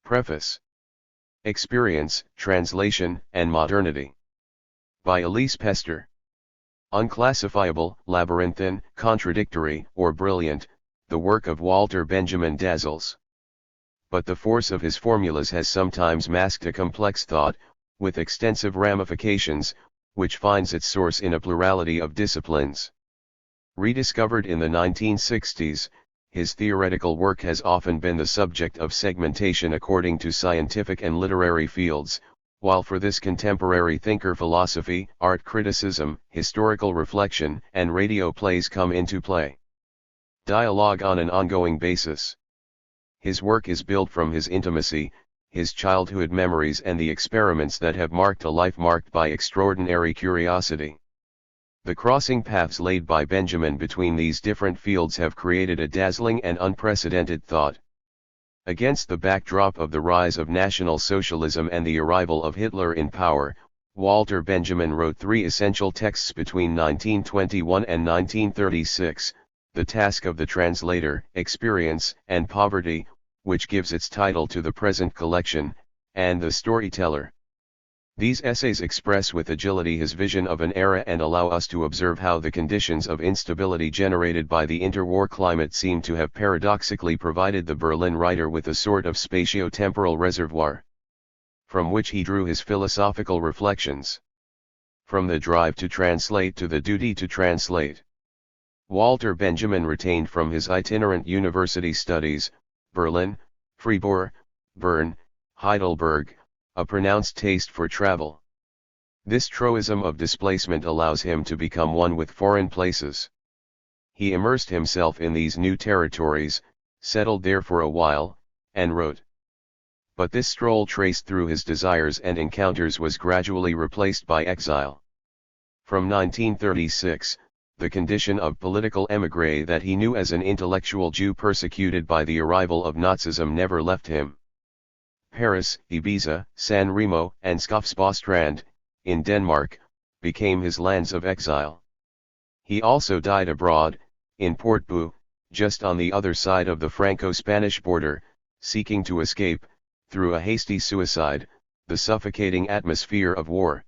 Preface. Experience, Translation, and Modernity. By Elise Pester. Unclassifiable, labyrinthine, contradictory, or brilliant, the work of Walter Benjamin dazzles. But the force of his formulas has sometimes masked a complex thought, with extensive ramifications, which finds its source in a plurality of disciplines. Rediscovered in the 1960s, his theoretical work has often been the subject of segmentation according to scientific and literary fields, while for this contemporary thinker philosophy, art criticism, historical reflection, and radio plays come into play. Dialogue on an ongoing basis. His work is built from his intimacy, his childhood memories, and the experiments that have marked a life marked by extraordinary curiosity. The crossing paths laid by Benjamin between these different fields have created a dazzling and unprecedented thought. Against the backdrop of the rise of National Socialism and the arrival of Hitler in power, Walter Benjamin wrote three essential texts between 1921 and 1936, The Task of the Translator, Experience, and Poverty, which gives its title to the present collection, and The Storyteller. These essays express with agility his vision of an era and allow us to observe how the conditions of instability generated by the interwar climate seem to have paradoxically provided the Berlin writer with a sort of spatio-temporal reservoir, from which he drew his philosophical reflections. From the drive to translate to the duty to translate. Walter Benjamin retained from his itinerant university studies, Berlin, Fribourg, Bern, Heidelberg, a pronounced taste for travel. This truism of displacement allows him to become one with foreign places. He immersed himself in these new territories, settled there for a while, and wrote. But this stroll traced through his desires and encounters was gradually replaced by exile. From 1936, the condition of political émigré that he knew as an intellectual Jew persecuted by the arrival of Nazism never left him. Paris, Ibiza, San Remo, and Skofsbostrand, in Denmark, became his lands of exile. He also died abroad, in Portbou, just on the other side of the Franco-Spanish border, seeking to escape, through a hasty suicide, the suffocating atmosphere of war.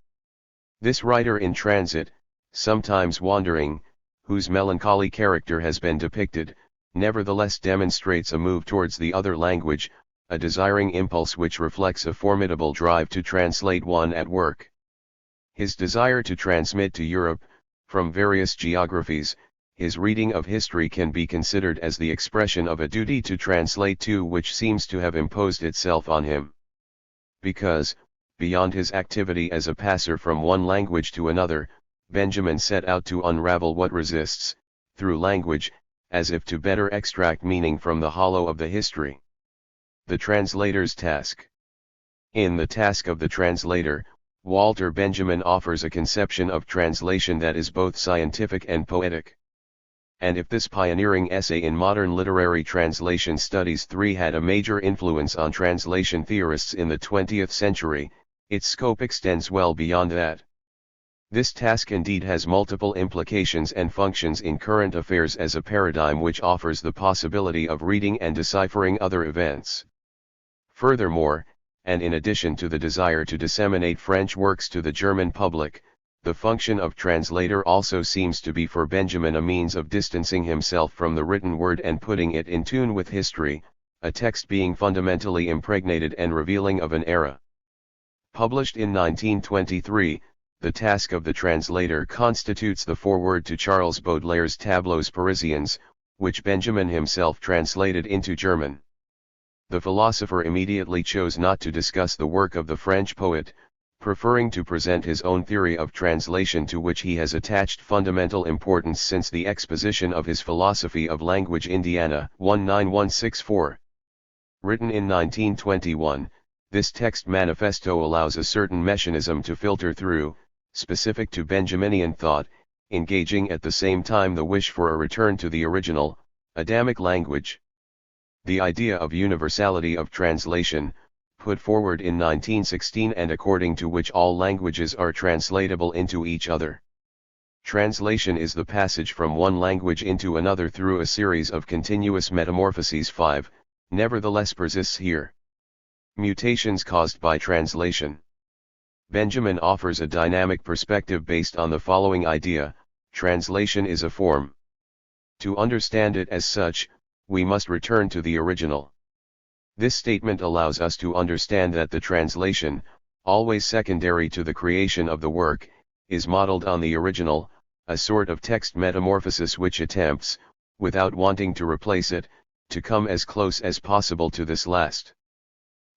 This writer in transit, sometimes wandering, whose melancholy character has been depicted, nevertheless demonstrates a move towards the other language, a desiring impulse which reflects a formidable drive to translate one at work. His desire to transmit to Europe, from various geographies, his reading of history can be considered as the expression of a duty to translate too which seems to have imposed itself on him. Because, beyond his activity as a passer from one language to another, Benjamin set out to unravel what resists, through language, as if to better extract meaning from the hollow of the history. The translator's task. In The Task of the Translator, Walter Benjamin offers a conception of translation that is both scientific and poetic. And if this pioneering essay in modern literary translation studies had a major influence on translation theorists in the 20th century, its scope extends well beyond that. This task indeed has multiple implications and functions in current affairs as a paradigm which offers the possibility of reading and deciphering other events. Furthermore, and in addition to the desire to disseminate French works to the German public, the function of translator also seems to be for Benjamin a means of distancing himself from the written word and putting it in tune with history, a text being fundamentally impregnated and revealing of an era. Published in 1923, The Task of the Translator constitutes the foreword to Charles Baudelaire's Tableaux Parisiens, which Benjamin himself translated into German. The philosopher immediately chose not to discuss the work of the French poet, preferring to present his own theory of translation to which he has attached fundamental importance since the exposition of his Philosophy of Language Indiana 19164. Written in 1921, this text manifesto allows a certain mechanism to filter through, specific to Benjaminian thought, engaging at the same time the wish for a return to the original, Adamic language. The idea of universality of translation, put forward in 1916 and according to which all languages are translatable into each other. Translation is the passage from one language into another through a series of continuous metamorphoses. Nevertheless persists here. Mutations caused by translation. Benjamin offers a dynamic perspective based on the following idea: translation is a form. To understand it as such, we must return to the original. This statement allows us to understand that the translation, always secondary to the creation of the work, is modeled on the original, a sort of text metamorphosis which attempts, without wanting to replace it, to come as close as possible to this last.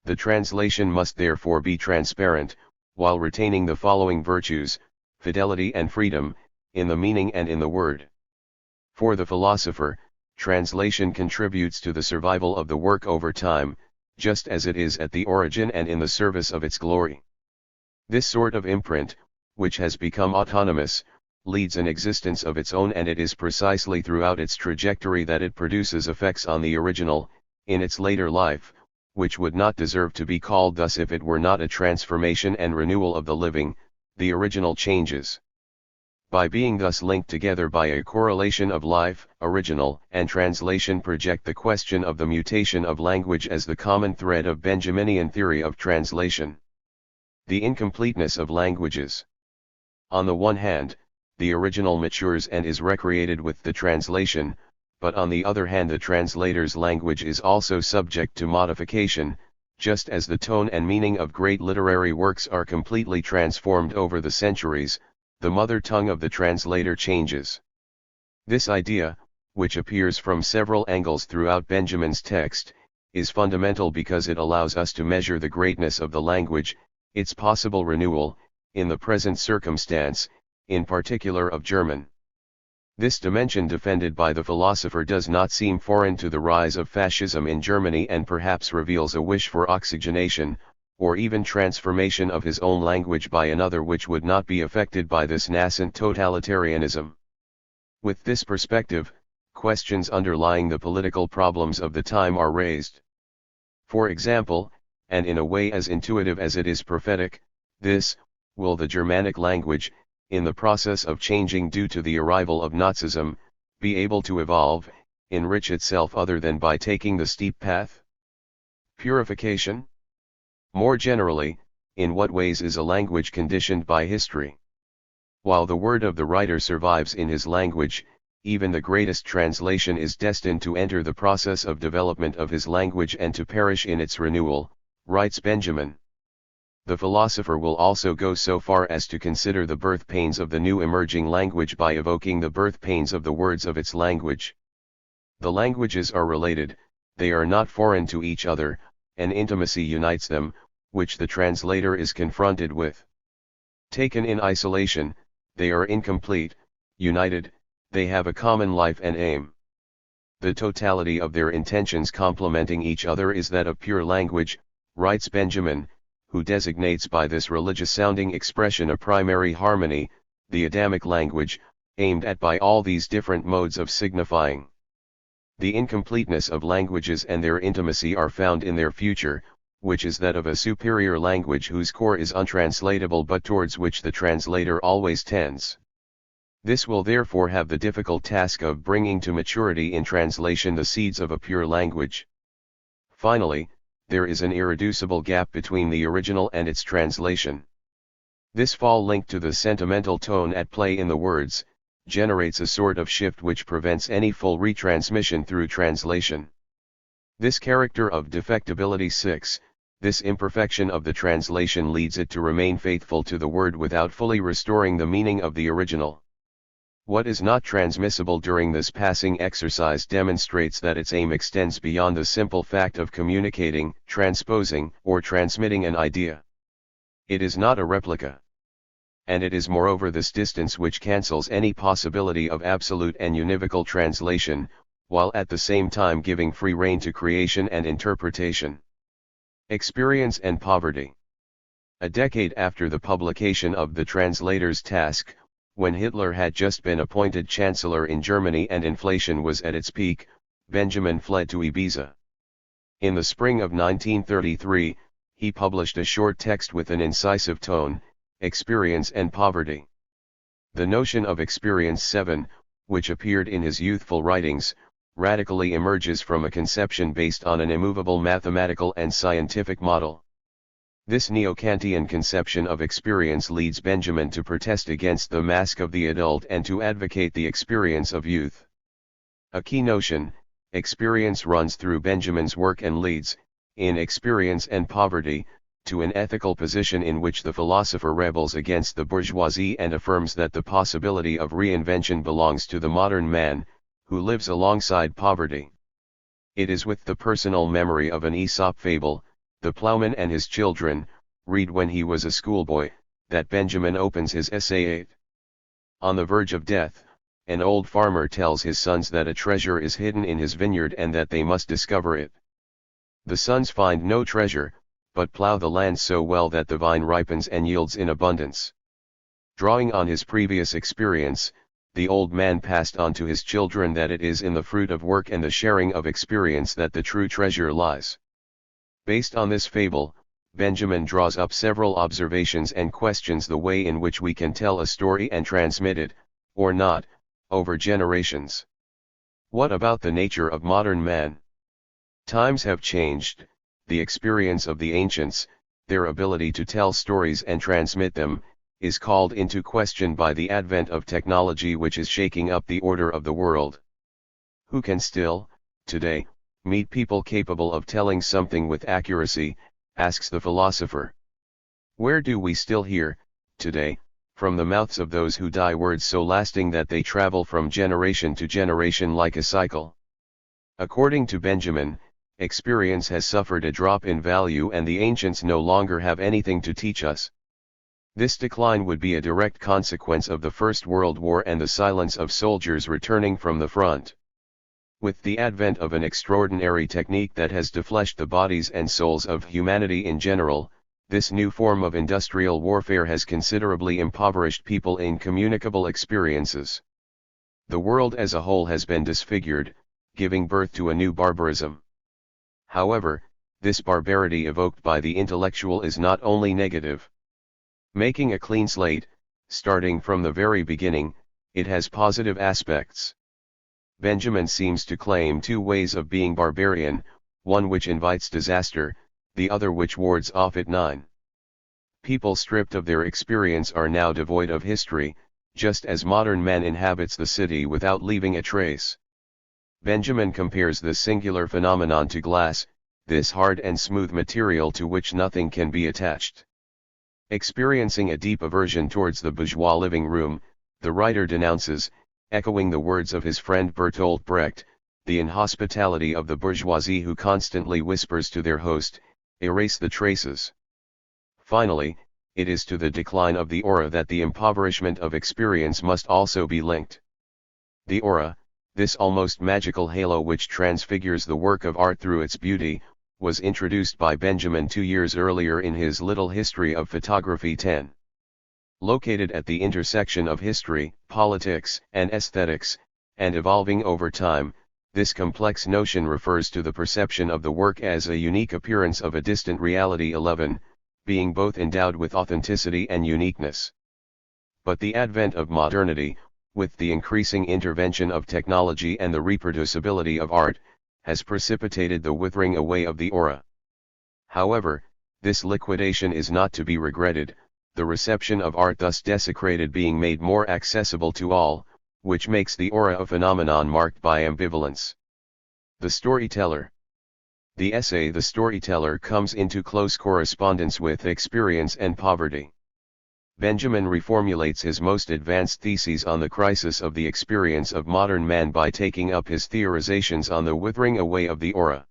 The translation must therefore be transparent, while retaining the following virtues: fidelity and freedom, in the meaning and in the word. For the philosopher, translation contributes to the survival of the work over time, just as it is at the origin and in the service of its glory. This sort of imprint, which has become autonomous, leads an existence of its own, and it is precisely throughout its trajectory that it produces effects on the original, in its later life, which would not deserve to be called thus if it were not a transformation and renewal of the living. The original changes. By being thus linked together by a correlation of life, original and translation project the question of the mutation of language as the common thread of Benjaminian theory of translation. The incompleteness of languages. On the one hand, the original matures and is recreated with the translation, but on the other hand the translator's language is also subject to modification, just as the tone and meaning of great literary works are completely transformed over the centuries. The mother tongue of the translator changes. This idea, which appears from several angles throughout Benjamin's text, is fundamental because it allows us to measure the greatness of the language, its possible renewal, in the present circumstance, in particular of German. This dimension defended by the philosopher does not seem foreign to the rise of fascism in Germany, and perhaps reveals a wish for oxygenation, or even transformation of his own language by another which would not be affected by this nascent totalitarianism. With this perspective, questions underlying the political problems of the time are raised. For example, and in a way as intuitive as it is prophetic, this: will the Germanic language, in the process of changing due to the arrival of Nazism, be able to evolve, enrich itself other than by taking the steep path? Purification? More generally, in what ways is a language conditioned by history? While the word of the writer survives in his language, even the greatest translation is destined to enter the process of development of his language and to perish in its renewal, writes Benjamin. The philosopher will also go so far as to consider the birth pains of the new emerging language by evoking the birth pains of the words of its language. The languages are related, they are not foreign to each other, an intimacy unites them, which the translator is confronted with. Taken in isolation, they are incomplete; united, they have a common life and aim. The totality of their intentions complementing each other is that of pure language, writes Benjamin, who designates by this religious-sounding expression a primary harmony, the Adamic language, aimed at by all these different modes of signifying. The incompleteness of languages and their intimacy are found in their future, which is that of a superior language whose core is untranslatable but towards which the translator always tends. This will therefore have the difficult task of bringing to maturity in translation the seeds of a pure language. Finally, there is an irreducible gap between the original and its translation. This fall linked to the sentimental tone at play in the words, generates a sort of shift which prevents any full retransmission through translation. This character of defectibility 6, this imperfection of the translation leads it to remain faithful to the word without fully restoring the meaning of the original. What is not transmissible during this passing exercise demonstrates that its aim extends beyond the simple fact of communicating, transposing, or transmitting an idea. It is not a replica. And it is moreover this distance which cancels any possibility of absolute and univocal translation, while at the same time giving free rein to creation and interpretation. Experience and poverty. A decade after the publication of the translator's task, when Hitler had just been appointed Chancellor in Germany and inflation was at its peak, Benjamin fled to Ibiza. In the spring of 1933, he published a short text with an incisive tone, Experience and Poverty. The notion of Experience 7, which appeared in his youthful writings, radically emerges from a conception based on an immovable mathematical and scientific model. This neo-Kantian conception of experience leads Benjamin to protest against the mask of the adult and to advocate the experience of youth. A key notion, experience, runs through Benjamin's work and leads, in Experience and Poverty, to an ethical position in which the philosopher rebels against the bourgeoisie and affirms that the possibility of reinvention belongs to the modern man, who lives alongside poverty. It is with the personal memory of an Aesop fable, The Plowman and His Children, read when he was a schoolboy, that Benjamin opens his essay 8. On the verge of death, an old farmer tells his sons that a treasure is hidden in his vineyard and that they must discover it. The sons find no treasure, but plow the land so well that the vine ripens and yields in abundance. Drawing on his previous experience, the old man passed on to his children that it is in the fruit of work and the sharing of experience that the true treasure lies. Based on this fable, Benjamin draws up several observations and questions the way in which we can tell a story and transmit it, or not, over generations. What about the nature of modern man? Times have changed. The experience of the ancients, their ability to tell stories and transmit them, is called into question by the advent of technology which is shaking up the order of the world. Who can still, today, meet people capable of telling something with accuracy, asks the philosopher. Where do we still hear, today, from the mouths of those who die words so lasting that they travel from generation to generation like a cycle? According to Benjamin, experience has suffered a drop in value and the ancients no longer have anything to teach us. This decline would be a direct consequence of the First World War and the silence of soldiers returning from the front. With the advent of an extraordinary technique that has defleshed the bodies and souls of humanity in general, this new form of industrial warfare has considerably impoverished people in communicable experiences. The world as a whole has been disfigured, giving birth to a new barbarism. However, this barbarity evoked by the intellectual is not only negative. Making a clean slate, starting from the very beginning, it has positive aspects. Benjamin seems to claim two ways of being barbarian, one which invites disaster, the other which wards off it. 9. People stripped of their experience are now devoid of history, just as modern man inhabits the city without leaving a trace. Benjamin compares this singular phenomenon to glass, this hard and smooth material to which nothing can be attached. Experiencing a deep aversion towards the bourgeois living room, the writer denounces, echoing the words of his friend Bertolt Brecht, the inhospitality of the bourgeoisie who constantly whispers to their host, "Erase the traces." Finally, it is to the decline of the aura that the impoverishment of experience must also be linked. The aura, this almost magical halo which transfigures the work of art through its beauty, was introduced by Benjamin 2 years earlier in his Little History of Photography 10. Located at the intersection of history, politics, and aesthetics, and evolving over time, this complex notion refers to the perception of the work as a unique appearance of a distant reality. 11, being both endowed with authenticity and uniqueness. But the advent of modernity, with the increasing intervention of technology and the reproducibility of art, has precipitated the withering away of the aura. However, this liquidation is not to be regretted, the reception of art thus desecrated being made more accessible to all, which makes the aura a phenomenon marked by ambivalence. The storyteller. The essay The Storyteller comes into close correspondence with experience and poverty. Benjamin reformulates his most advanced theses on the crisis of the experience of modern man by taking up his theorizations on the withering away of the aura.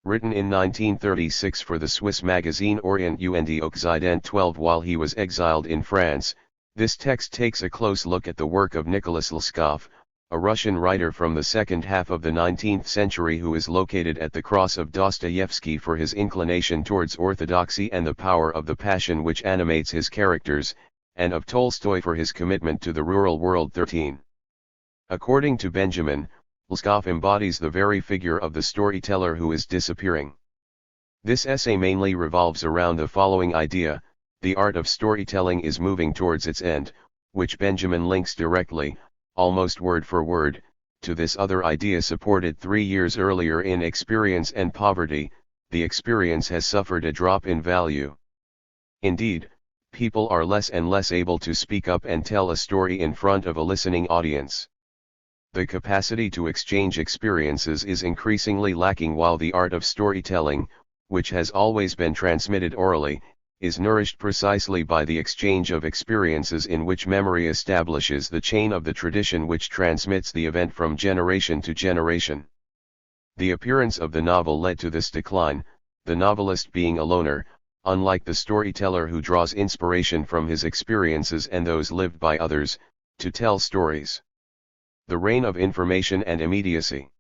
Written in 1936 for the Swiss magazine Orient und Occident 12 while he was exiled in France, this text takes a close look at the work of Nicholas Lskov, a Russian writer from the second half of the 19th century who is located at the cross of Dostoevsky for his inclination towards orthodoxy and the power of the passion which animates his characters, and of Tolstoy for his commitment to the rural world. 13. According to Benjamin, Lskov embodies the very figure of the storyteller who is disappearing. This essay mainly revolves around the following idea: the art of storytelling is moving towards its end, which Benjamin links directly, almost word for word, to this other idea supported 3 years earlier in Experience and Poverty, the experience has suffered a drop in value. Indeed, people are less and less able to speak up and tell a story in front of a listening audience. The capacity to exchange experiences is increasingly lacking, while the art of storytelling, which has always been transmitted orally, is nourished precisely by the exchange of experiences in which memory establishes the chain of the tradition which transmits the event from generation to generation. The appearance of the novel led to this decline, the novelist being a loner, unlike the storyteller who draws inspiration from his experiences and those lived by others, to tell stories. The reign of information and immediacy.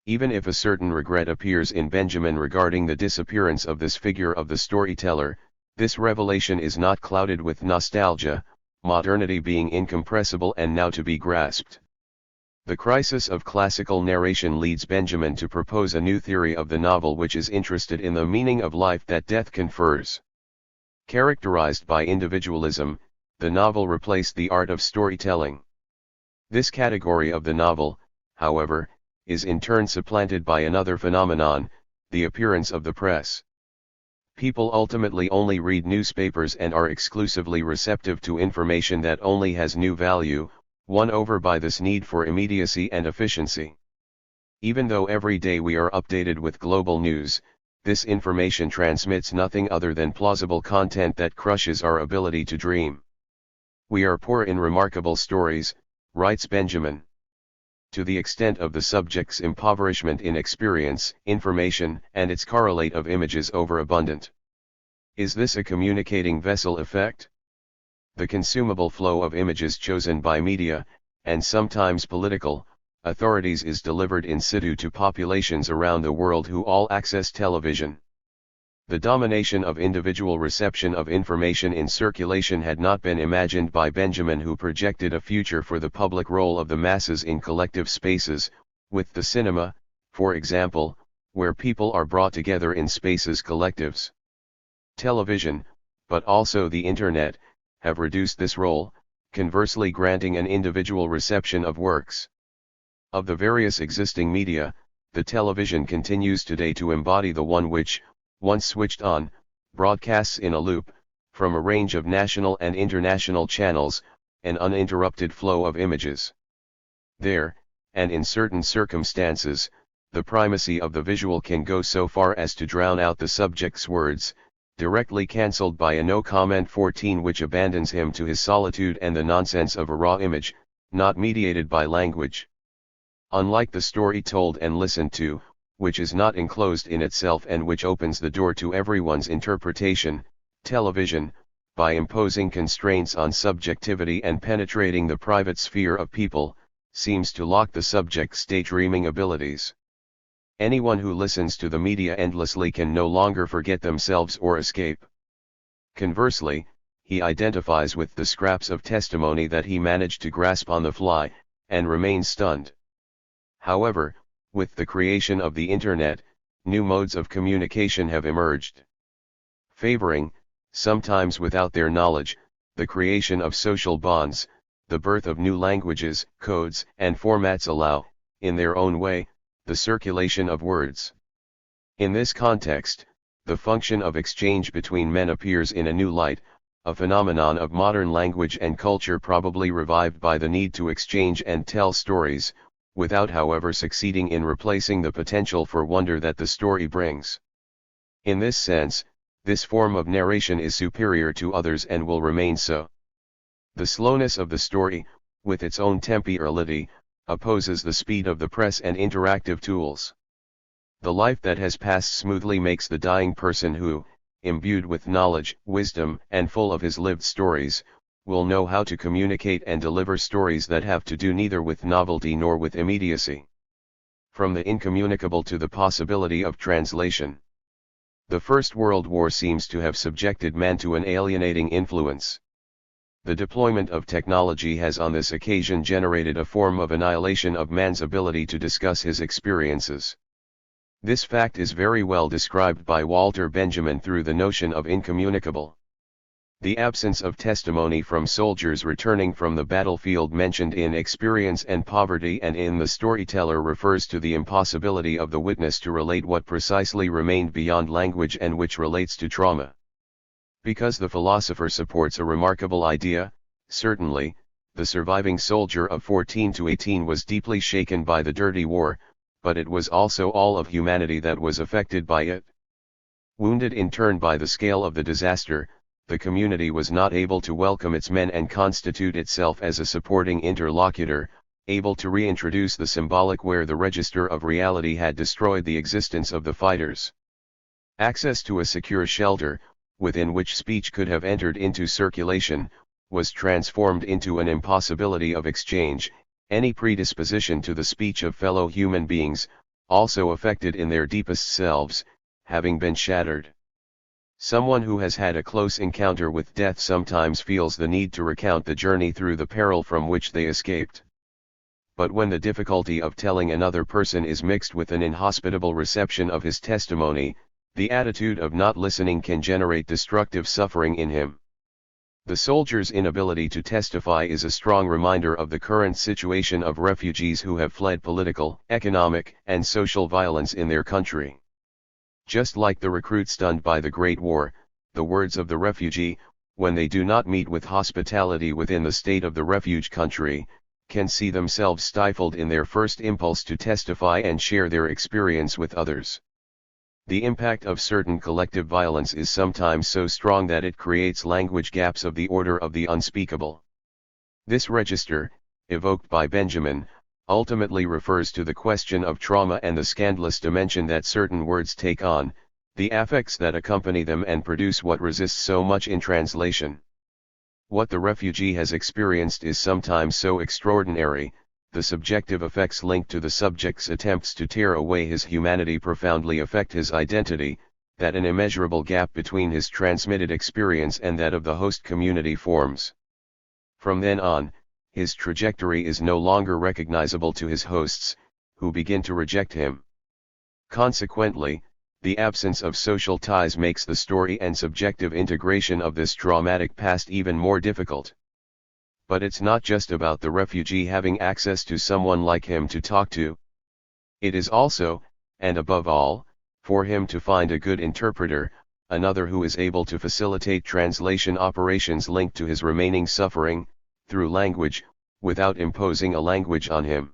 Even if a certain regret appears in Benjamin regarding the disappearance of this figure of the storyteller, this revelation is not clouded with nostalgia, modernity being incompressible and now to be grasped. The crisis of classical narration leads Benjamin to propose a new theory of the novel which is interested in the meaning of life that death confers. Characterized by individualism, the novel replaced the art of storytelling. This category of the novel, however, is in turn supplanted by another phenomenon, the appearance of the press. People ultimately only read newspapers and are exclusively receptive to information that only has new value, won over by this need for immediacy and efficiency. Even though every day we are updated with global news, this information transmits nothing other than plausible content that crushes our ability to dream. We are poor in remarkable stories, writes Benjamin. To the extent of the subject's impoverishment in experience, information, and its correlate of images overabundant. Is this a communicating vessel effect? The consumable flow of images chosen by media, and sometimes political, authorities is delivered in situ to populations around the world who all access television. The domination of individual reception of information in circulation had not been imagined by Benjamin, who projected a future for the public role of the masses in collective spaces, with the cinema, for example, where people are brought together in spaces collectives. Television, but also the Internet, have reduced this role, conversely granting an individual reception of works. Of the various existing media, the television continues today to embody the one which, once switched on, broadcasts in a loop, from a range of national and international channels, an uninterrupted flow of images. There, and in certain circumstances, the primacy of the visual can go so far as to drown out the subject's words, directly cancelled by a no-comment 14 which abandons him to his solitude and the nonsense of a raw image, not mediated by language. Unlike the story told and listened to, which is not enclosed in itself and which opens the door to everyone's interpretation, television, by imposing constraints on subjectivity and penetrating the private sphere of people, seems to lock the subject's daydreaming abilities. Anyone who listens to the media endlessly can no longer forget themselves or escape. Conversely, he identifies with the scraps of testimony that he managed to grasp on the fly, and remains stunned. However, with the creation of the Internet, new modes of communication have emerged. Favoring, sometimes without their knowledge, the creation of social bonds, the birth of new languages, codes, and formats allow, in their own way, the circulation of words. In this context, the function of exchange between men appears in a new light, a phenomenon of modern language and culture probably revived by the need to exchange and tell stories, without however succeeding in replacing the potential for wonder that the story brings. In this sense, this form of narration is superior to others and will remain so. The slowness of the story, with its own temporality, opposes the speed of the press and interactive tools. The life that has passed smoothly makes the dying person who, imbued with knowledge, wisdom, and full of his lived stories, will know how to communicate and deliver stories that have to do neither with novelty nor with immediacy. From the incommunicable to the possibility of translation. The First World War seems to have subjected man to an alienating influence. The deployment of technology has on this occasion generated a form of annihilation of man's ability to discuss his experiences. This fact is very well described by Walter Benjamin through the notion of incommunicable. The absence of testimony from soldiers returning from the battlefield mentioned in Experience and Poverty and in The Storyteller refers to the impossibility of the witness to relate what precisely remained beyond language and which relates to trauma. Because the philosopher supports a remarkable idea, certainly, the surviving soldier of 14 to 18 was deeply shaken by the dirty war, but it was also all of humanity that was affected by it. Wounded in turn by the scale of the disaster, the community was not able to welcome its men and constitute itself as a supporting interlocutor, able to reintroduce the symbolic where the register of reality had destroyed the existence of the fighters. Access to a secure shelter, within which speech could have entered into circulation, was transformed into an impossibility of exchange. Any predisposition to the speech of fellow human beings, also affected in their deepest selves, having been shattered. Someone who has had a close encounter with death sometimes feels the need to recount the journey through the peril from which they escaped. But when the difficulty of telling another person is mixed with an inhospitable reception of his testimony, the attitude of not listening can generate destructive suffering in him. The soldier's inability to testify is a strong reminder of the current situation of refugees who have fled political, economic, and social violence in their country. Just like the recruit stunned by the Great War, the words of the refugee, when they do not meet with hospitality within the state of the refuge country, can see themselves stifled in their first impulse to testify and share their experience with others. The impact of certain collective violence is sometimes so strong that it creates language gaps of the order of the unspeakable. This register, evoked by Benjamin, ultimately refers to the question of trauma and the scandalous dimension that certain words take on, the affects that accompany them and produce what resists so much in translation. What the refugee has experienced is sometimes so extraordinary, the subjective effects linked to the subject's attempts to tear away his humanity profoundly affect his identity, that an immeasurable gap between his transmitted experience and that of the host community forms. From then on, his trajectory is no longer recognizable to his hosts, who begin to reject him. Consequently, the absence of social ties makes the story and subjective integration of this traumatic past even more difficult. But it's not just about the refugee having access to someone like him to talk to. It is also, and above all, for him to find a good interpreter, another who is able to facilitate translation operations linked to his remaining suffering, through language, without imposing a language on him.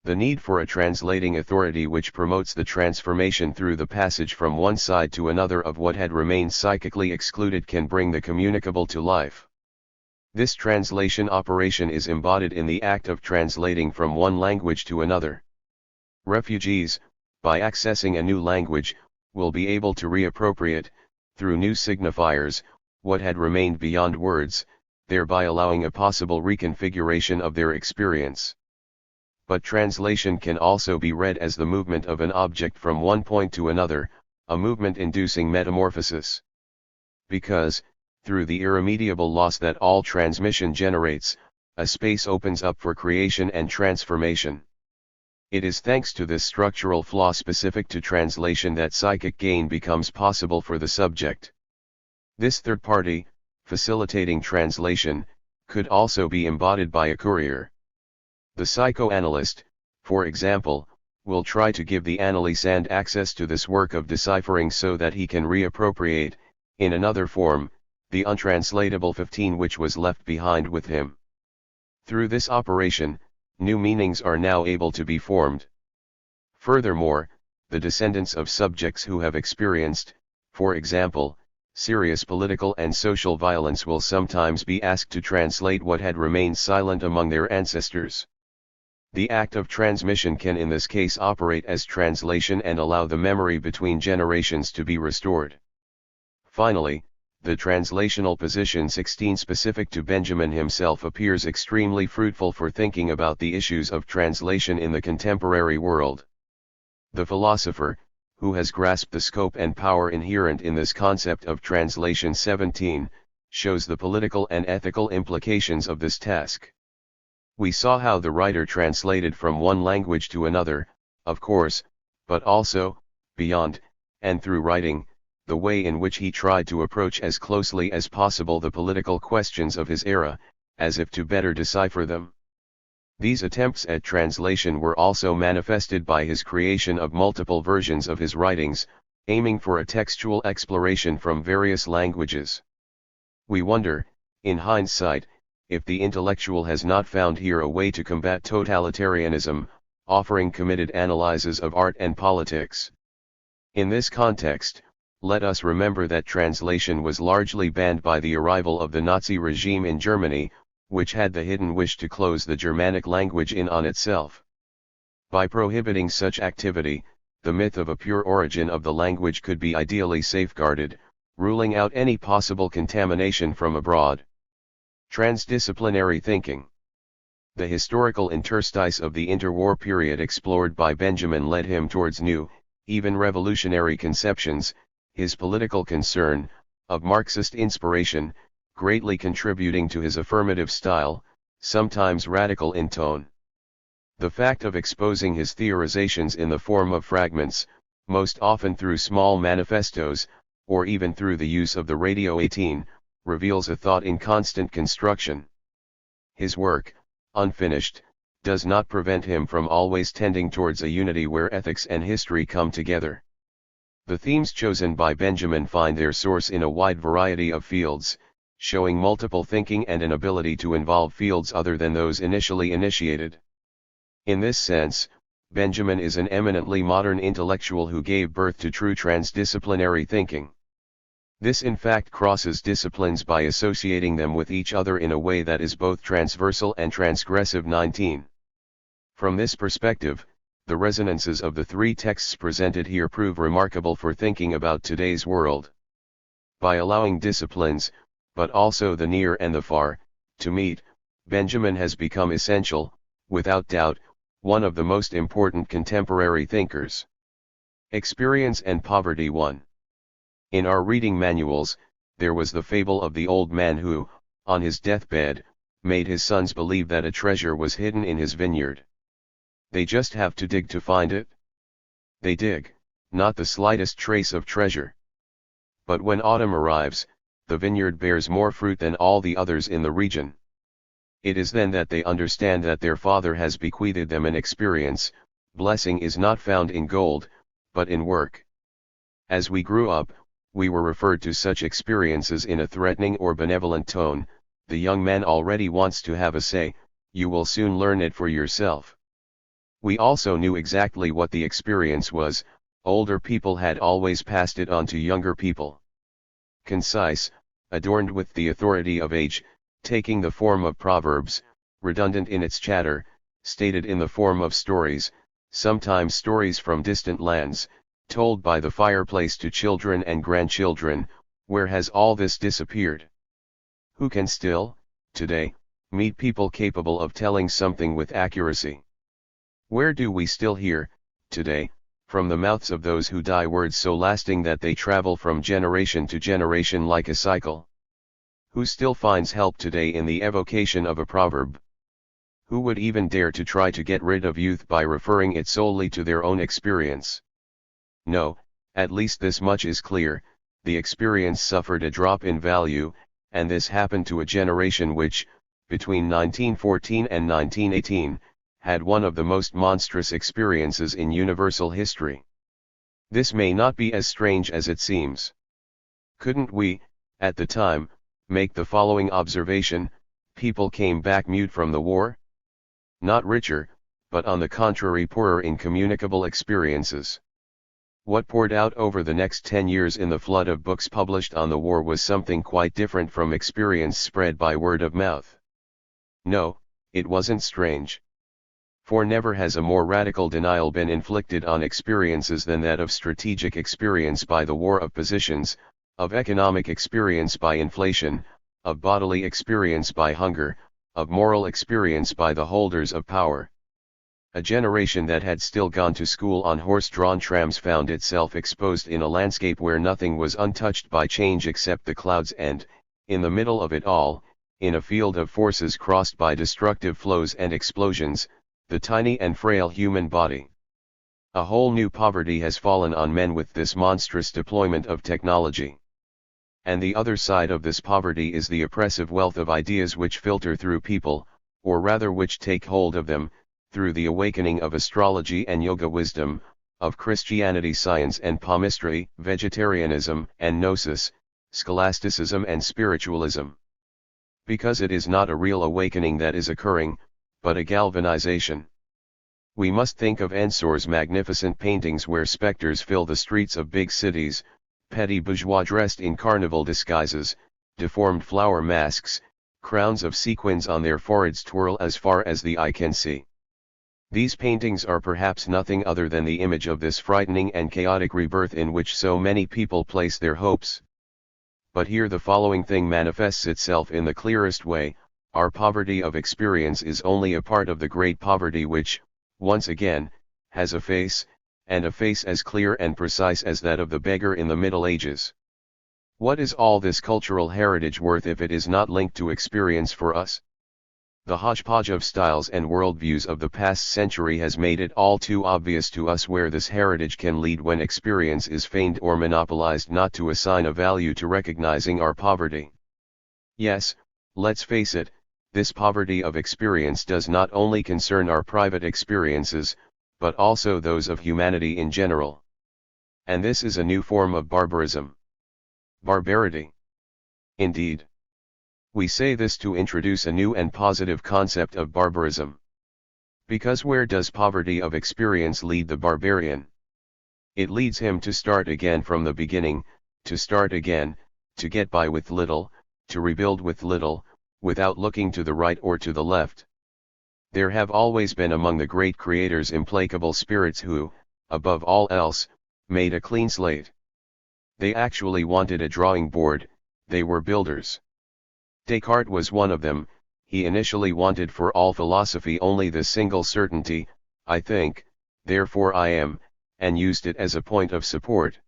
The need for a translating authority which promotes the transformation through the passage from one side to another of what had remained psychically excluded can bring the communicable to life. This translation operation is embodied in the act of translating from one language to another. Refugees, by accessing a new language, will be able to reappropriate, through new signifiers, what had remained beyond words, thereby allowing a possible reconfiguration of their experience. But translation can also be read as the movement of an object from one point to another, a movement inducing metamorphosis. Because, through the irremediable loss that all transmission generates, a space opens up for creation and transformation. It is thanks to this structural flaw specific to translation that psychic gain becomes possible for the subject. This third party, facilitating translation, could also be embodied by a courier. The psychoanalyst, for example, will try to give the analysand access to this work of deciphering so that he can reappropriate, in another form, the untranslatable 15 which was left behind with him. Through this operation, new meanings are now able to be formed. Furthermore, the descendants of subjects who have experienced, for example, serious political and social violence will sometimes be asked to translate what had remained silent among their ancestors. The act of transmission can in this case operate as translation and allow the memory between generations to be restored. Finally, the translational position 16 specific to Benjamin himself appears extremely fruitful for thinking about the issues of translation in the contemporary world. The philosopher, who has grasped the scope and power inherent in this concept of translation 17, shows the political and ethical implications of this task. We saw how the writer translated from one language to another, of course, but also, beyond, and through writing, the way in which he tried to approach as closely as possible the political questions of his era, as if to better decipher them. These attempts at translation were also manifested by his creation of multiple versions of his writings, aiming for a textual exploration from various languages. We wonder, in hindsight, if the intellectual has not found here a way to combat totalitarianism, offering committed analyses of art and politics. In this context, let us remember that translation was largely banned by the arrival of the Nazi regime in Germany, which had the hidden wish to close the Germanic language in on itself. By prohibiting such activity, the myth of a pure origin of the language could be ideally safeguarded, ruling out any possible contamination from abroad. Transdisciplinary thinking. The historical interstice of the interwar period explored by Benjamin led him towards new, even revolutionary conceptions, his political concern, of Marxist inspiration, greatly contributing to his affirmative style, sometimes radical in tone. The fact of exposing his theorizations in the form of fragments, most often through small manifestos, or even through the use of the Radio 18, reveals a thought in constant construction. His work, unfinished, does not prevent him from always tending towards a unity where ethics and history come together. The themes chosen by Benjamin find their source in a wide variety of fields, showing multiple thinking and an ability to involve fields other than those initially initiated. In this sense, Benjamin is an eminently modern intellectual who gave birth to true transdisciplinary thinking. This in fact crosses disciplines by associating them with each other in a way that is both transversal and transgressive. 19. From this perspective, the resonances of the three texts presented here prove remarkable for thinking about today's world. By allowing disciplines, but also the near and the far, to meet, Benjamin has become essential, without doubt, one of the most important contemporary thinkers. Experience and Poverty. 1. In our reading manuals, there was the fable of the old man who, on his deathbed, made his sons believe that a treasure was hidden in his vineyard. They just have to dig to find it. They dig, not the slightest trace of treasure. But when autumn arrives, the vineyard bears more fruit than all the others in the region. It is then that they understand that their father has bequeathed them an experience. Blessing is not found in gold, but in work. As we grew up, we were referred to such experiences in a threatening or benevolent tone. The young man already wants to have a say, you will soon learn it for yourself. We also knew exactly what the experience was. Older people had always passed it on to younger people. Concise, adorned with the authority of age, taking the form of proverbs, redundant in its chatter, stated in the form of stories, sometimes stories from distant lands, told by the fireplace to children and grandchildren. Where has all this disappeared? Who can still, today, meet people capable of telling something with accuracy? Where do we still hear, today, from the mouths of those who die words so lasting that they travel from generation to generation like a cycle? Who still finds help today in the evocation of a proverb? Who would even dare to try to get rid of youth by referring it solely to their own experience? No, at least this much is clear, the experience suffered a drop in value, and this happened to a generation which, between 1914 and 1918, had one of the most monstrous experiences in universal history. This may not be as strange as it seems. Couldn't we, at the time, make the following observation: people came back mute from the war? Not richer, but on the contrary poorer in communicable experiences. What poured out over the next 10 years in the flood of books published on the war was something quite different from experience spread by word of mouth. No, it wasn't strange. For never has a more radical denial been inflicted on experiences than that of strategic experience by the war of positions, of economic experience by inflation, of bodily experience by hunger, of moral experience by the holders of power. A generation that had still gone to school on horse-drawn trams found itself exposed in a landscape where nothing was untouched by change except the clouds and, in the middle of it all, in a field of forces crossed by destructive flows and explosions, the tiny and frail human body. A whole new poverty has fallen on men with this monstrous deployment of technology. And the other side of this poverty is the oppressive wealth of ideas which filter through people, or rather which take hold of them, through the awakening of astrology and yoga wisdom, of Christianity, science and palmistry, vegetarianism and gnosis, scholasticism and spiritualism. Because it is not a real awakening that is occurring, but a galvanization. We must think of Ensor's magnificent paintings where specters fill the streets of big cities, petty bourgeois dressed in carnival disguises, deformed flower masks, crowns of sequins on their foreheads twirl as far as the eye can see. These paintings are perhaps nothing other than the image of this frightening and chaotic rebirth in which so many people place their hopes. But here the following thing manifests itself in the clearest way: our poverty of experience is only a part of the great poverty which, once again, has a face, and a face as clear and precise as that of the beggar in the Middle Ages. What is all this cultural heritage worth if it is not linked to experience for us? The hodgepodge of styles and worldviews of the past century has made it all too obvious to us where this heritage can lead when experience is feigned or monopolized, not to assign a value to recognizing our poverty. Yes, let's face it, this poverty of experience does not only concern our private experiences, but also those of humanity in general. And this is a new form of barbarism. Barbarity. Indeed. We say this to introduce a new and positive concept of barbarism. Because where does poverty of experience lead the barbarian? It leads him to start again from the beginning, to start again, to get by with little, to rebuild with little, without looking to the right or to the left. There have always been among the great creators implacable spirits who, above all else, made a clean slate. They actually wanted a drawing board, they were builders. Descartes was one of them. He initially wanted for all philosophy only the single certainty, I think, therefore I am, and used it as a point of support.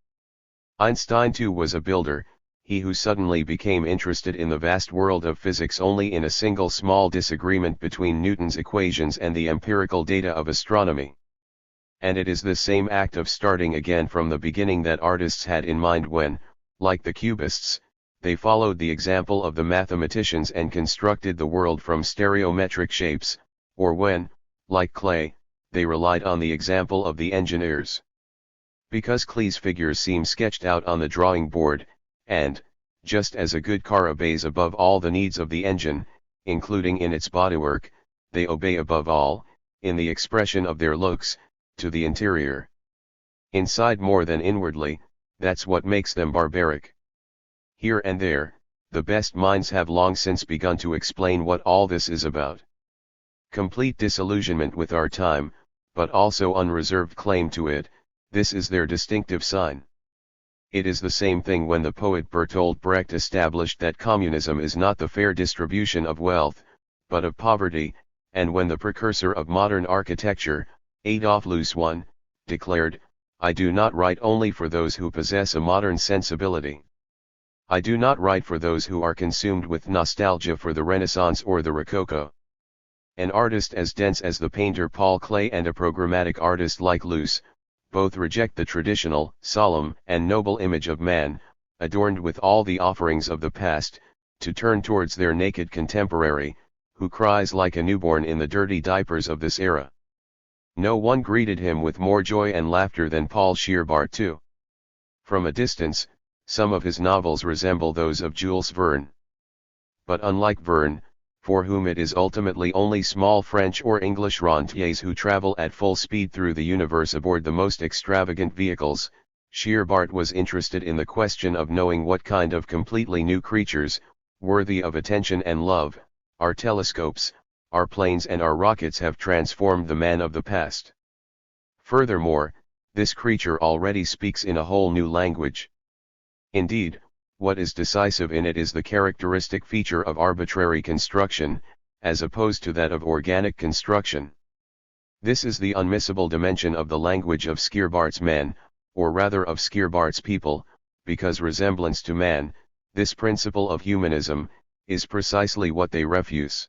Einstein too was a builder, he who suddenly became interested in the vast world of physics only in a single small disagreement between Newton's equations and the empirical data of astronomy. And it is this same act of starting again from the beginning that artists had in mind when, like the Cubists, they followed the example of the mathematicians and constructed the world from stereometric shapes, or when, like Klee, they relied on the example of the engineers. Because Klee's figures seem sketched out on the drawing board, and, just as a good car obeys above all the needs of the engine, including in its bodywork, they obey above all, in the expression of their looks, to the interior. Inside more than inwardly, that's what makes them barbaric. Here and there, the best minds have long since begun to explain what all this is about. Complete disillusionment with our time, but also unreserved claim to it, this is their distinctive sign. It is the same thing when the poet Bertolt Brecht established that communism is not the fair distribution of wealth, but of poverty, and when the precursor of modern architecture, Adolf Loos I, declared, I do not write only for those who possess a modern sensibility. I do not write for those who are consumed with nostalgia for the Renaissance or the Rococo. An artist as dense as the painter Paul Klee and a programmatic artist like Loos, both reject the traditional, solemn, and noble image of man, adorned with all the offerings of the past, to turn towards their naked contemporary, who cries like a newborn in the dirty diapers of this era. No one greeted him with more joy and laughter than Paul Scheerbardt II. From a distance, some of his novels resemble those of Jules Verne. But unlike Verne, for whom it is ultimately only small French or English rentiers who travel at full speed through the universe aboard the most extravagant vehicles, Scheerbardt was interested in the question of knowing what kind of completely new creatures, worthy of attention and love, our telescopes, our planes and our rockets have transformed the man of the past. Furthermore, this creature already speaks in a whole new language. Indeed, what is decisive in it is the characteristic feature of arbitrary construction, as opposed to that of organic construction. This is the unmissable dimension of the language of Scheerbardt's man, or rather of Scheerbardt's people, because resemblance to man, this principle of humanism, is precisely what they refuse.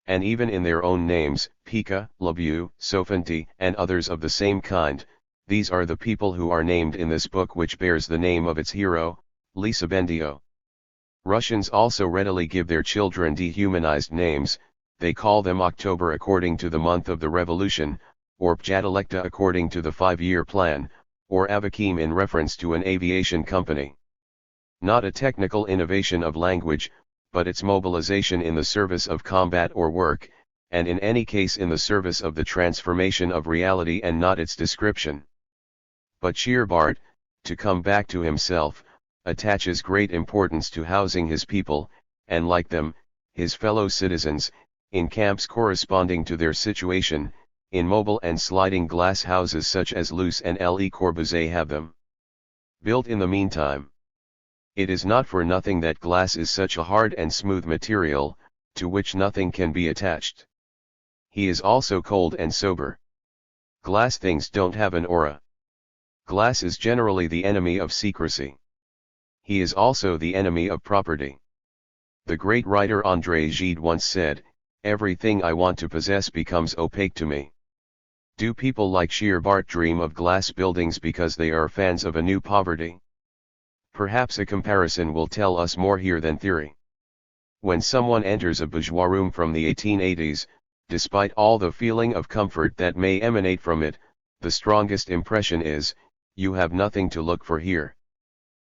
and even in their own names, Pika, Labu, Sofanti, and others of the same kind, these are the people who are named in this book, which bears the name of its hero, Lisabendio. Russians also readily give their children dehumanized names. They call them October according to the month of the revolution, or Pjadalekta according to the 5-year plan, or Avakim in reference to an aviation company. Not a technical innovation of language, but its mobilization in the service of combat or work, and in any case in the service of the transformation of reality and not its description. But Shearbart, to come back to himself, attaches great importance to housing his people, and like them, his fellow citizens, in camps corresponding to their situation, in mobile and sliding glass houses such as Luce and Le Corbusier have them built in the meantime. It is not for nothing that glass is such a hard and smooth material, to which nothing can be attached. He is also cold and sober. Glass things don't have an aura. Glass is generally the enemy of secrecy. He is also the enemy of property. The great writer André Gide once said, "Everything I want to possess becomes opaque to me." Do people like Shearbart dream of glass buildings because they are fans of a new poverty? Perhaps a comparison will tell us more here than theory. When someone enters a bourgeois room from the 1880s, despite all the feeling of comfort that may emanate from it, the strongest impression is, you have nothing to look for here.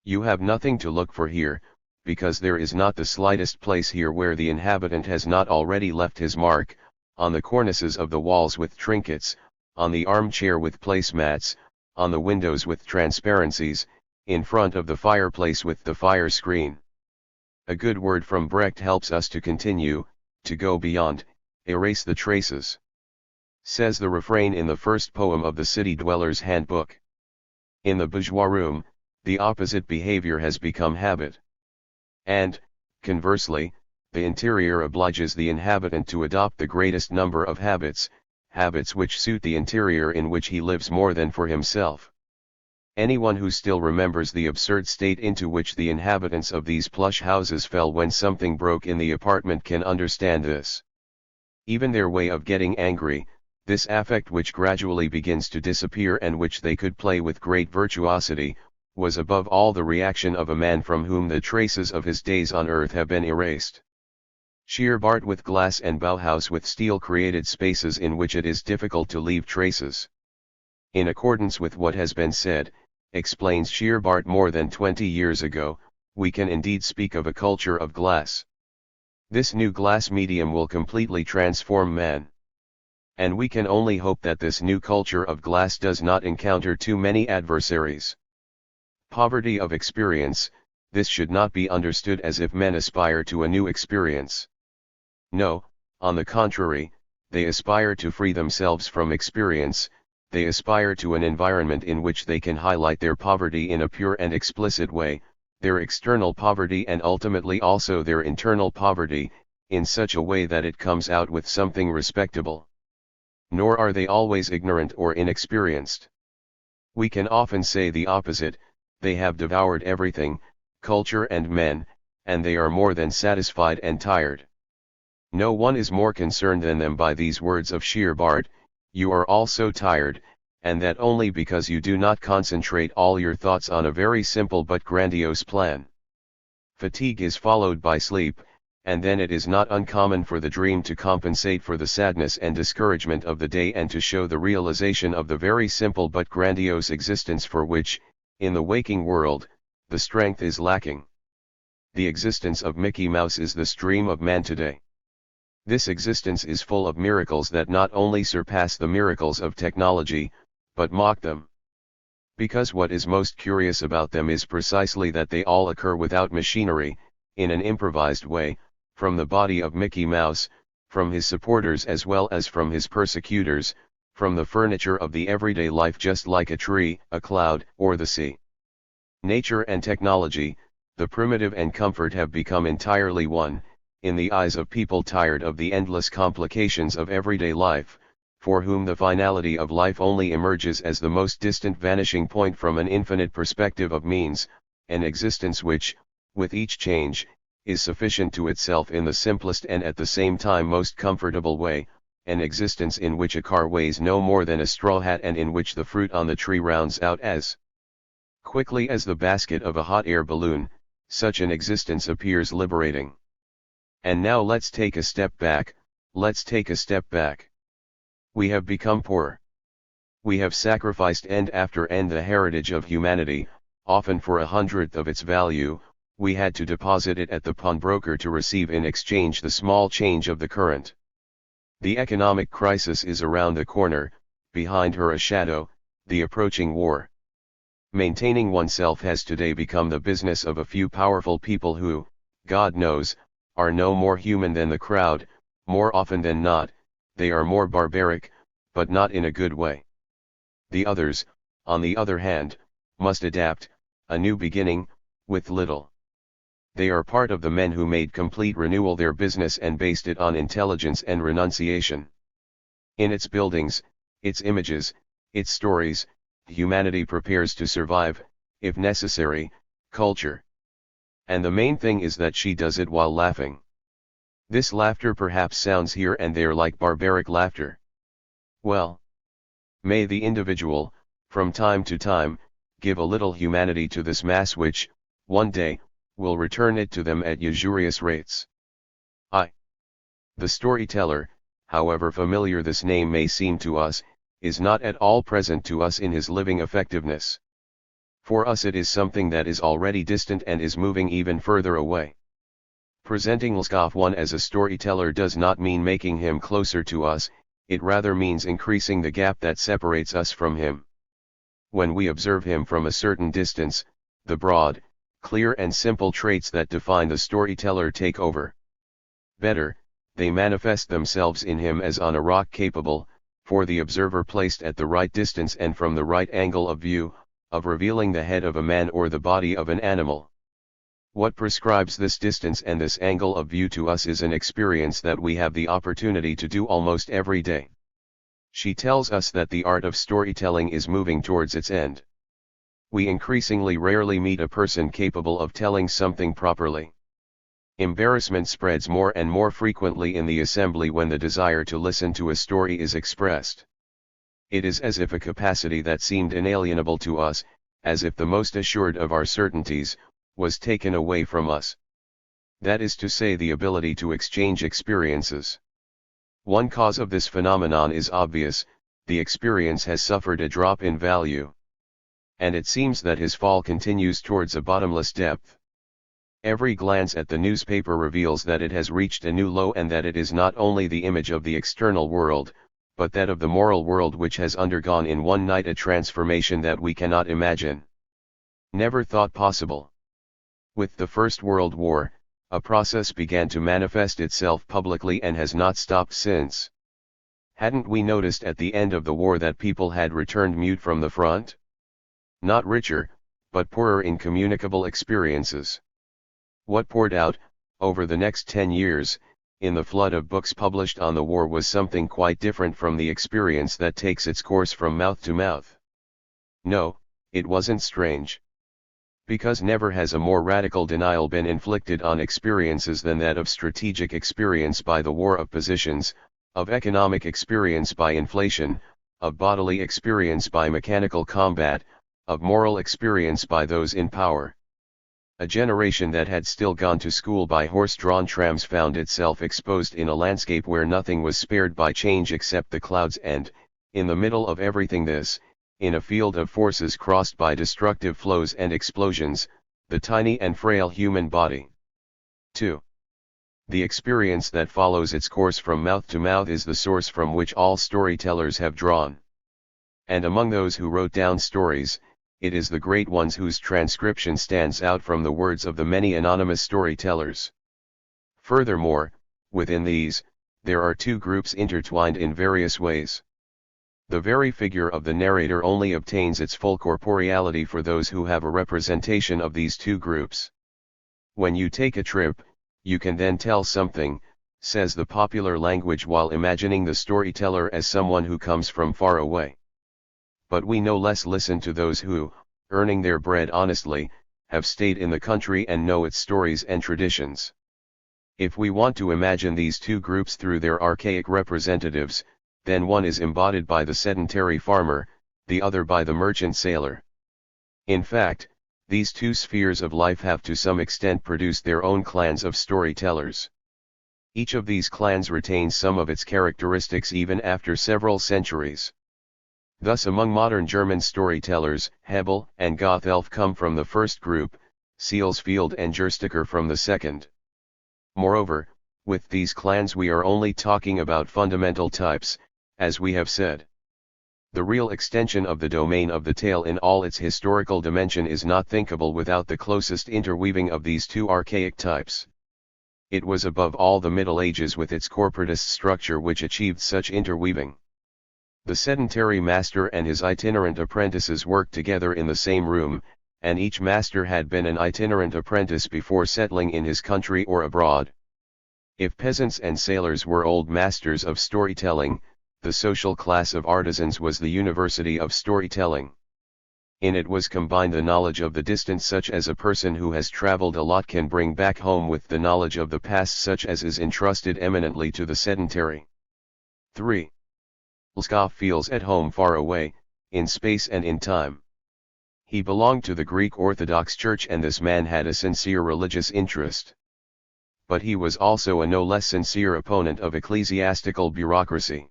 You have nothing to look for here, because there is not the slightest place here where the inhabitant has not already left his mark, on the cornices of the walls with trinkets, on the armchair with placemats, on the windows with transparencies, in front of the fireplace with the fire screen. A good word from Brecht helps us to continue, to go beyond, erase the traces. Says the refrain in the first poem of the City Dweller's Handbook. In the bourgeois room, the opposite behavior has become habit. And, conversely, the interior obliges the inhabitant to adopt the greatest number of habits, habits which suit the interior in which he lives more than for himself. Anyone who still remembers the absurd state into which the inhabitants of these plush houses fell when something broke in the apartment can understand this. Even their way of getting angry, this affect which gradually begins to disappear and which they could play with great virtuosity, was above all the reaction of a man from whom the traces of his days on earth have been erased. Shearbart with glass and Bauhaus with steel created spaces in which it is difficult to leave traces. In accordance with what has been said, explains Shearbart more than 20 years ago, we can indeed speak of a culture of glass. This new glass medium will completely transform man. And we can only hope that this new culture of glass does not encounter too many adversaries. Poverty of experience, this should not be understood as if men aspire to a new experience. No, on the contrary, they aspire to free themselves from experience. They aspire to an environment in which they can highlight their poverty in a pure and explicit way, their external poverty and ultimately also their internal poverty, in such a way that it comes out with something respectable. Nor are they always ignorant or inexperienced. We can often say the opposite, they have devoured everything, culture and men, and they are more than satisfied and tired. No one is more concerned than them by these words of Shearbart, you are all so tired, and that only because you do not concentrate all your thoughts on a very simple but grandiose plan. Fatigue is followed by sleep, and then it is not uncommon for the dream to compensate for the sadness and discouragement of the day and to show the realization of the very simple but grandiose existence for which, in the waking world, the strength is lacking. The existence of Mickey Mouse is the stream of man today. This existence is full of miracles that not only surpass the miracles of technology, but mock them. Because what is most curious about them is precisely that they all occur without machinery, in an improvised way, from the body of Mickey Mouse, from his supporters as well as from his persecutors, from the furniture of the everyday life just like a tree, a cloud, or the sea. Nature and technology, the primitive and comfort have become entirely one, in the eyes of people tired of the endless complications of everyday life, for whom the finality of life only emerges as the most distant vanishing point from an infinite perspective of means, an existence which, with each change, is sufficient to itself in the simplest and at the same time most comfortable way, an existence in which a car weighs no more than a straw hat and in which the fruit on the tree rounds out as quickly as the basket of a hot air balloon, such an existence appears liberating. And now let's take a step back, We have become poorer. We have sacrificed end after end the heritage of humanity, often for 1/100th of its value. We had to deposit it at the pawnbroker to receive in exchange the small change of the current. The economic crisis is around the corner, behind her a shadow, the approaching war. Maintaining oneself has today become the business of a few powerful people who, God knows, are no more human than the crowd. More often than not, they are more barbaric, but not in a good way. The others, on the other hand, must adapt, a new beginning, with little. They are part of the men who made complete renewal their business and based it on intelligence and renunciation. In its buildings, its images, its stories, humanity prepares to survive, if necessary, culture. And the main thing is that she does it while laughing. This laughter perhaps sounds here and there like barbaric laughter. Well, may the individual, from time to time, give a little humanity to this mass which, one day, will return it to them at usurious rates. The storyteller, however familiar this name may seem to us, is not at all present to us in his living effectiveness. For us it is something that is already distant and is moving even further away. Presenting Lskov one as a storyteller does not mean making him closer to us, it rather means increasing the gap that separates us from him. When we observe him from a certain distance, the broad, clear and simple traits that define the storyteller take over. Better, they manifest themselves in him as on a rock capable, for the observer placed at the right distance and from the right angle of view, of revealing the head of a man or the body of an animal. What prescribes this distance and this angle of view to us is an experience that we have the opportunity to do almost every day. She tells us that the art of storytelling is moving towards its end. We increasingly rarely meet a person capable of telling something properly. Embarrassment spreads more and more frequently in the assembly when the desire to listen to a story is expressed. It is as if a capacity that seemed inalienable to us, as if the most assured of our certainties, was taken away from us. That is to say, the ability to exchange experiences. One cause of this phenomenon is obvious: the experience has suffered a drop in value. And it seems that his fall continues towards a bottomless depth. Every glance at the newspaper reveals that it has reached a new low and that it is not only the image of the external world, but that of the moral world which has undergone in one night a transformation that we cannot imagine. Never thought possible. With the First World War, a process began to manifest itself publicly and has not stopped since. Hadn't we noticed at the end of the war that people had returned mute from the front? Not richer, but poorer in communicable experiences. What poured out, over the next 10 years, in the flood of books published on the war was something quite different from the experience that takes its course from mouth to mouth. No, it wasn't strange. Because never has a more radical denial been inflicted on experiences than that of strategic experience by the war of positions, of economic experience by inflation, of bodily experience by mechanical combat, of moral experience by those in power. A generation that had still gone to school by horse-drawn trams found itself exposed in a landscape where nothing was spared by change except the clouds and, in the middle of everything this, in a field of forces crossed by destructive flows and explosions, the tiny and frail human body. 2. The experience that follows its course from mouth to mouth is the source from which all storytellers have drawn. And among those who wrote down stories, it is the great ones whose transcription stands out from the words of the many anonymous storytellers. Furthermore, within these, there are two groups intertwined in various ways. The very figure of the narrator only obtains its full corporeality for those who have a representation of these two groups. When you take a trip, you can then tell something, says the popular language, while imagining the storyteller as someone who comes from far away. But we no less listen to those who, earning their bread honestly, have stayed in the country and know its stories and traditions. If we want to imagine these two groups through their archaic representatives, then one is embodied by the sedentary farmer, the other by the merchant sailor. In fact, these two spheres of life have to some extent produced their own clans of storytellers. Each of these clans retains some of its characteristics even after several centuries. Thus among modern German storytellers, Hebel and Gothelf come from the first group, Sealsfield and Gersticker from the second. Moreover, with these clans we are only talking about fundamental types, as we have said. The real extension of the domain of the tale in all its historical dimension is not thinkable without the closest interweaving of these two archaic types. It was above all the Middle Ages with its corporatist structure which achieved such interweaving. The sedentary master and his itinerant apprentices worked together in the same room, and each master had been an itinerant apprentice before settling in his country or abroad. If peasants and sailors were old masters of storytelling, the social class of artisans was the university of storytelling. In it was combined the knowledge of the distant such as a person who has traveled a lot can bring back home with the knowledge of the past such as is entrusted eminently to the sedentary. 3. Lskov feels at home far away, in space and in time. He belonged to the Greek Orthodox Church and this man had a sincere religious interest. But he was also a no less sincere opponent of ecclesiastical bureaucracy.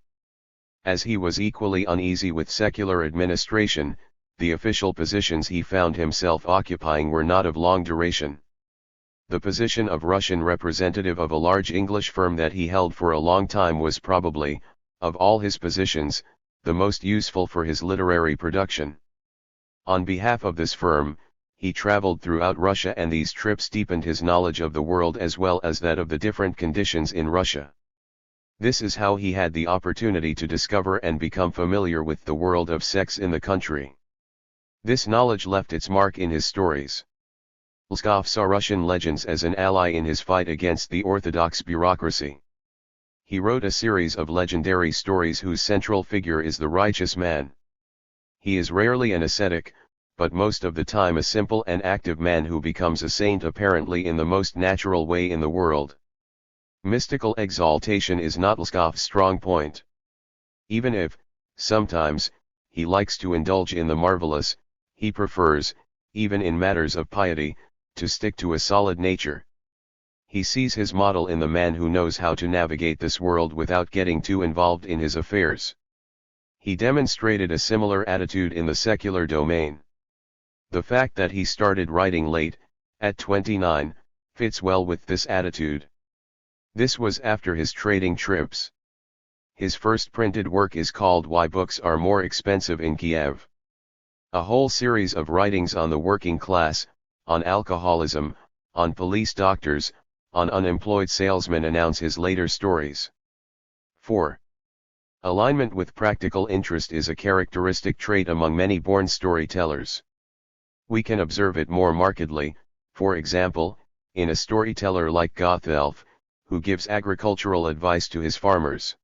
As he was equally uneasy with secular administration, the official positions he found himself occupying were not of long duration. The position of Russian representative of a large English firm that he held for a long time was probably, of all his positions, the most useful for his literary production. On behalf of this firm, he traveled throughout Russia and these trips deepened his knowledge of the world as well as that of the different conditions in Russia. This is how he had the opportunity to discover and become familiar with the world of sex in the country. This knowledge left its mark in his stories. Lskov saw Russian legends as an ally in his fight against the orthodox bureaucracy. He wrote a series of legendary stories whose central figure is the righteous man. He is rarely an ascetic, but most of the time a simple and active man who becomes a saint apparently in the most natural way in the world. Mystical exaltation is not Lskov's strong point. Even if, sometimes, he likes to indulge in the marvelous, he prefers, even in matters of piety, to stick to a solid nature. He sees his model in the man who knows how to navigate this world without getting too involved in his affairs. He demonstrated a similar attitude in the secular domain. The fact that he started writing late, at 29, fits well with this attitude. This was after his trading trips. His first printed work is called Why Books Are More Expensive in Kiev. A whole series of writings on the working class, on alcoholism, on police doctors, on unemployed salesmen announce his later stories. 4. Alignment with practical interest is a characteristic trait among many born storytellers. We can observe it more markedly, for example, in a storyteller like Gothelf, who gives agricultural advice to his farmers.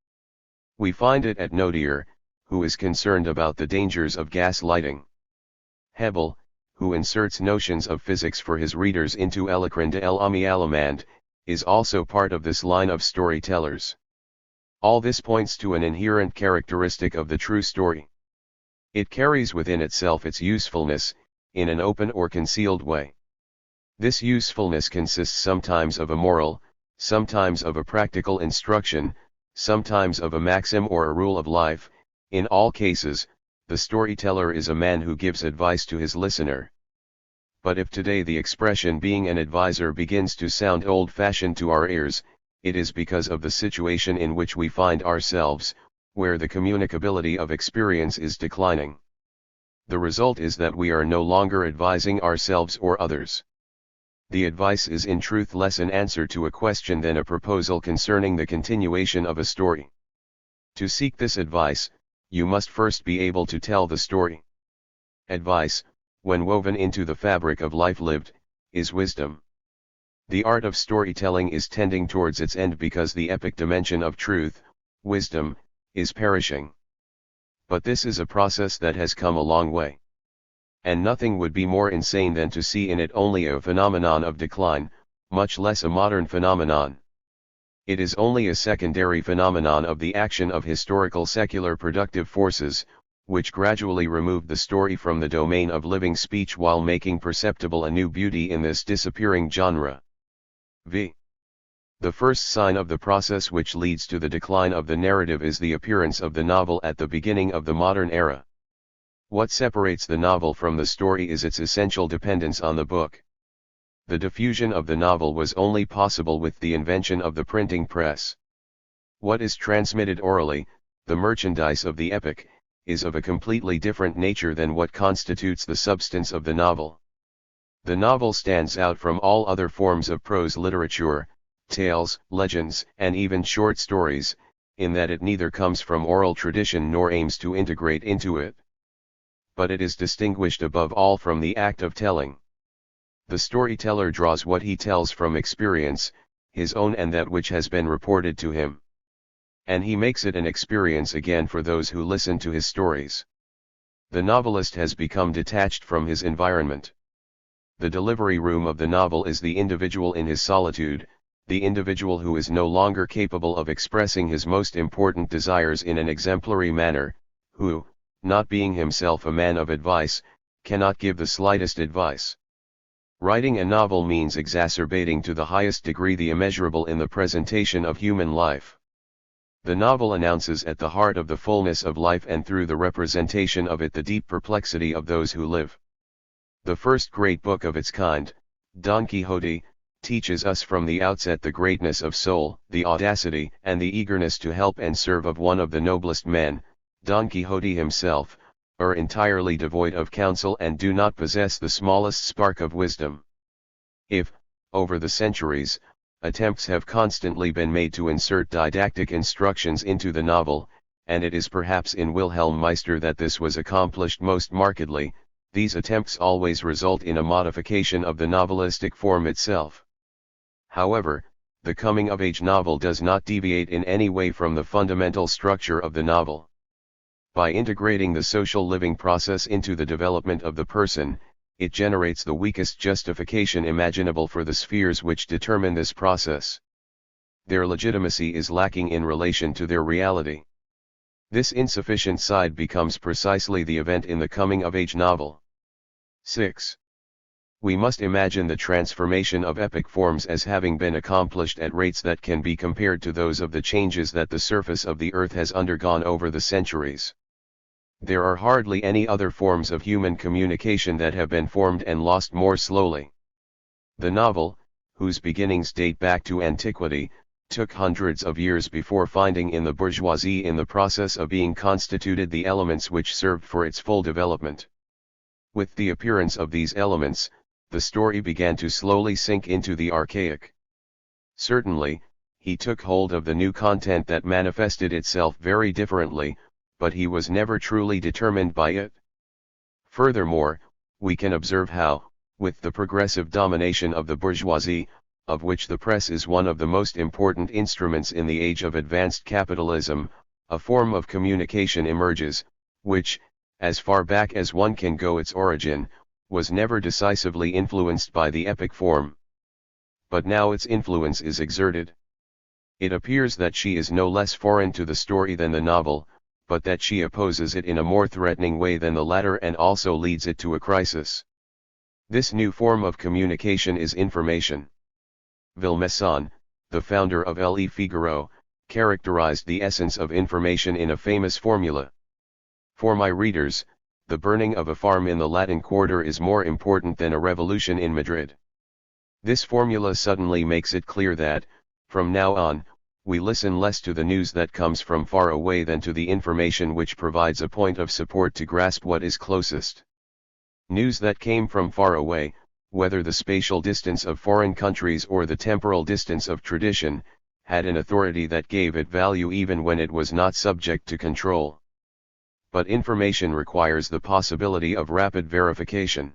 We find it at Nodier, who is concerned about the dangers of gas lighting. Hebel, who inserts notions of physics for his readers into Eloquent el Ami Alamand, is also part of this line of storytellers. All this points to an inherent characteristic of the true story. It carries within itself its usefulness, in an open or concealed way. This usefulness consists sometimes of a moral, sometimes of a practical instruction, sometimes of a maxim or a rule of life. In all cases, the storyteller is a man who gives advice to his listener. But if today the expression being an advisor begins to sound old-fashioned to our ears, it is because of the situation in which we find ourselves, where the communicability of experience is declining. The result is that we are no longer advising ourselves or others. The advice is in truth less an answer to a question than a proposal concerning the continuation of a story. To seek this advice, you must first be able to tell the story. Advice, when woven into the fabric of life lived, is wisdom. The art of storytelling is tending towards its end because the epic dimension of truth, wisdom, is perishing. But this is a process that has come a long way. And nothing would be more insane than to see in it only a phenomenon of decline, much less a modern phenomenon. It is only a secondary phenomenon of the action of historical secular productive forces, which gradually removed the story from the domain of living speech while making perceptible a new beauty in this disappearing genre. V. The first sign of the process which leads to the decline of the narrative is the appearance of the novel at the beginning of the modern era. What separates the novel from the story is its essential dependence on the book. The diffusion of the novel was only possible with the invention of the printing press. What is transmitted orally, the merchandise of the epic, is of a completely different nature than what constitutes the substance of the novel. The novel stands out from all other forms of prose literature, tales, legends, and even short stories, in that it neither comes from oral tradition nor aims to integrate into it. But it is distinguished above all from the act of telling. The storyteller draws what he tells from experience, his own and that which has been reported to him. And he makes it an experience again for those who listen to his stories. The novelist has become detached from his environment. The delivery room of the novel is the individual in his solitude, the individual who is no longer capable of expressing his most important desires in an exemplary manner, who, not being himself a man of advice, cannot give the slightest advice. Writing a novel means exacerbating to the highest degree the immeasurable in the presentation of human life. The novel announces at the heart of the fullness of life and through the representation of it the deep perplexity of those who live. The first great book of its kind, Don Quixote, teaches us from the outset the greatness of soul, the audacity and the eagerness to help and serve of one of the noblest men, Don Quixote himself, are entirely devoid of counsel and do not possess the smallest spark of wisdom. If, over the centuries, attempts have constantly been made to insert didactic instructions into the novel, and it is perhaps in Wilhelm Meister that this was accomplished most markedly, these attempts always result in a modification of the novelistic form itself. However, the coming-of-age novel does not deviate in any way from the fundamental structure of the novel. By integrating the social living process into the development of the person, it generates the weakest justification imaginable for the spheres which determine this process. Their legitimacy is lacking in relation to their reality. This insufficient side becomes precisely the event in the coming-of-age novel. 6. We must imagine the transformation of epic forms as having been accomplished at rates that can be compared to those of the changes that the surface of the earth has undergone over the centuries. There are hardly any other forms of human communication that have been formed and lost more slowly. The novel, whose beginnings date back to antiquity, took hundreds of years before finding in the bourgeoisie in the process of being constituted the elements which served for its full development. With the appearance of these elements, the story began to slowly sink into the archaic. Certainly, he took hold of the new content that manifested itself very differently, but he was never truly determined by it. Furthermore, we can observe how, with the progressive domination of the bourgeoisie, of which the press is one of the most important instruments in the age of advanced capitalism, a form of communication emerges, which, as far back as one can go its origin, was never decisively influenced by the epic form. But now its influence is exerted. It appears that she is no less foreign to the story than the novel, but that she opposes it in a more threatening way than the latter and also leads it to a crisis. This new form of communication is information. Villemessant, the founder of Le Figaro, characterized the essence of information in a famous formula. For my readers, the burning of a farm in the Latin Quarter is more important than a revolution in Madrid. This formula suddenly makes it clear that, from now on, we listen less to the news that comes from far away than to the information which provides a point of support to grasp what is closest. News that came from far away, whether the spatial distance of foreign countries or the temporal distance of tradition, had an authority that gave it value even when it was not subject to control. But information requires the possibility of rapid verification.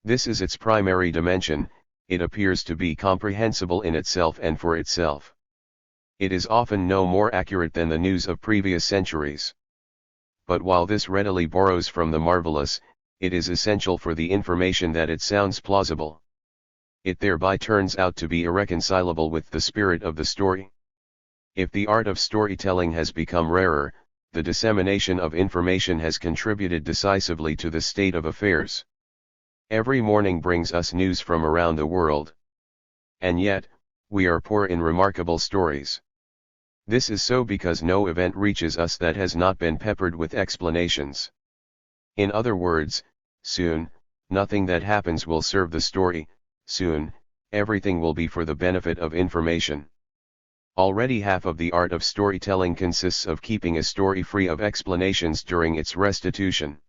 This is its primary dimension. It appears to be comprehensible in itself and for itself. It is often no more accurate than the news of previous centuries. But while this readily borrows from the marvelous, it is essential for the information that it sounds plausible. It thereby turns out to be irreconcilable with the spirit of the story. If the art of storytelling has become rarer, the dissemination of information has contributed decisively to the state of affairs. Every morning brings us news from around the world. And yet, we are poor in remarkable stories. This is so because no event reaches us that has not been peppered with explanations. In other words, soon, nothing that happens will serve the story, soon, everything will be for the benefit of information. Already half of the art of storytelling consists of keeping a story free of explanations during its restitution.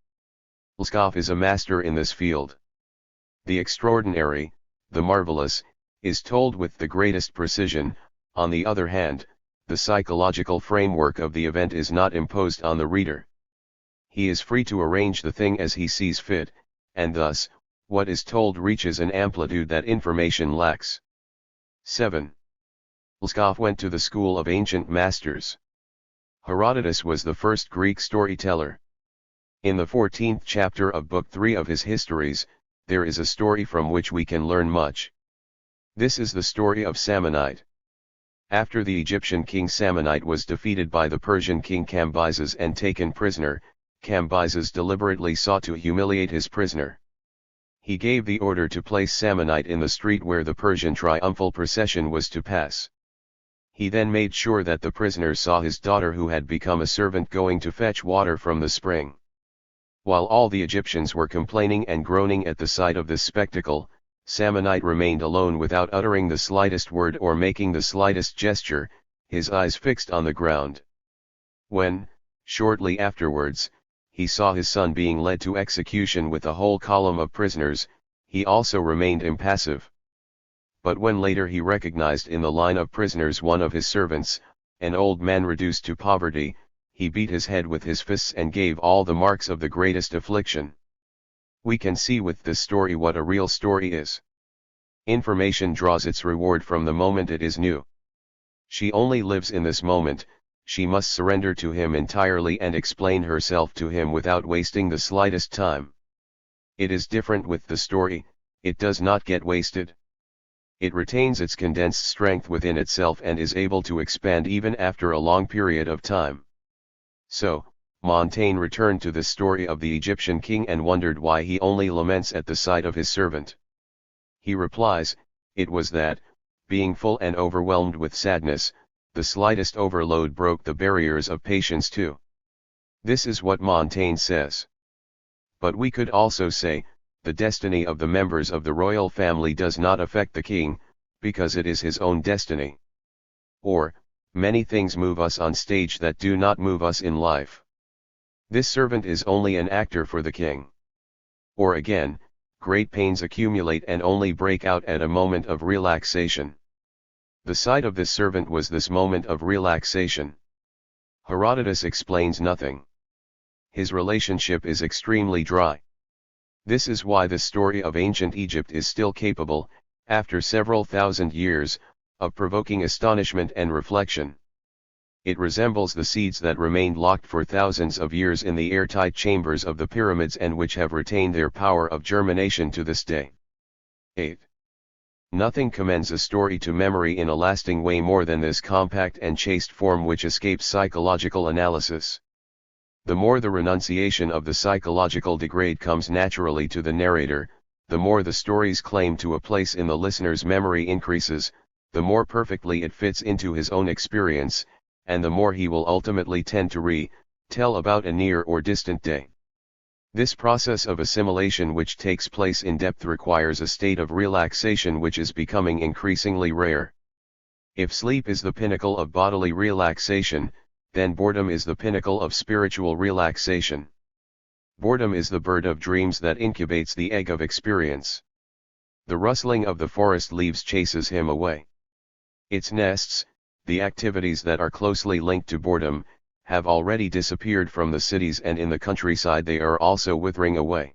Lskov is a master in this field. The extraordinary, the marvelous, is told with the greatest precision. On the other hand, the psychological framework of the event is not imposed on the reader. He is free to arrange the thing as he sees fit, and thus, what is told reaches an amplitude that information lacks. 7. Lskov went to the school of ancient masters. Herodotus was the first Greek storyteller. In the 14th chapter of Book 3 of his Histories, there is a story from which we can learn much. This is the story of Samanite. After the Egyptian king Samanite was defeated by the Persian king Cambyses and taken prisoner, Cambyses deliberately sought to humiliate his prisoner. He gave the order to place Samanite in the street where the Persian triumphal procession was to pass. He then made sure that the prisoner saw his daughter who had become a servant going to fetch water from the spring. While all the Egyptians were complaining and groaning at the sight of this spectacle, Samanite remained alone without uttering the slightest word or making the slightest gesture, his eyes fixed on the ground. When, shortly afterwards, he saw his son being led to execution with a whole column of prisoners, he also remained impassive. But when later he recognized in the line of prisoners one of his servants, an old man reduced to poverty, he beat his head with his fists and gave all the marks of the greatest affliction. We can see with this story what a real story is. Information draws its reward from the moment it is new. She only lives in this moment, she must surrender to him entirely and explain herself to him without wasting the slightest time. It is different with the story, it does not get wasted. It retains its condensed strength within itself and is able to expand even after a long period of time. So, Montaigne returned to the story of the Egyptian king and wondered why he only laments at the sight of his servant. He replies, it was that, being full and overwhelmed with sadness, the slightest overload broke the barriers of patience too. This is what Montaigne says. But we could also say, the destiny of the members of the royal family does not affect the king, because it is his own destiny. Or, many things move us on stage that do not move us in life. This servant is only an actor for the king. Or again, great pains accumulate and only break out at a moment of relaxation. The sight of this servant was this moment of relaxation. Herodotus explains nothing. His relationship is extremely dry. This is why the story of ancient Egypt is still capable, after several thousand years, of provoking astonishment and reflection. It resembles the seeds that remained locked for thousands of years in the airtight chambers of the pyramids and which have retained their power of germination to this day. 8. Nothing commends a story to memory in a lasting way more than this compact and chaste form which escapes psychological analysis. The more the renunciation of the psychological degrade comes naturally to the narrator, the more the story's claim to a place in the listener's memory increases, the more perfectly it fits into his own experience, and the more he will ultimately tend to tell about a near or distant day. This process of assimilation which takes place in depth requires a state of relaxation which is becoming increasingly rare. If sleep is the pinnacle of bodily relaxation, then boredom is the pinnacle of spiritual relaxation. Boredom is the bird of dreams that incubates the egg of experience. The rustling of the forest leaves chases him away. Its nests, the activities that are closely linked to boredom, have already disappeared from the cities, and in the countryside they are also withering away.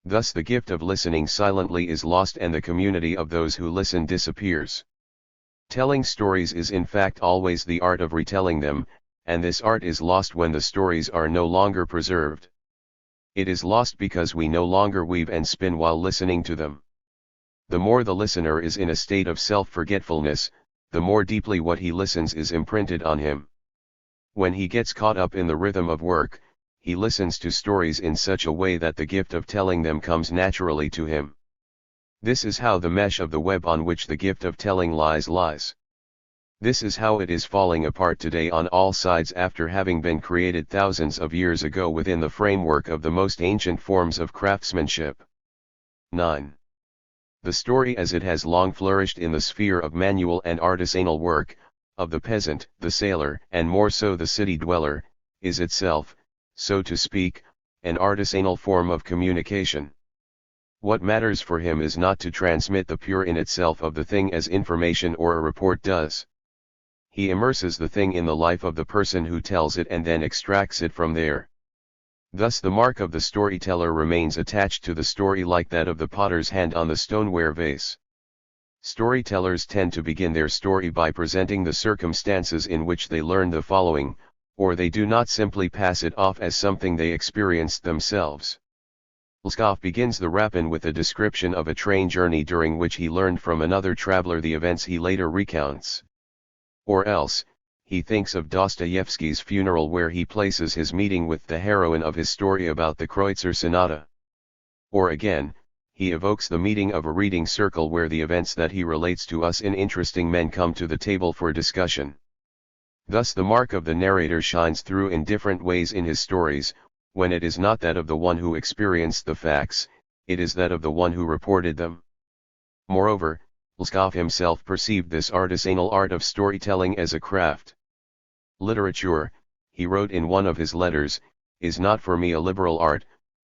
Thus the gift of listening silently is lost and the community of those who listen disappears. Telling stories is in fact always the art of retelling them, and this art is lost when the stories are no longer preserved. It is lost because we no longer weave and spin while listening to them. The more the listener is in a state of self-forgetfulness, the more deeply what he listens is imprinted on him. When he gets caught up in the rhythm of work, he listens to stories in such a way that the gift of telling them comes naturally to him. This is how the mesh of the web on which the gift of telling lies. This is how it is falling apart today on all sides after having been created thousands of years ago within the framework of the most ancient forms of craftsmanship. 9. The story as it has long flourished in the sphere of manual and artisanal work, of the peasant, the sailor, and more so the city dweller, is itself, so to speak, an artisanal form of communication. What matters for him is not to transmit the pure in itself of the thing as information or a report does. He immerses the thing in the life of the person who tells it and then extracts it from there. Thus the mark of the storyteller remains attached to the story like that of the potter's hand on the stoneware vase. Storytellers tend to begin their story by presenting the circumstances in which they learn the following, or they do not simply pass it off as something they experienced themselves. Lskov begins the rapin with a description of a train journey during which he learned from another traveler the events he later recounts. Or else, he thinks of Dostoevsky's funeral where he places his meeting with the heroine of his story about the Kreutzer Sonata. Or again, he evokes the meeting of a reading circle where the events that he relates to us in interesting men come to the table for discussion. Thus the mark of the narrator shines through in different ways in his stories, when it is not that of the one who experienced the facts, it is that of the one who reported them. Moreover, Lskov himself perceived this artisanal art of storytelling as a craft. Literature, he wrote in one of his letters, is not for me a liberal art,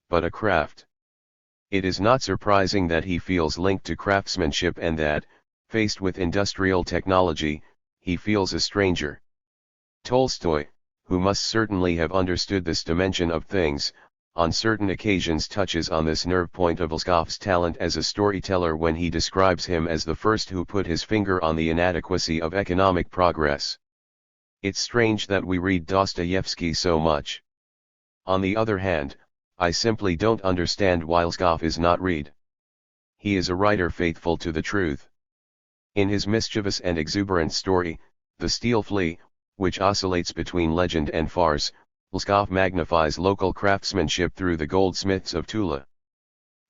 but a craft. It is not surprising that he feels linked to craftsmanship and that, faced with industrial technology, he feels a stranger. Tolstoy, who must certainly have understood this dimension of things, on certain occasions touches on this nerve point of Lskov's talent as a storyteller when he describes him as the first who put his finger on the inadequacy of economic progress. It's strange that we read Dostoevsky so much. On the other hand, I simply don't understand why Lskov is not read. He is a writer faithful to the truth. In his mischievous and exuberant story, The Steel Flea, which oscillates between legend and farce, Lskov magnifies local craftsmanship through the goldsmiths of Tula.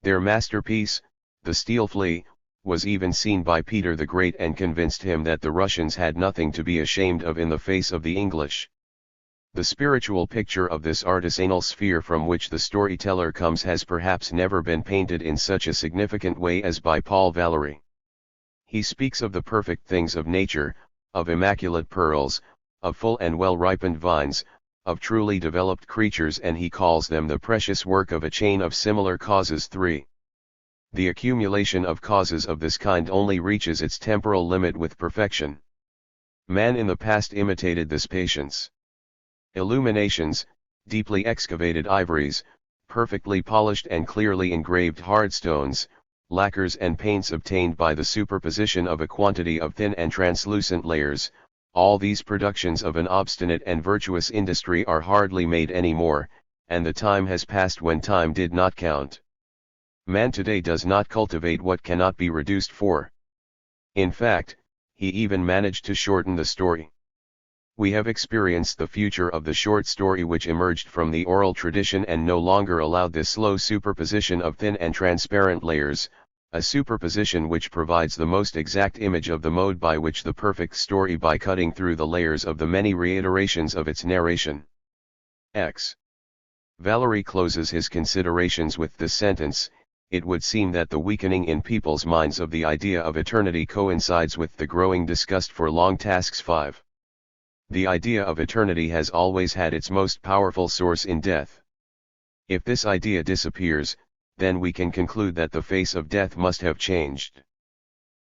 Their masterpiece, The Steel Flea, was even seen by Peter the Great and convinced him that the Russians had nothing to be ashamed of in the face of the English. The spiritual picture of this artisanal sphere from which the storyteller comes has perhaps never been painted in such a significant way as by Paul Valéry. He speaks of the perfect things of nature, of immaculate pearls, of full and well-ripened vines, of truly developed creatures, and he calls them the precious work of a chain of similar causes. 3. The accumulation of causes of this kind only reaches its temporal limit with perfection. Man in the past imitated this patience. Illuminations, deeply excavated ivories, perfectly polished and clearly engraved hard stones, lacquers and paints obtained by the superposition of a quantity of thin and translucent layers, all these productions of an obstinate and virtuous industry are hardly made any more, and the time has passed when time did not count. Man today does not cultivate what cannot be reduced for. In fact, he even managed to shorten the story. We have experienced the future of the short story which emerged from the oral tradition and no longer allowed this slow superposition of thin and transparent layers, a superposition which provides the most exact image of the mode by which the perfect story by cutting through the layers of the many reiterations of its narration. X. Valéry closes his considerations with this sentence: it would seem that the weakening in people's minds of the idea of eternity coincides with the growing disgust for long tasks. 5. The idea of eternity has always had its most powerful source in death. If this idea disappears, then we can conclude that the face of death must have changed.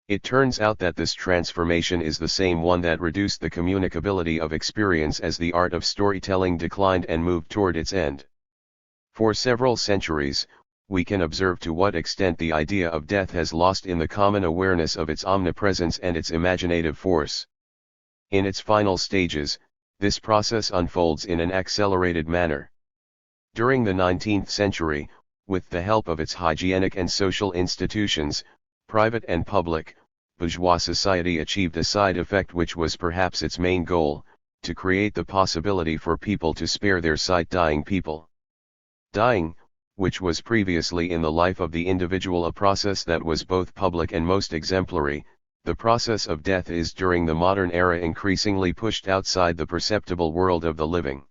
It turns out that this transformation is the same one that reduced the communicability of experience as the art of storytelling declined and moved toward its end. For several centuries, we can observe to what extent the idea of death has lost in the common awareness of its omnipresence and its imaginative force. In its final stages, this process unfolds in an accelerated manner. During the 19th century, with the help of its hygienic and social institutions, private and public, bourgeois society achieved a side effect which was perhaps its main goal, to create the possibility for people to spare their sight dying people. Dying, which was previously in the life of the individual a process that was both public and most exemplary, the process of death is during the modern era increasingly pushed outside the perceptible world of the living.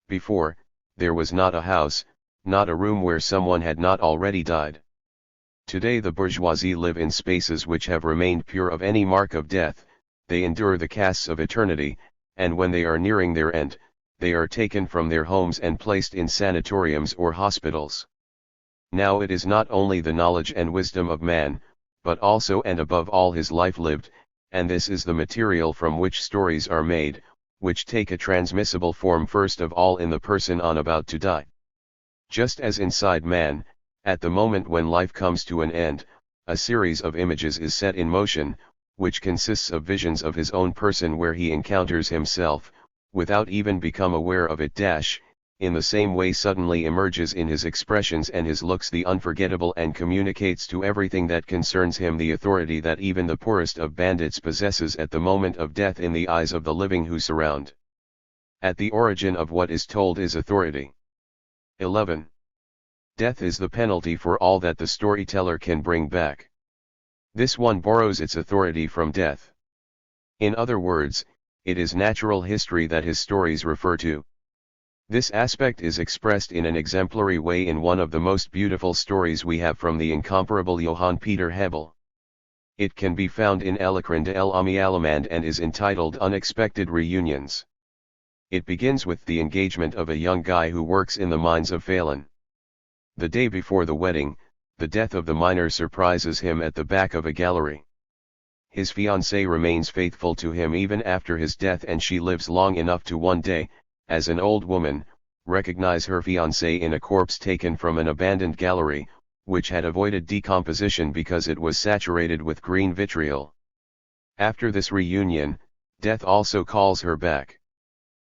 Before, there was not a house, not a room where someone had not already died. Today the bourgeoisie live in spaces which have remained pure of any mark of death, they endure the casts of eternity, and when they are nearing their end, they are taken from their homes and placed in sanatoriums or hospitals. Now it is not only the knowledge and wisdom of man, but also and above all his life lived, and this is the material from which stories are made, which take a transmissible form first of all in the person about to die. Just as inside man, at the moment when life comes to an end, a series of images is set in motion, which consists of visions of his own person where he encounters himself, without even become aware of it. In the same way suddenly emerges in his expressions and his looks the unforgettable and communicates to everything that concerns him the authority that even the poorest of bandits possesses at the moment of death in the eyes of the living who surround. At the origin of what is told is authority. 11. Death is the penalty for all that the storyteller can bring back. This one borrows its authority from death. In other words, it is natural history that his stories refer to. This aspect is expressed in an exemplary way in one of the most beautiful stories we have from the incomparable Johann Peter Hebel. It can be found in Elekronde El Amialamand and is entitled Unexpected Reunions. It begins with the engagement of a young guy who works in the mines of Phelan. The day before the wedding, the death of the miner surprises him at the back of a gallery. His fiancée remains faithful to him even after his death, and she lives long enough to one day, as an old woman, recognize her fiancé in a corpse taken from an abandoned gallery, which had avoided decomposition because it was saturated with green vitriol. After this reunion, death also calls her back.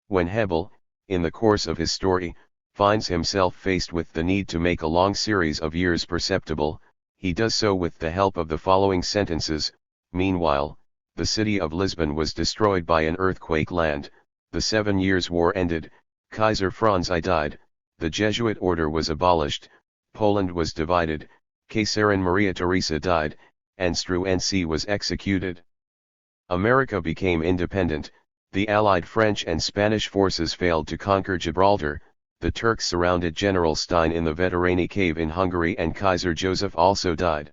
When Hebel, in the course of his story, finds himself faced with the need to make a long series of years perceptible, he does so with the help of the following sentences: Meanwhile, the city of Lisbon was destroyed by an earthquake. The 7 Years' War ended, Kaiser Franz I died, the Jesuit order was abolished, Poland was divided, Kaiserin Maria Theresa died, and Struensee was executed. America became independent, the Allied French and Spanish forces failed to conquer Gibraltar, the Turks surrounded General Stein in the Veterani cave in Hungary, and Kaiser Joseph also died.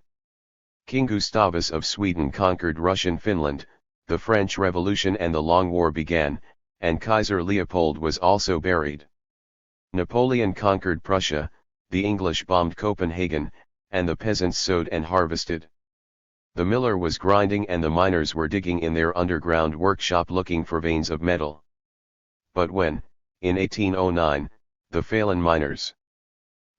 King Gustavus of Sweden conquered Russian Finland, the French Revolution and the Long War began, and Kaiser Leopold was also buried. Napoleon conquered Prussia, the English bombed Copenhagen, and the peasants sowed and harvested. The miller was grinding and the miners were digging in their underground workshop looking for veins of metal. But when, in 1809, the Phelan miners.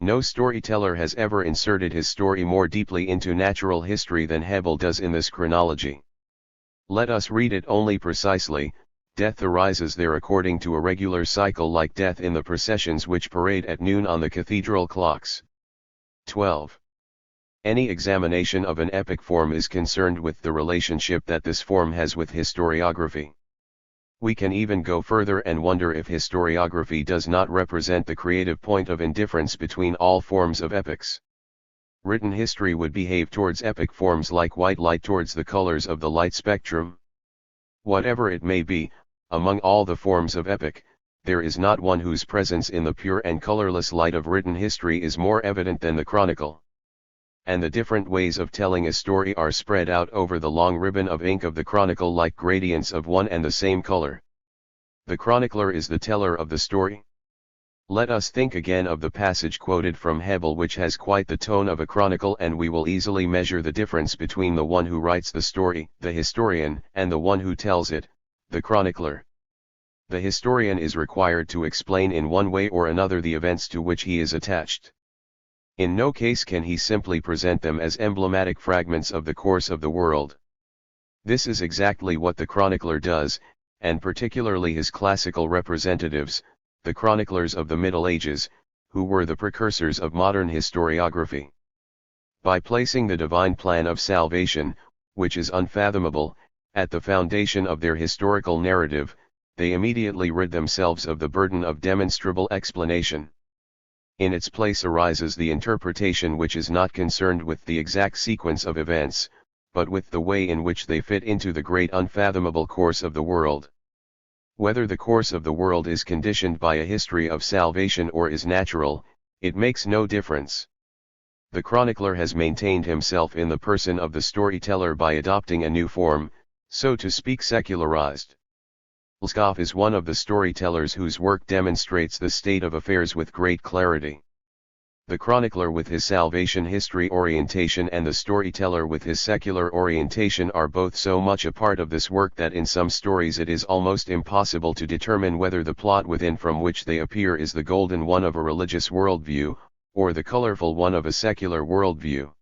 No storyteller has ever inserted his story more deeply into natural history than Hebel does in this chronology. Let us read it only precisely. Death arises there according to a regular cycle, like death in the processions which parade at noon on the cathedral clocks. 12. Any examination of an epic form is concerned with the relationship that this form has with historiography. We can even go further and wonder if historiography does not represent the creative point of indifference between all forms of epics. Written history would behave towards epic forms like white light towards the colors of the light spectrum. Whatever it may be, among all the forms of epic, there is not one whose presence in the pure and colorless light of written history is more evident than the chronicle. And the different ways of telling a story are spread out over the long ribbon of ink of the chronicle like gradients of one and the same color. The chronicler is the teller of the story. Let us think again of the passage quoted from Hebel, which has quite the tone of a chronicle, and we will easily measure the difference between the one who writes the story, the historian, and the one who tells it, the chronicler. The historian is required to explain in one way or another the events to which he is attached. In no case can he simply present them as emblematic fragments of the course of the world. This is exactly what the chronicler does, and particularly his classical representatives, the chroniclers of the Middle Ages, who were the precursors of modern historiography. By placing the divine plan of salvation, which is unfathomable, at the foundation of their historical narrative, they immediately rid themselves of the burden of demonstrable explanation. In its place arises the interpretation which is not concerned with the exact sequence of events, but with the way in which they fit into the great unfathomable course of the world. Whether the course of the world is conditioned by a history of salvation or is natural, it makes no difference. The chronicler has maintained himself in the person of the storyteller by adopting a new form, so to speak secularized. Lskov is one of the storytellers whose work demonstrates the state of affairs with great clarity. The chronicler with his salvation history orientation and the storyteller with his secular orientation are both so much a part of this work that in some stories it is almost impossible to determine whether the plot within from which they appear is the golden one of a religious worldview, or the colorful one of a secular worldview.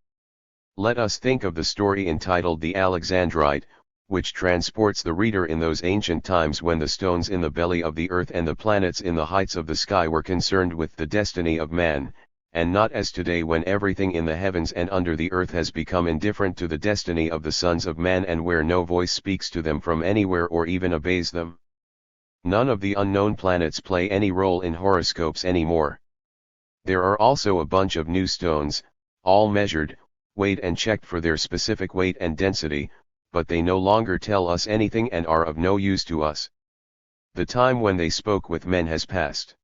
Let us think of the story entitled The Alexandrite, which transports the reader in those ancient times when the stones in the belly of the earth and the planets in the heights of the sky were concerned with the destiny of man, and not as today when everything in the heavens and under the earth has become indifferent to the destiny of the sons of man and where no voice speaks to them from anywhere or even obeys them. None of the unknown planets play any role in horoscopes anymore. There are also a bunch of new stones, all measured, weighed and checked for their specific weight and density, but they no longer tell us anything and are of no use to us. The time when they spoke with men has passed.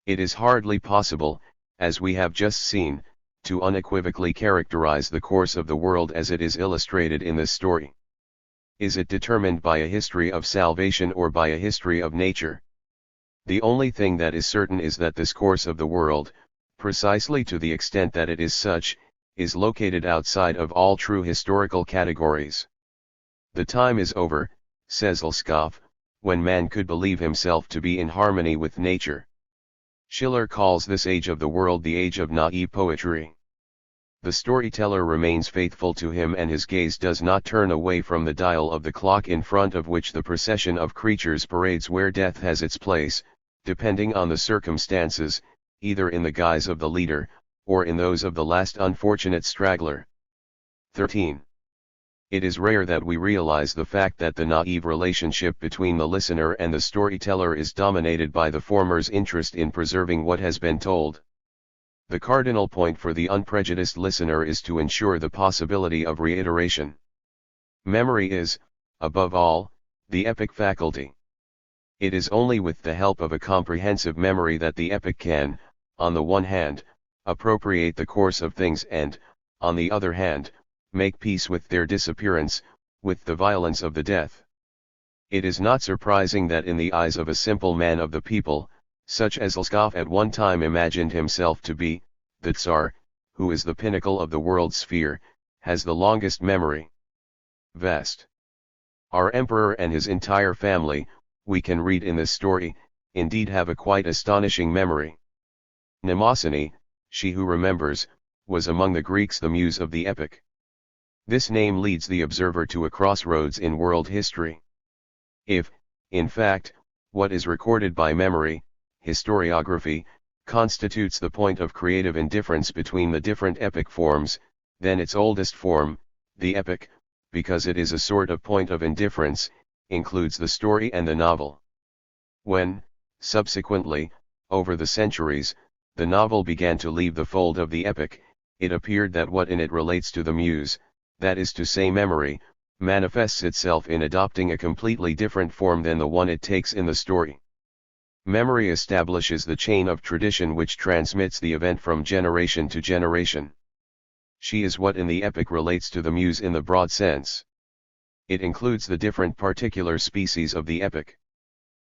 It is hardly possible, as we have just seen, to unequivocally characterize the course of the world as it is illustrated in this story. Is it determined by a history of salvation or by a history of nature? The only thing that is certain is that this course of the world, precisely to the extent that it is such, is located outside of all true historical categories. The time is over, says Lskov, when man could believe himself to be in harmony with nature. Schiller calls this age of the world the age of naive poetry. The storyteller remains faithful to him and his gaze does not turn away from the dial of the clock in front of which the procession of creatures parades where death has its place, depending on the circumstances, either in the guise of the leader, or in those of the last unfortunate straggler. 13. It is rare that we realize the fact that the naive relationship between the listener and the storyteller is dominated by the former's interest in preserving what has been told. The cardinal point for the unprejudiced listener is to ensure the possibility of reiteration. Memory is, above all, the epic faculty. It is only with the help of a comprehensive memory that the epic can, on the one hand, appropriate the course of things and, on the other hand, make peace with their disappearance, with the violence of the death. It is not surprising that in the eyes of a simple man of the people, such as Lskov at one time imagined himself to be, the Tsar, who is the pinnacle of the world sphere, has the longest memory. Vest. Our emperor and his entire family, we can read in this story, indeed have a quite astonishing memory. Mnemosyne, she who remembers, was among the Greeks the muse of the epic. This name leads the observer to a crossroads in world history. If, in fact, what is recorded by memory, historiography, constitutes the point of creative indifference between the different epic forms, then its oldest form, the epic, because it is a sort of point of indifference, includes the story and the novel. When, subsequently, over the centuries, the novel began to leave the fold of the epic, it appeared that what in it relates to the muse, that is to say memory, manifests itself in adopting a completely different form than the one it takes in the story. Memory establishes the chain of tradition which transmits the event from generation to generation. She is what in the epic relates to the muse in the broad sense. It includes the different particular species of the epic.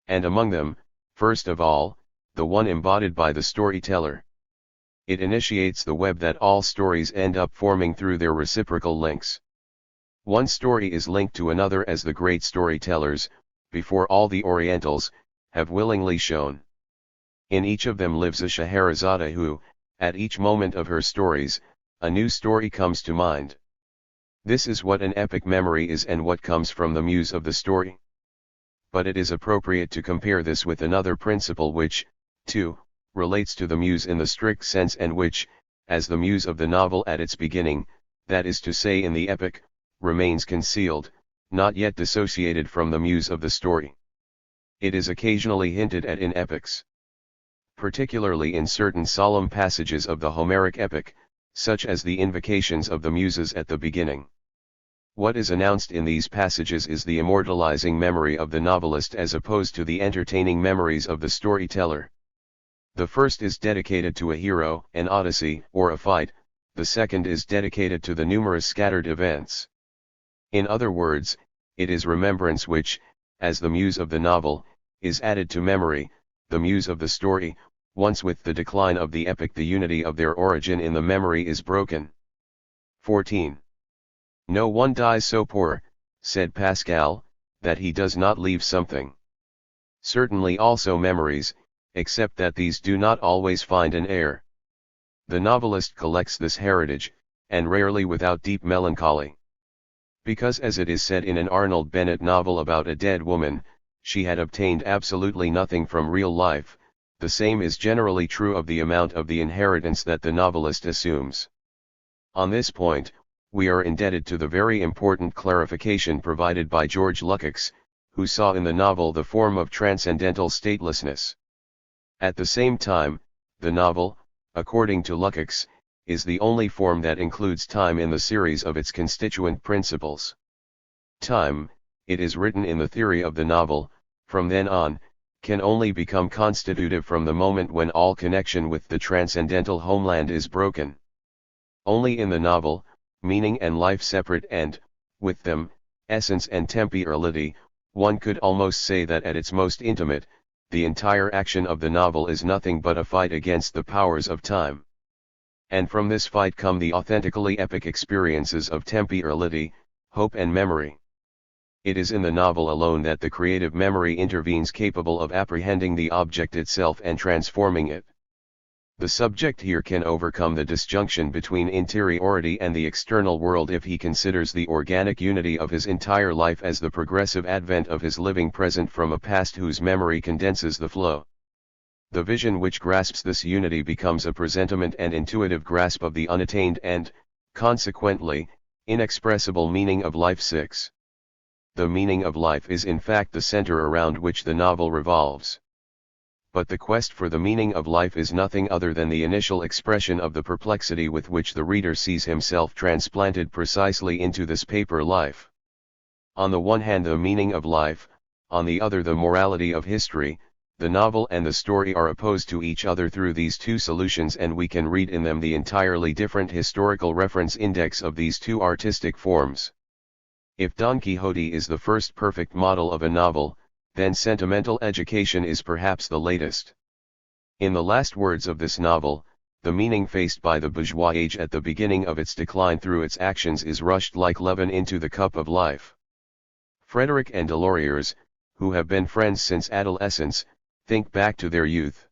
And among them, first of all, the one embodied by the storyteller. It initiates the web that all stories end up forming through their reciprocal links. One story is linked to another as the great storytellers, before all the Orientals, have willingly shown. In each of them lives a Scheherazade who, at each moment of her stories, a new story comes to mind. This is what an epic memory is and what comes from the muse of the story. But it is appropriate to compare this with another principle which, too, relates to the muse in the strict sense and which, as the muse of the novel at its beginning, that is to say in the epic, remains concealed, not yet dissociated from the muse of the story. It is occasionally hinted at in epics, particularly in certain solemn passages of the Homeric epic, such as the invocations of the muses at the beginning. What is announced in these passages is the immortalizing memory of the novelist as opposed to the entertaining memories of the storyteller. The first is dedicated to a hero, an odyssey, or a fight, the second is dedicated to the numerous scattered events. In other words, it is remembrance which, as the muse of the novel, is added to memory, the muse of the story. Once with the decline of the epic the unity of their origin in the memory is broken. 14. No one dies so poor, said Pascal, that he does not leave something. Certainly also memories, except that these do not always find an heir. The novelist collects this heritage, and rarely without deep melancholy. Because as it is said in an Arnold Bennett novel about a dead woman, she had obtained absolutely nothing from real life, the same is generally true of the amount of the inheritance that the novelist assumes. On this point, we are indebted to the very important clarification provided by George Lukács, who saw in the novel the form of transcendental statelessness. At the same time, the novel, according to Lukács, is the only form that includes time in the series of its constituent principles. Time, it is written in the theory of the novel, from then on, can only become constitutive from the moment when all connection with the transcendental homeland is broken. Only in the novel, meaning and life separate and, with them, essence and temporality, one could almost say that at its most intimate, the entire action of the novel is nothing but a fight against the powers of time. And from this fight come the authentically epic experiences of temporality, hope and memory. It is in the novel alone that the creative memory intervenes, capable of apprehending the object itself and transforming it. The subject here can overcome the disjunction between interiority and the external world if he considers the organic unity of his entire life as the progressive advent of his living present from a past whose memory condenses the flow. The vision which grasps this unity becomes a presentiment and intuitive grasp of the unattained and, consequently, inexpressible meaning of life. 6. The meaning of life is in fact the center around which the novel revolves. But the quest for the meaning of life is nothing other than the initial expression of the perplexity with which the reader sees himself transplanted precisely into this paper life. On the one hand the meaning of life, on the other the morality of history, the novel and the story are opposed to each other through these two solutions, and we can read in them the entirely different historical reference index of these two artistic forms. If Don Quixote is the first perfect model of a novel, then Sentimental Education is perhaps the latest. In the last words of this novel, the meaning faced by the bourgeois age at the beginning of its decline through its actions is rushed like leaven into the cup of life. Frederick and Deloriers, who have been friends since adolescence, think back to their youth.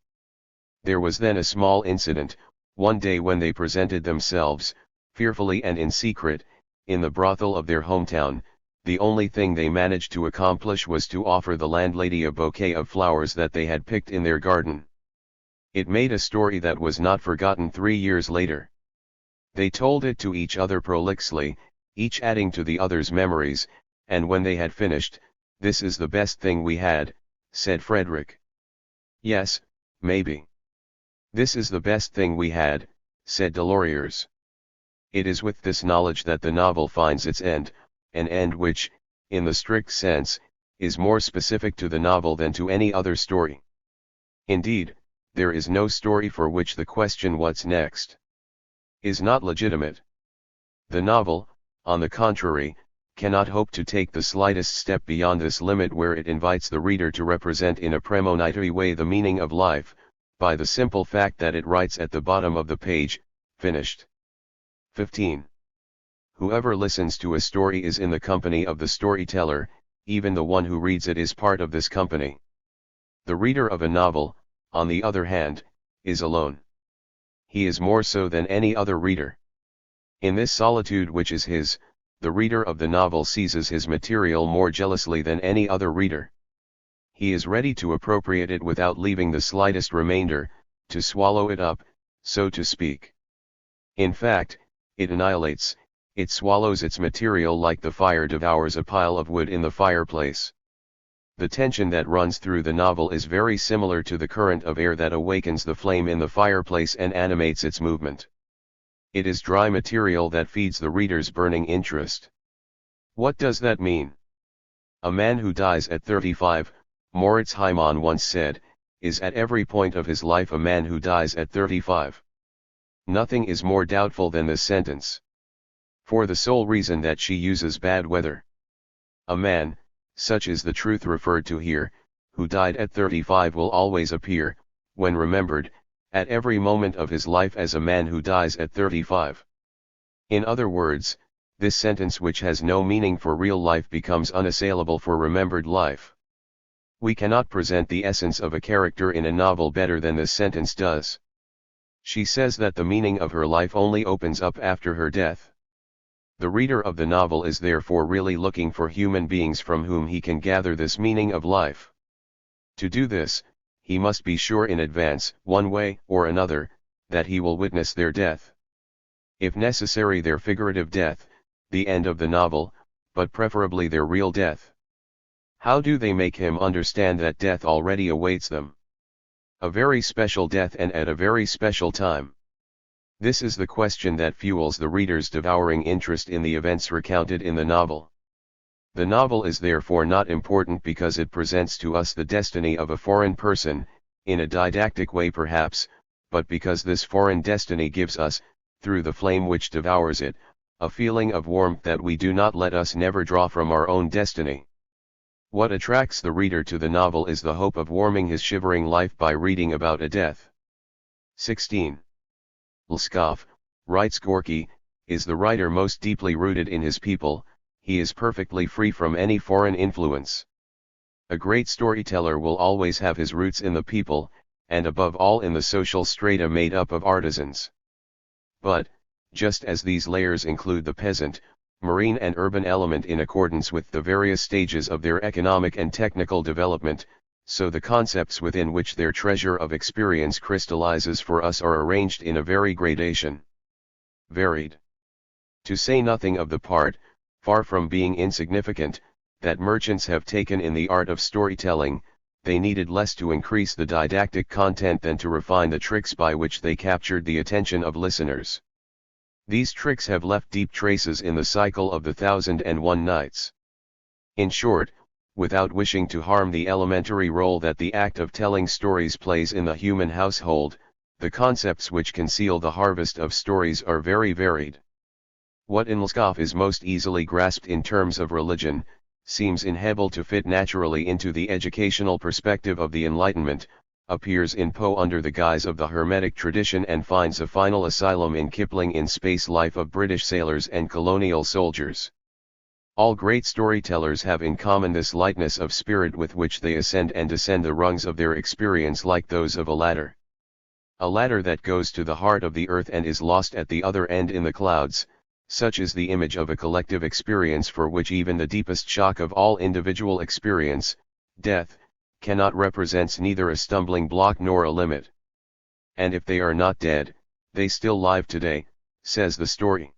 There was then a small incident, one day when they presented themselves, fearfully and in secret, in the brothel of their hometown. The only thing they managed to accomplish was to offer the landlady a bouquet of flowers that they had picked in their garden. It made a story that was not forgotten 3 years later. They told it to each other prolixly, each adding to the other's memories, and when they had finished, "This is the best thing we had," said Frederick. "Yes, maybe. This is the best thing we had," said Deloriers. It is with this knowledge that the novel finds its end, an end which, in the strict sense, is more specific to the novel than to any other story. Indeed, there is no story for which the question "what's next?" is not legitimate. The novel, on the contrary, cannot hope to take the slightest step beyond this limit, where it invites the reader to represent in a premonitory way the meaning of life, by the simple fact that it writes at the bottom of the page, "Finished." 15. Whoever listens to a story is in the company of the storyteller, even the one who reads it is part of this company. The reader of a novel, on the other hand, is alone. He is more so than any other reader. In this solitude which is his, the reader of the novel seizes his material more jealously than any other reader. He is ready to appropriate it without leaving the slightest remainder, to swallow it up, so to speak. In fact, it annihilates, it swallows its material like the fire devours a pile of wood in the fireplace. The tension that runs through the novel is very similar to the current of air that awakens the flame in the fireplace and animates its movement. It is dry material that feeds the reader's burning interest. What does that mean? A man who dies at 35, Moritz Heimann once said, is at every point of his life a man who dies at 35. Nothing is more doubtful than this sentence. For the sole reason that she uses bad weather. A man, such is the truth referred to here, who died at 35 will always appear, when remembered, at every moment of his life as a man who dies at 35. In other words, this sentence which has no meaning for real life becomes unassailable for remembered life. We cannot present the essence of a character in a novel better than this sentence does. She says that the meaning of her life only opens up after her death. The reader of the novel is therefore really looking for human beings from whom he can gather this meaning of life. To do this, he must be sure in advance, one way or another, that he will witness their death. If necessary their figurative death, the end of the novel, but preferably their real death. How do they make him understand that death already awaits them? A very special death and at a very special time. This is the question that fuels the reader's devouring interest in the events recounted in the novel. The novel is therefore not important because it presents to us the destiny of a foreign person, in a didactic way perhaps, but because this foreign destiny gives us, through the flame which devours it, a feeling of warmth that we do not let us never draw from our own destiny. What attracts the reader to the novel is the hope of warming his shivering life by reading about a death. 16. Lskov, writes Gorky, is the writer most deeply rooted in his people, he is perfectly free from any foreign influence. A great storyteller will always have his roots in the people, and above all in the social strata made up of artisans. But, just as these layers include the peasant, marine and urban element in accordance with the various stages of their economic and technical development, so the concepts within which their treasure of experience crystallizes for us are arranged in a very varied. To say nothing of the part, far from being insignificant, that merchants have taken in the art of storytelling, they needed less to increase the didactic content than to refine the tricks by which they captured the attention of listeners. These tricks have left deep traces in the cycle of the 1001 Nights. In short, without wishing to harm the elementary role that the act of telling stories plays in the human household, the concepts which conceal the harvest of stories are very varied. What in Lskov is most easily grasped in terms of religion, seems in Hebel to fit naturally into the educational perspective of the Enlightenment, appears in Poe under the guise of the Hermetic tradition and finds a final asylum in Kipling in space life of British sailors and colonial soldiers. All great storytellers have in common this lightness of spirit with which they ascend and descend the rungs of their experience like those of a ladder. A ladder that goes to the heart of the earth and is lost at the other end in the clouds, such is the image of a collective experience for which even the deepest shock of all individual experience, death, cannot represents neither a stumbling block nor a limit. And if they are not dead, they still live today, says the story.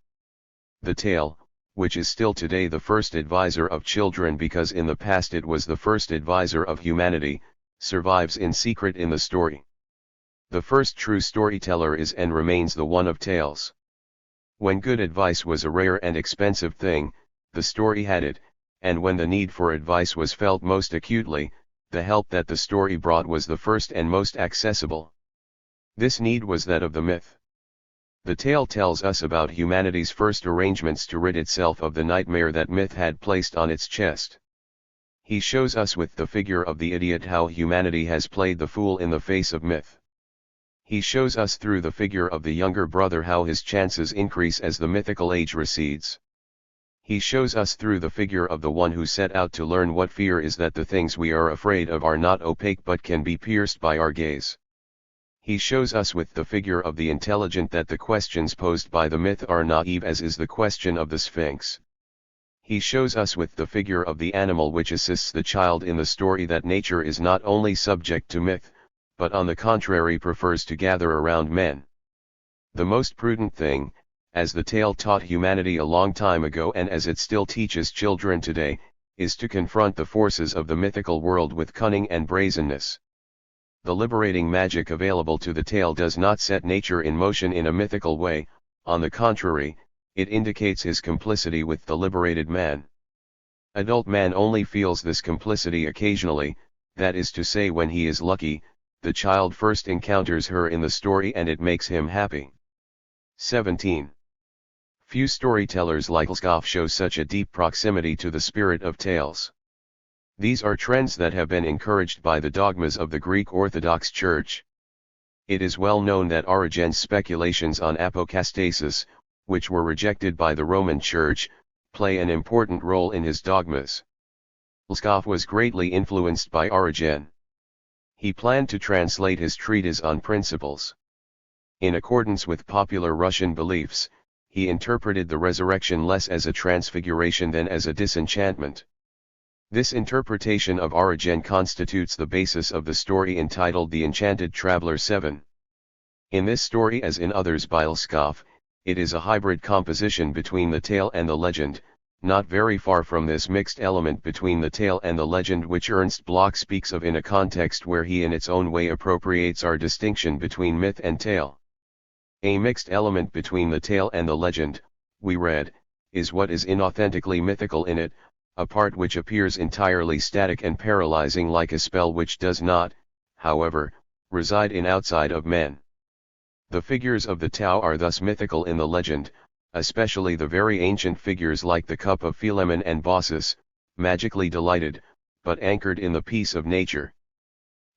The tale, which is still today the first advisor of children because in the past it was the first advisor of humanity, survives in secret in the story. The first true storyteller is and remains the one of tales. When good advice was a rare and expensive thing, the story had it, and when the need for advice was felt most acutely, the help that the story brought was the first and most accessible. This need was that of the myth. The tale tells us about humanity's first arrangements to rid itself of the nightmare that myth had placed on its chest. He shows us with the figure of the idiot how humanity has played the fool in the face of myth. He shows us through the figure of the younger brother how his chances increase as the mythical age recedes. He shows us through the figure of the one who set out to learn what fear is that the things we are afraid of are not opaque but can be pierced by our gaze. He shows us with the figure of the intelligent that the questions posed by the myth are naive as is the question of the Sphinx. He shows us with the figure of the animal which assists the child in the story that nature is not only subject to myth, but on the contrary prefers to gather around men. The most prudent thing, as the tale taught humanity a long time ago and as it still teaches children today, is to confront the forces of the mythical world with cunning and brazenness. The liberating magic available to the tale does not set nature in motion in a mythical way, on the contrary, it indicates his complicity with the liberated man. Adult man only feels this complicity occasionally, that is to say when he is lucky, the child first encounters her in the story and it makes him happy. 17. Few storytellers like Lskov show such a deep proximity to the spirit of tales. These are trends that have been encouraged by the dogmas of the Greek Orthodox Church. It is well known that Origen's speculations on apocastasis, which were rejected by the Roman Church, play an important role in his dogmas. Lskov was greatly influenced by Origen. He planned to translate his treatise on principles. In accordance with popular Russian beliefs, he interpreted the resurrection less as a transfiguration than as a disenchantment. This interpretation of Origen constitutes the basis of the story entitled The Enchanted Traveler 7. In this story as in others by Lskov, it is a hybrid composition between the tale and the legend, not very far from this mixed element between the tale and the legend which Ernst Bloch speaks of in a context where he in its own way appropriates our distinction between myth and tale. A mixed element between the tale and the legend, we read, is what is inauthentically mythical in it, a part which appears entirely static and paralyzing like a spell which does not, however, reside in outside of men. The figures of the Tao are thus mythical in the legend, especially the very ancient figures like the cup of Philemon and Baucis, magically delighted, but anchored in the peace of nature.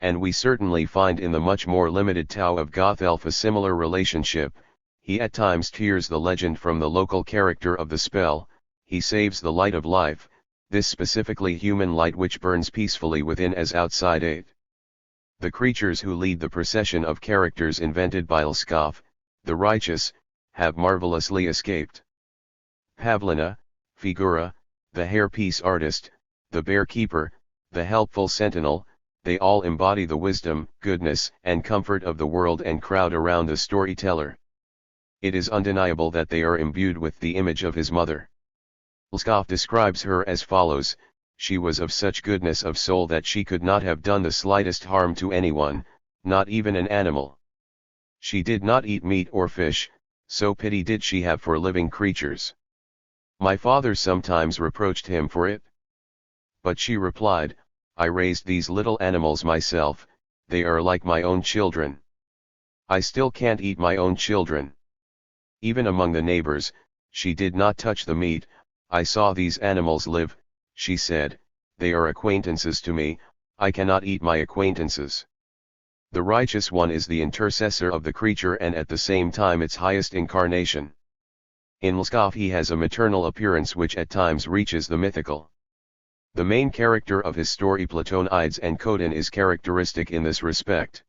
And we certainly find in the much more limited Tao of Gothelf a similar relationship. He at times tears the legend from the local character of the spell, he saves the light of life, this specifically human light which burns peacefully within as outside it. The creatures who lead the procession of characters invented by Lskov, the righteous, have marvelously escaped. Pavlina, Figura, the hairpiece artist, the bear keeper, the helpful sentinel, they all embody the wisdom, goodness, and comfort of the world and crowd around the storyteller. It is undeniable that they are imbued with the image of his mother. Lskov describes her as follows: she was of such goodness of soul that she could not have done the slightest harm to anyone, not even an animal. She did not eat meat or fish, so pity did she have for living creatures. My father sometimes reproached him for it. But she replied, I raised these little animals myself, they are like my own children. I still can't eat my own children. Even among the neighbors, she did not touch the meat. I saw these animals live, she said, they are acquaintances to me, I cannot eat my acquaintances. The righteous one is the intercessor of the creature and at the same time its highest incarnation. In Lskov he has a maternal appearance which at times reaches the mythical. The main character of his story Platonides and Khotin is characteristic in this respect.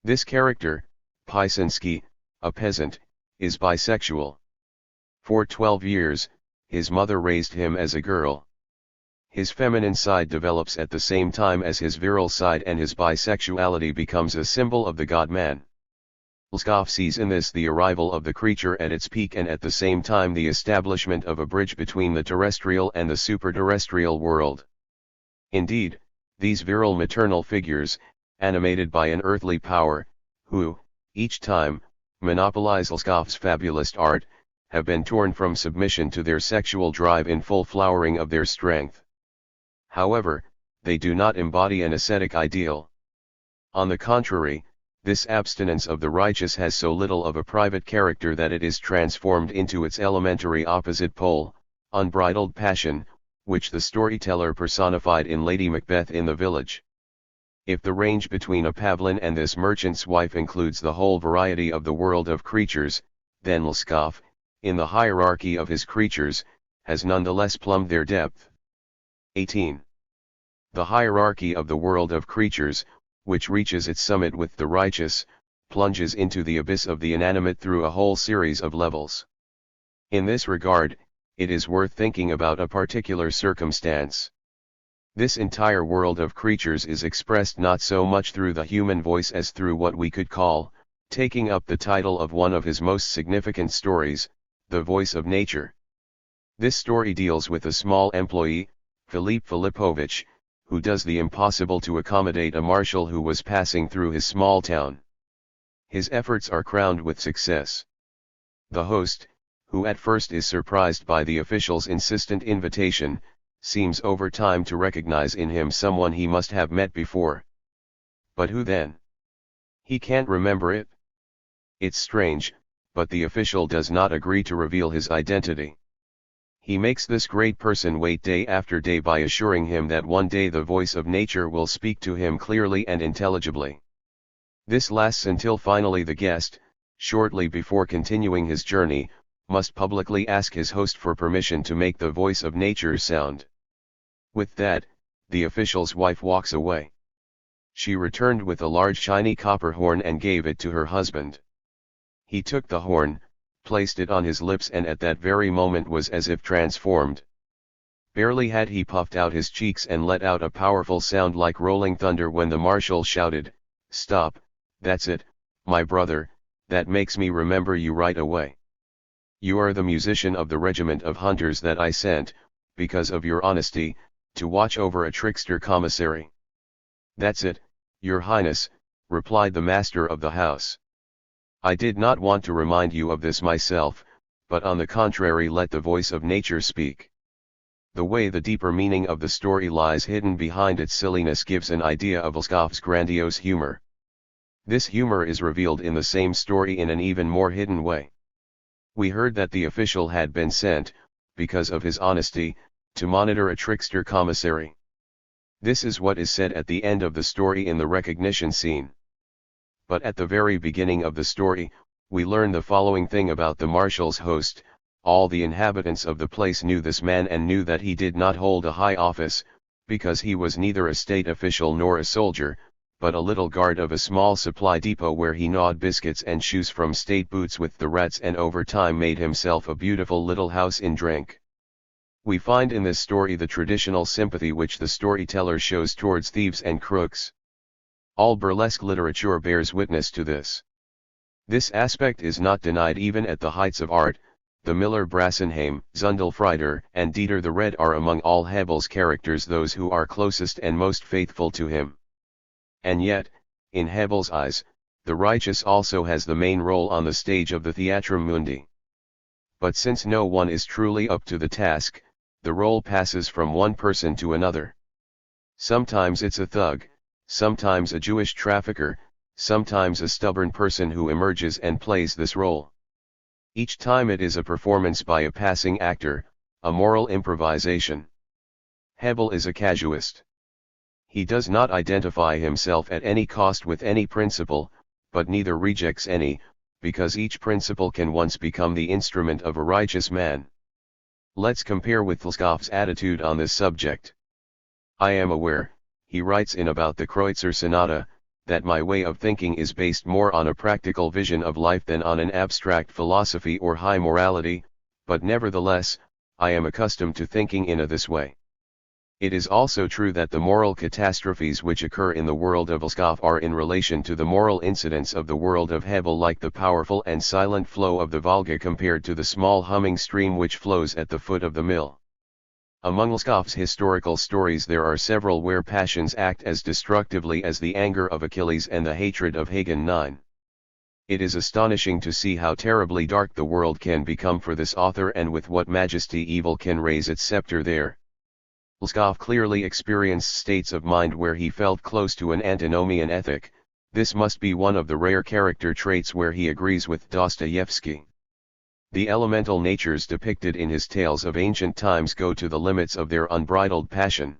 This character, Pysinsky, a peasant, is bisexual. For 12 years, his mother raised him as a girl. His feminine side develops at the same time as his virile side and his bisexuality becomes a symbol of the god-man. Lskov sees in this the arrival of the creature at its peak and at the same time the establishment of a bridge between the terrestrial and the superterrestrial world. Indeed, these virile maternal figures, animated by an earthly power, who, each time, monopolize Lskov's fabulist art, have been torn from submission to their sexual drive in full flowering of their strength. However, they do not embody an ascetic ideal. On the contrary, this abstinence of the righteous has so little of a private character that it is transformed into its elementary opposite pole, unbridled passion, which the storyteller personified in Lady Macbeth in the Village. If the range between a pavlin and this merchant's wife includes the whole variety of the world of creatures, then Lskov, in the hierarchy of his creatures, has nonetheless plumbed their depth. 18. The hierarchy of the world of creatures, which reaches its summit with the righteous, plunges into the abyss of the inanimate through a whole series of levels. In this regard, it is worth thinking about a particular circumstance. This entire world of creatures is expressed not so much through the human voice as through what we could call, taking up the title of one of his most significant stories, the voice of nature. This story deals with a small employee, Philippe Filipovich, who does the impossible to accommodate a marshal who was passing through his small town. His efforts are crowned with success. The host, who at first is surprised by the official's insistent invitation, seems over time to recognize in him someone he must have met before. But who then? He can't remember it. It's strange, but the official does not agree to reveal his identity. He makes this great person wait day after day by assuring him that one day the voice of nature will speak to him clearly and intelligibly. This lasts until finally the guest, shortly before continuing his journey, must publicly ask his host for permission to make the voice of nature sound. With that, the official's wife walks away. She returned with a large shiny copper horn and gave it to her husband. He took the horn, placed it on his lips, and at that very moment was as if transformed. Barely had he puffed out his cheeks and let out a powerful sound like rolling thunder when the marshal shouted, "Stop, that's it, my brother, that makes me remember you right away. You are the musician of the regiment of hunters that I sent, because of your honesty, to watch over a trickster commissary." "That's it, your highness," replied the master of the house. "I did not want to remind you of this myself, but on the contrary let the voice of nature speak." The way the deeper meaning of the story lies hidden behind its silliness gives an idea of Lskov's grandiose humor. This humor is revealed in the same story in an even more hidden way. We heard that the official had been sent, because of his honesty, to monitor a trickster commissary. This is what is said at the end of the story in the recognition scene. But at the very beginning of the story, we learn the following thing about the marshal's host: all the inhabitants of the place knew this man and knew that he did not hold a high office, because he was neither a state official nor a soldier, but a little guard of a small supply depot where he gnawed biscuits and shoes from state boots with the rats and over time made himself a beautiful little house in drink. We find in this story the traditional sympathy which the storyteller shows towards thieves and crooks. All burlesque literature bears witness to this. This aspect is not denied even at the heights of art. The miller Brassenheim, Zundelfrieder, and Dieter the Red are among all Hebel's characters those who are closest and most faithful to him. And yet, in Hebel's eyes, the righteous also has the main role on the stage of the Theatrum Mundi. But since no one is truly up to the task, the role passes from one person to another. Sometimes it's a thug, sometimes a Jewish trafficker, sometimes a stubborn person who emerges and plays this role. Each time it is a performance by a passing actor, a moral improvisation. Hebel is a casuist. He does not identify himself at any cost with any principle, but neither rejects any, because each principle can once become the instrument of a righteous man. Let's compare with Lskov's attitude on this subject. "I am aware," he writes in About the Kreutzer Sonata, "that my way of thinking is based more on a practical vision of life than on an abstract philosophy or high morality, but nevertheless, I am accustomed to thinking in this way." It is also true that the moral catastrophes which occur in the world of Lskov are in relation to the moral incidents of the world of Hebel, like the powerful and silent flow of the Volga compared to the small humming stream which flows at the foot of the mill. Among Lskov's historical stories there are several where passions act as destructively as the anger of Achilles and the hatred of Hagen 9. It is astonishing to see how terribly dark the world can become for this author and with what majesty evil can raise its scepter there. Lskov clearly experienced states of mind where he felt close to an antinomian ethic. This must be one of the rare character traits where he agrees with Dostoevsky. The elemental natures depicted in his tales of ancient times go to the limits of their unbridled passion.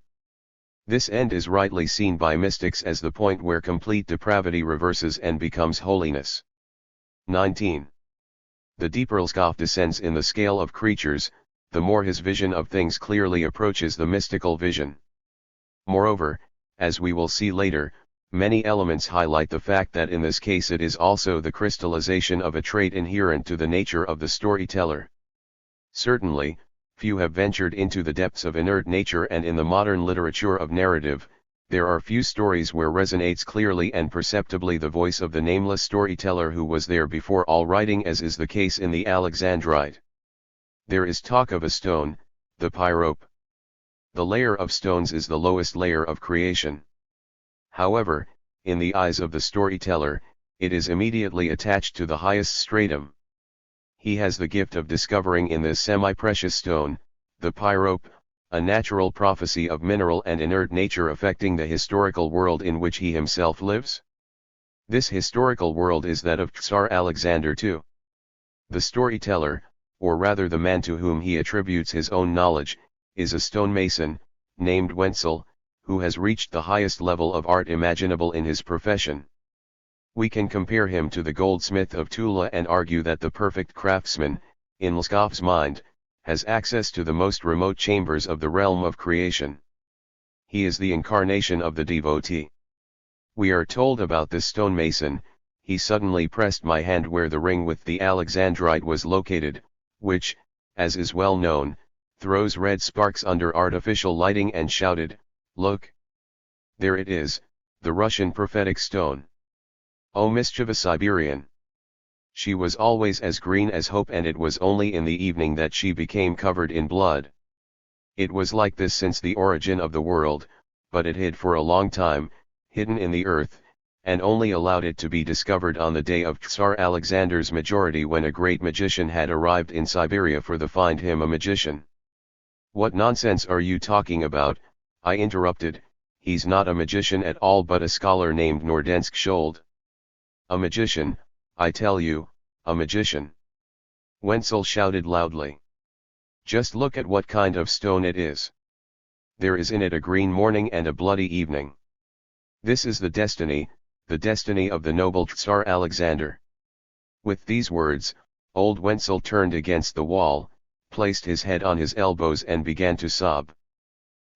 This end is rightly seen by mystics as the point where complete depravity reverses and becomes holiness. 19. The deeper Lskov descends in the scale of creatures, the more his vision of things clearly approaches the mystical vision. Moreover, as we will see later, many elements highlight the fact that in this case it is also the crystallization of a trait inherent to the nature of the storyteller. Certainly, few have ventured into the depths of inert nature, and in the modern literature of narrative, there are few stories where resonates clearly and perceptibly the voice of the nameless storyteller who was there before all writing, as is the case in the Alexandrite. There is talk of a stone, the pyrope. The layer of stones is the lowest layer of creation. However, in the eyes of the storyteller, it is immediately attached to the highest stratum. He has the gift of discovering in this semi-precious stone, the pyrope, a natural prophecy of mineral and inert nature affecting the historical world in which he himself lives. This historical world is that of Tsar Alexander II. The storyteller, or rather the man to whom he attributes his own knowledge, is a stonemason, named Wenzel, who has reached the highest level of art imaginable in his profession. We can compare him to the goldsmith of Tula and argue that the perfect craftsman, in Lskov's mind, has access to the most remote chambers of the realm of creation. He is the incarnation of the devotee. We are told about this stonemason: he suddenly pressed my hand where the ring with the Alexandrite was located, which, as is well known, throws red sparks under artificial lighting, and shouted, "Look! There it is, the Russian prophetic stone. O mischievous Siberian!" She was always as green as hope, and it was only in the evening that she became covered in blood. It was like this since the origin of the world, but it hid for a long time, hidden in the earth, and only allowed it to be discovered on the day of Tsar Alexander's majority, when a great magician had arrived in Siberia for the find him a magician. "What nonsense are you talking about?" I interrupted. "He's not a magician at all, but a scholar named Nordensk Schold." "A magician, I tell you, a magician!" Wenzel shouted loudly. "Just look at what kind of stone it is. There is in it a green morning and a bloody evening. This is the destiny of the noble Tsar Alexander." With these words, old Wenzel turned against the wall, placed his head on his elbows, and began to sob.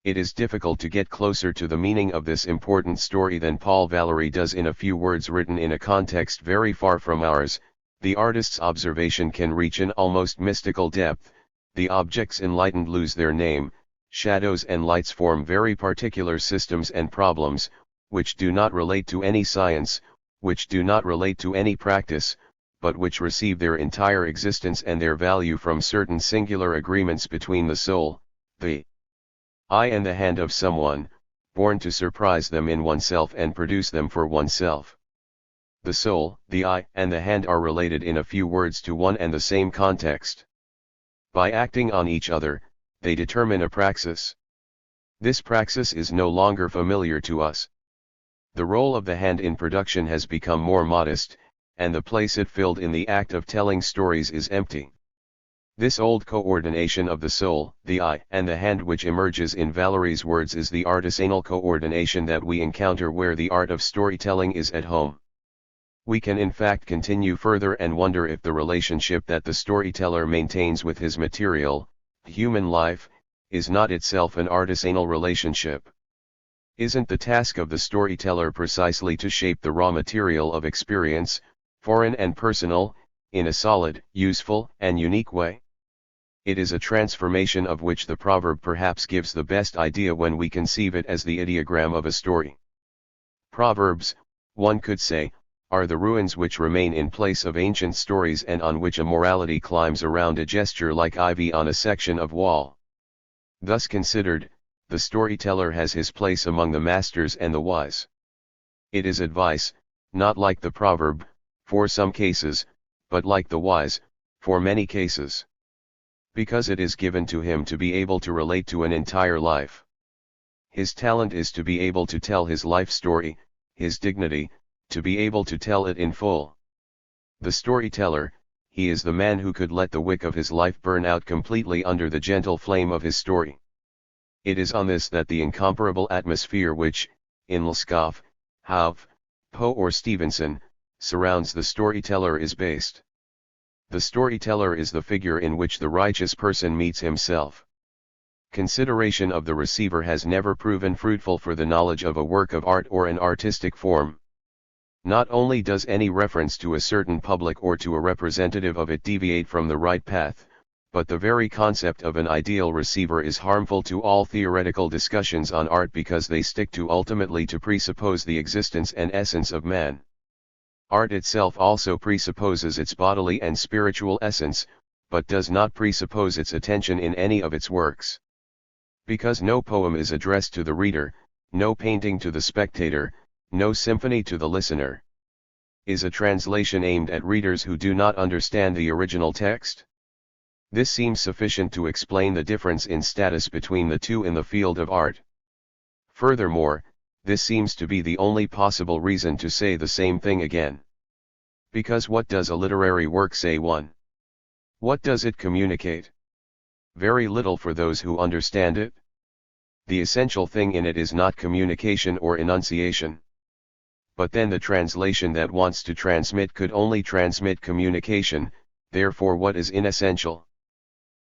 It is difficult to get closer to the meaning of this important story than Paul Valéry does in a few words written in a context very far from ours. The artist's observation can reach an almost mystical depth. The objects enlightened lose their name, shadows and lights form very particular systems and problems, which do not relate to any science, which do not relate to any practice, but which receive their entire existence and their value from certain singular agreements between the soul, the eye and the hand of someone, born to surprise them in oneself and produce them for oneself. The soul, the eye, and the hand are related in a few words to one and the same context. By acting on each other, they determine a praxis. This praxis is no longer familiar to us. The role of the hand in production has become more modest, and the place it filled in the act of telling stories is empty. This old coordination of the soul, the eye, and the hand which emerges in Valéry's words is the artisanal coordination that we encounter where the art of storytelling is at home. We can in fact continue further and wonder if the relationship that the storyteller maintains with his material, human life, is not itself an artisanal relationship. Isn't the task of the storyteller precisely to shape the raw material of experience, foreign and personal, in a solid, useful, and unique way? It is a transformation of which the proverb perhaps gives the best idea when we conceive it as the ideogram of a story. Proverbs, one could say, are the ruins which remain in place of ancient stories and on which a morality climbs around a gesture like ivy on a section of wall. Thus considered, the storyteller has his place among the masters and the wise. It is advice, not like the proverb, for some cases, but like the wise, for many cases. Because it is given to him to be able to relate to an entire life. His talent is to be able to tell his life story, his dignity, to be able to tell it in full. The storyteller, he is the man who could let the wick of his life burn out completely under the gentle flame of his story. It is on this that the incomparable atmosphere which, in Lskov, Hauff, Poe or Stevenson, surrounds the storyteller is based. The storyteller is the figure in which the righteous person meets himself. Consideration of the receiver has never proven fruitful for the knowledge of a work of art or an artistic form. Not only does any reference to a certain public or to a representative of it deviate from the right path, but the very concept of an ideal receiver is harmful to all theoretical discussions on art because they stick to ultimately to presuppose the existence and essence of man. Art itself also presupposes its bodily and spiritual essence, but does not presuppose its attention in any of its works. Because no poem is addressed to the reader, no painting to the spectator, no symphony to the listener. Is a translation aimed at readers who do not understand the original text? This seems sufficient to explain the difference in status between the two in the field of art. Furthermore, this seems to be the only possible reason to say the same thing again. Because what does a literary work say? 1. What does it communicate? Very little for those who understand it. The essential thing in it is not communication or enunciation. But then the translation that wants to transmit could only transmit communication, therefore what is inessential?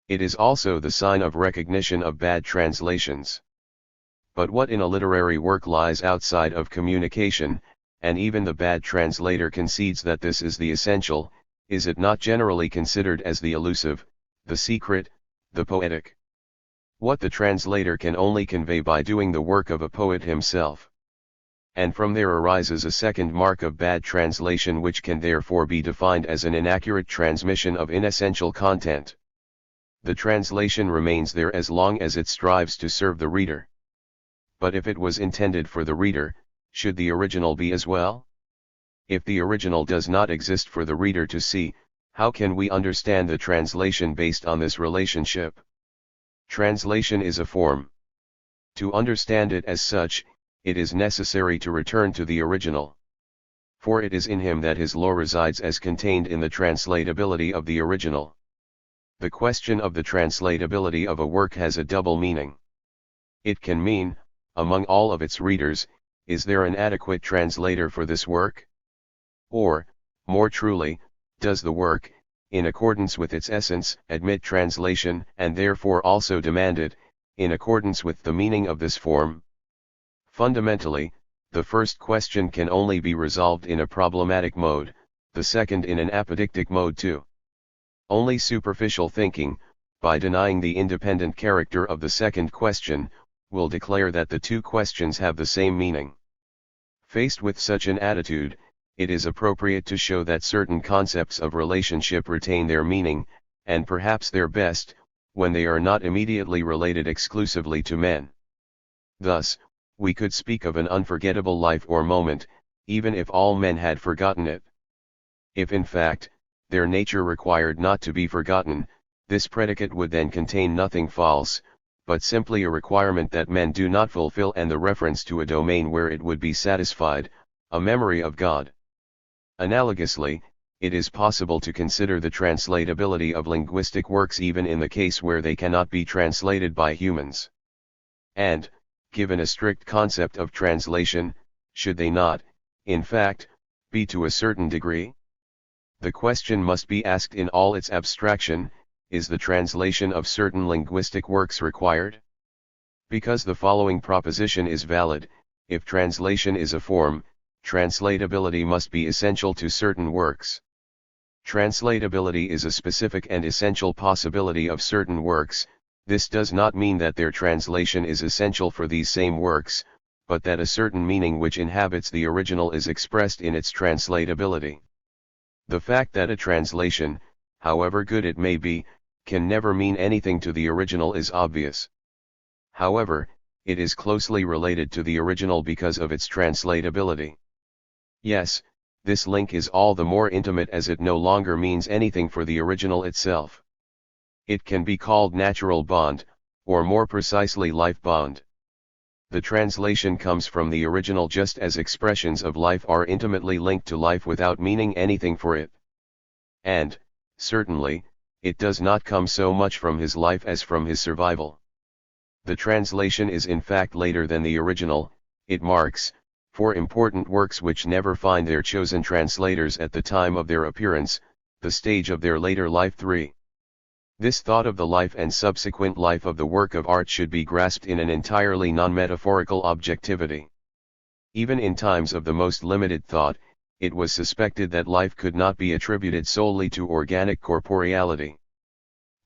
It is also the sign of recognition of bad translations. But what in a literary work lies outside of communication, and even the bad translator concedes that this is the essential, is it not generally considered as the elusive, the secret, the poetic? What the translator can only convey by doing the work of a poet himself. And from there arises a second mark of bad translation, which can therefore be defined as an inaccurate transmission of inessential content. The translation remains there as long as it strives to serve the reader. But if it was intended for the reader, should the original be as well? If the original does not exist for the reader to see, how can we understand the translation based on this relationship? Translation is a form. To understand it as such, it is necessary to return to the original. For it is in him that his law resides as contained in the translatability of the original. The question of the translatability of a work has a double meaning. It can mean, among all of its readers, is there an adequate translator for this work? Or, more truly, does the work, in accordance with its essence, admit translation and therefore also demand it, in accordance with the meaning of this form? Fundamentally, the first question can only be resolved in a problematic mode, the second in an apodictic mode too. Only superficial thinking, by denying the independent character of the second question, will declare that the two questions have the same meaning. Faced with such an attitude, it is appropriate to show that certain concepts of relationship retain their meaning, and perhaps their best, when they are not immediately related exclusively to men. Thus, we could speak of an unforgettable life or moment, even if all men had forgotten it. If in fact, their nature required not to be forgotten, this predicate would then contain nothing false, but simply a requirement that men do not fulfill and the reference to a domain where it would be satisfied, a memory of God. Analogously, it is possible to consider the translatability of linguistic works even in the case where they cannot be translated by humans. And, given a strict concept of translation, should they not, in fact, be to a certain degree? The question must be asked in all its abstraction: is the translation of certain linguistic works required? Because the following proposition is valid: if translation is a form, translatability must be essential to certain works. Translatability is a specific and essential possibility of certain works. This does not mean that their translation is essential for these same works, but that a certain meaning which inhabits the original is expressed in its translatability. The fact that a translation, however good it may be, can never mean anything to the original is obvious. However, it is closely related to the original because of its translatability. Yes, this link is all the more intimate as it no longer means anything for the original itself. It can be called natural bond, or more precisely life bond. The translation comes from the original just as expressions of life are intimately linked to life without meaning anything for it. And, certainly, it does not come so much from his life as from his survival. The translation is in fact later than the original. It marks, for important works which never find their chosen translators at the time of their appearance, the stage of their later life. 3. This thought of the life and subsequent life of the work of art should be grasped in an entirely non-metaphorical objectivity. Even in times of the most limited thought, it was suspected that life could not be attributed solely to organic corporeality.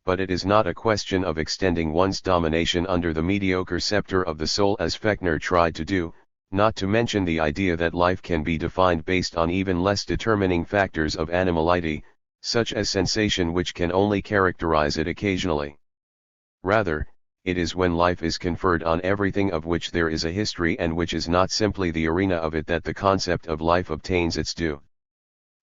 but it is not a question of extending one's domination under the mediocre scepter of the soul as Fechner tried to do, not to mention the idea that life can be defined based on even less determining factors of animality, such as sensation, which can only characterize it occasionally. Rather, it is when life is conferred on everything of which there is a history and which is not simply the arena of it that the concept of life obtains its due.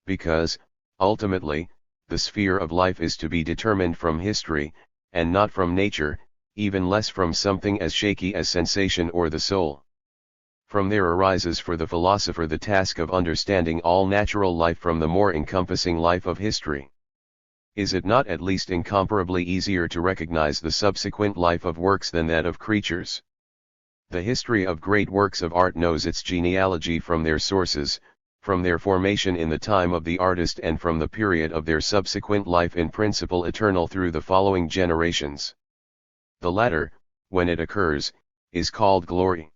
Because, ultimately, the sphere of life is to be determined from history, and not from nature, even less from something as shaky as sensation or the soul. From there arises for the philosopher the task of understanding all natural life from the more encompassing life of history. Is it not at least incomparably easier to recognize the subsequent life of works than that of creatures? The history of great works of art knows its genealogy from their sources, from their formation in the time of the artist, and from the period of their subsequent life, in principle eternal through the following generations. The latter, when it occurs, is called glory.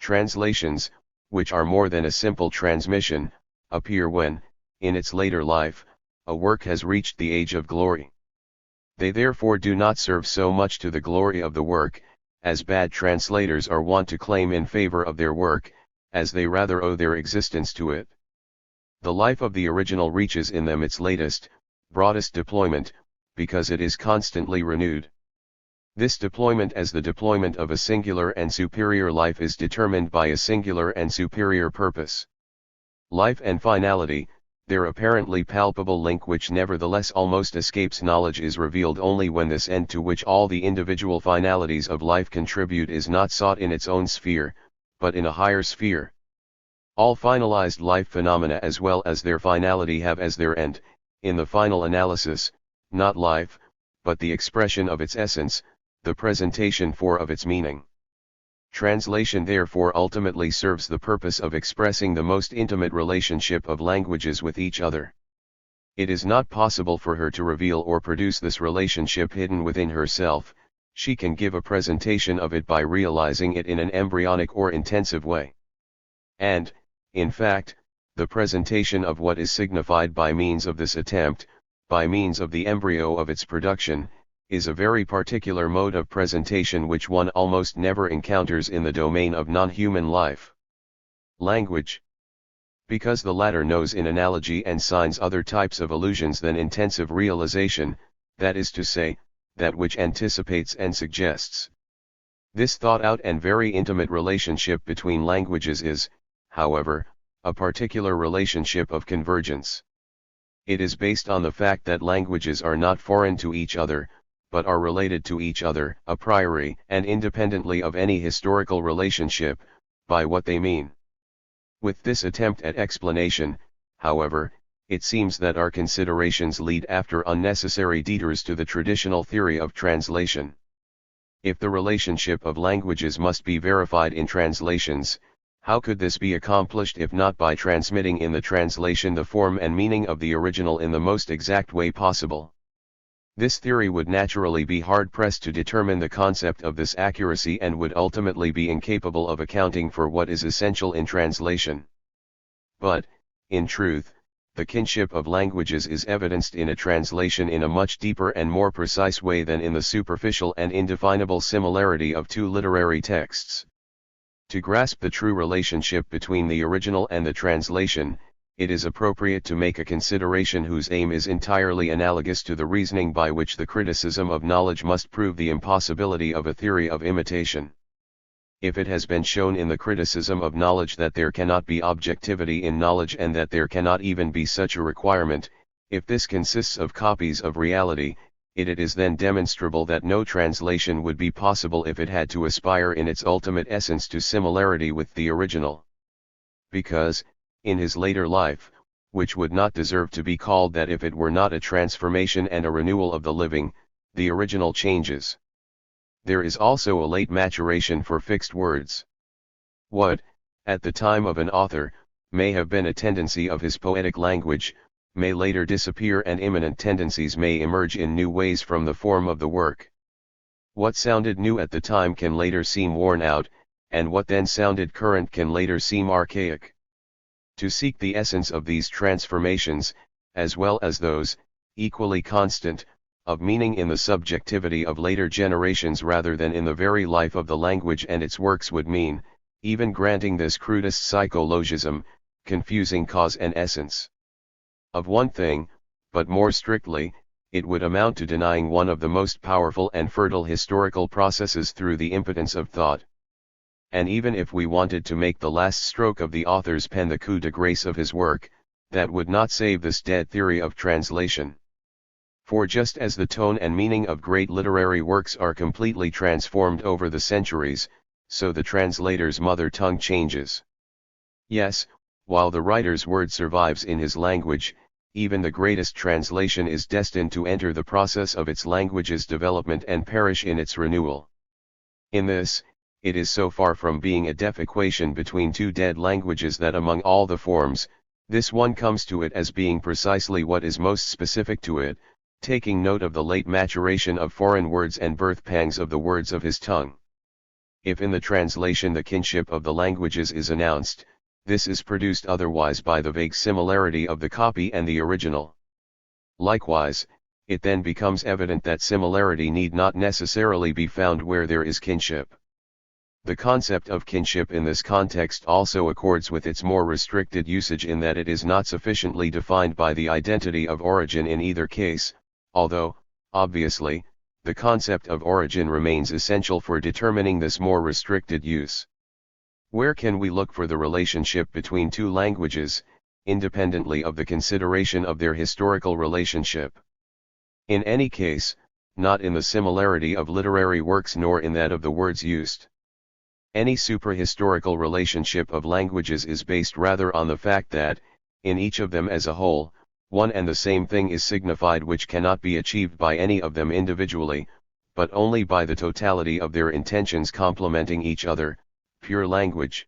Translations, which are more than a simple transmission, appear when, in its later life, a work has reached the age of glory. They therefore do not serve so much to the glory of the work, as bad translators are wont to claim in favor of their work, as they rather owe their existence to it. The life of the original reaches in them its latest, broadest deployment, because it is constantly renewed. This deployment, as the deployment of a singular and superior life, is determined by a singular and superior purpose. Life and finality, their apparently palpable link which nevertheless almost escapes knowledge, is revealed only when this end to which all the individual finalities of life contribute is not sought in its own sphere, but in a higher sphere. All finalized life phenomena as well as their finality have as their end, in the final analysis, not life, but the expression of its essence, the presentation of its meaning. Translation therefore ultimately serves the purpose of expressing the most intimate relationship of languages with each other. It is not possible for her to reveal or produce this relationship hidden within herself. She can give a presentation of it by realizing it in an embryonic or intensive way. And, in fact, the presentation of what is signified by means of this attempt, by means of the embryo of its production, is a very particular mode of presentation which one almost never encounters in the domain of non-human life. Language. Because the latter knows in analogy and signs other types of illusions than intensive realization, that is to say, that which anticipates and suggests. This thought-out and very intimate relationship between languages is, however, a particular relationship of convergence. It is based on the fact that languages are not foreign to each other, but are related to each other, a priori and independently of any historical relationship, by what they mean. With this attempt at explanation, however, it seems that our considerations lead after unnecessary detours to the traditional theory of translation. If the relationship of languages must be verified in translations, how could this be accomplished if not by transmitting in the translation the form and meaning of the original in the most exact way possible? This theory would naturally be hard-pressed to determine the concept of this accuracy and would ultimately be incapable of accounting for what is essential in translation. But, in truth, the kinship of languages is evidenced in a translation in a much deeper and more precise way than in the superficial and indefinable similarity of two literary texts. To grasp the true relationship between the original and the translation, it is appropriate to make a consideration whose aim is entirely analogous to the reasoning by which the criticism of knowledge must prove the impossibility of a theory of imitation. If it has been shown in the criticism of knowledge that there cannot be objectivity in knowledge and that there cannot even be such a requirement, if this consists of copies of reality, it is then demonstrable that no translation would be possible if it had to aspire in its ultimate essence to similarity with the original. Because, in his later life, which would not deserve to be called that if it were not a transformation and a renewal of the living, the original changes. There is also a late maturation for fixed words. What, at the time of an author, may have been a tendency of his poetic language, may later disappear and imminent tendencies may emerge in new ways from the form of the work. What sounded new at the time can later seem worn out, and what then sounded current can later seem archaic. To seek the essence of these transformations, as well as those, equally constant, of meaning in the subjectivity of later generations rather than in the very life of the language and its works would mean, even granting this crudest psychologism, confusing cause and essence of one thing, but more strictly, it would amount to denying one of the most powerful and fertile historical processes through the impotence of thought. And even if we wanted to make the last stroke of the author's pen the coup de grace of his work, that would not save this dead theory of translation. For just as the tone and meaning of great literary works are completely transformed over the centuries, so the translator's mother tongue changes. Yes, while the writer's word survives in his language, even the greatest translation is destined to enter the process of its language's development and perish in its renewal. In this, it is so far from being a deaf equation between two dead languages that among all the forms, this one comes to it as being precisely what is most specific to it, taking note of the late maturation of foreign words and birth pangs of the words of his tongue. If in the translation the kinship of the languages is announced, this is produced otherwise by the vague similarity of the copy and the original. Likewise, it then becomes evident that similarity need not necessarily be found where there is kinship. The concept of kinship in this context also accords with its more restricted usage in that it is not sufficiently defined by the identity of origin in either case, although, obviously, the concept of origin remains essential for determining this more restricted use. Where can we look for the relationship between two languages, independently of the consideration of their historical relationship? In any case, not in the similarity of literary works nor in that of the words used. Any suprahistorical relationship of languages is based rather on the fact that, in each of them as a whole, one and the same thing is signified which cannot be achieved by any of them individually, but only by the totality of their intentions complementing each other, pure language.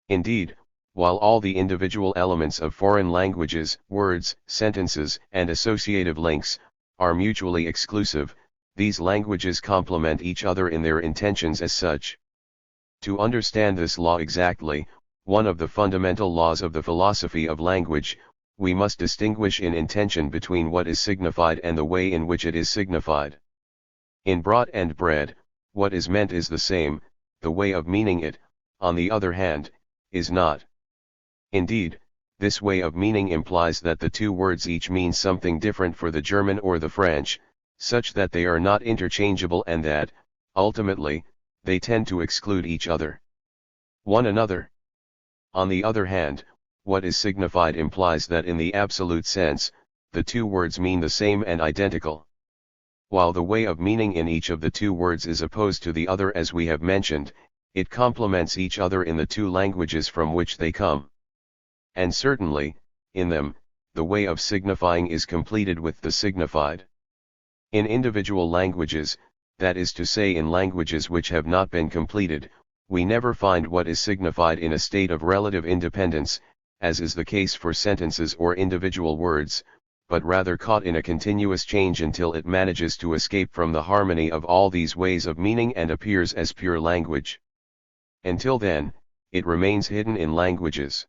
Indeed, while all the individual elements of foreign languages, words, sentences, and associative links, are mutually exclusive, these languages complement each other in their intentions as such. To understand this law exactly, one of the fundamental laws of the philosophy of language, we must distinguish in intention between what is signified and the way in which it is signified. In brought and bred, what is meant is the same, the way of meaning it, on the other hand, is not. Indeed, this way of meaning implies that the two words each mean something different for the German or the French, such that they are not interchangeable and that, ultimately, they tend to exclude each other. One another. On the other hand, what is signified implies that in the absolute sense, the two words mean the same and identical. While the way of meaning in each of the two words is opposed to the other as we have mentioned, it complements each other in the two languages from which they come. And certainly, in them, the way of signifying is completed with the signified. In individual languages, that is to say in languages which have not been completed, we never find what is signified in a state of relative independence, as is the case for sentences or individual words, but rather caught in a continuous change until it manages to escape from the harmony of all these ways of meaning and appears as pure language. Until then, it remains hidden in languages.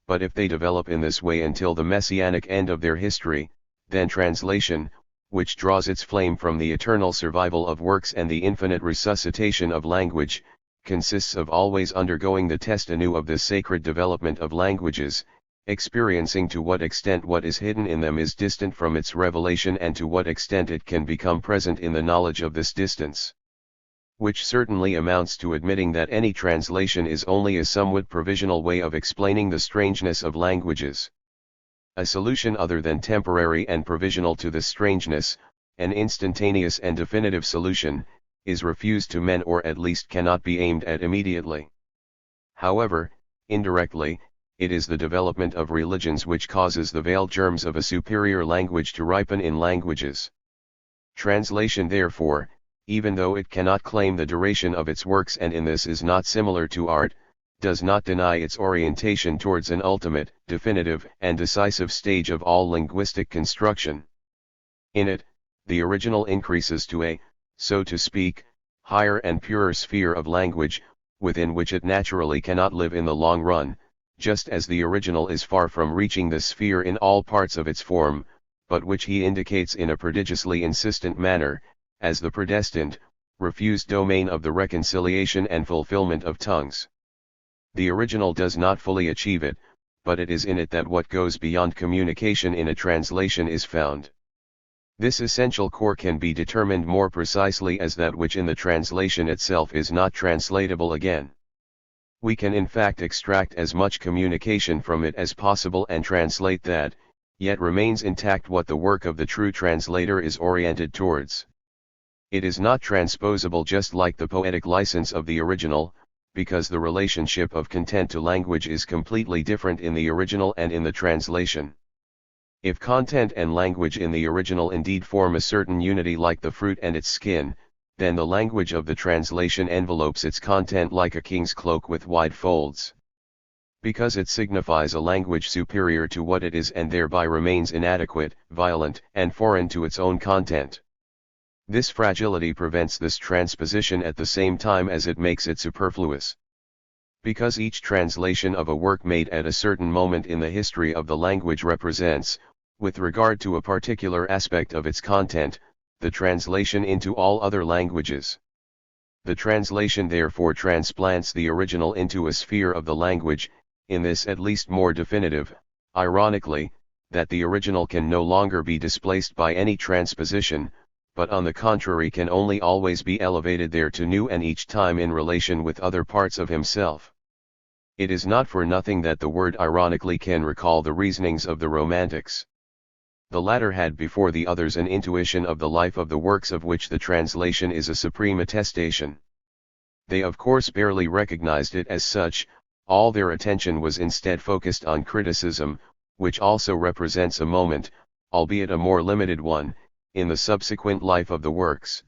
But if they develop in this way until the messianic end of their history, then translation, which draws its flame from the eternal survival of works and the infinite resuscitation of language, consists of always undergoing the test anew of this sacred development of languages, experiencing to what extent what is hidden in them is distant from its revelation and to what extent it can become present in the knowledge of this distance. Which certainly amounts to admitting that any translation is only a somewhat provisional way of explaining the strangeness of languages. A solution other than temporary and provisional to this strangeness, an instantaneous and definitive solution, is refused to men or at least cannot be aimed at immediately. However, indirectly, it is the development of religions which causes the veiled germs of a superior language to ripen in languages. Translation therefore, even though it cannot claim the duration of its works and in this is not similar to art, does not deny its orientation towards an ultimate, definitive, and decisive stage of all linguistic construction. In it, the original increases to a, so to speak, higher and purer sphere of language, within which it naturally cannot live in the long run, just as the original is far from reaching this sphere in all parts of its form, but which he indicates in a prodigiously insistent manner, as the predestined, refused domain of the reconciliation and fulfillment of tongues. The original does not fully achieve it, but it is in it that what goes beyond communication in a translation is found. This essential core can be determined more precisely as that which in the translation itself is not translatable again. We can in fact extract as much communication from it as possible and translate that, yet remains intact what the work of the true translator is oriented towards. It is not transposable just like the poetic license of the original, because the relationship of content to language is completely different in the original and in the translation. If content and language in the original indeed form a certain unity like the fruit and its skin, then the language of the translation envelopes its content like a king's cloak with wide folds. Because it signifies a language superior to what it is and thereby remains inadequate, violent, and foreign to its own content. This fragility prevents this transposition at the same time as it makes it superfluous. Because each translation of a work made at a certain moment in the history of the language represents, with regard to a particular aspect of its content, the translation into all other languages. The translation therefore transplants the original into a sphere of the language, in this at least more definitive, ironically, that the original can no longer be displaced by any transposition, but on the contrary can only always be elevated there to new and each time in relation with other parts of himself. It is not for nothing that the word ironically can recall the reasonings of the Romantics. The latter had before the others an intuition of the life of the works of which the translation is a supreme attestation. They of course barely recognized it as such, all their attention was instead focused on criticism, which also represents a moment, albeit a more limited one, in the subsequent life of the works.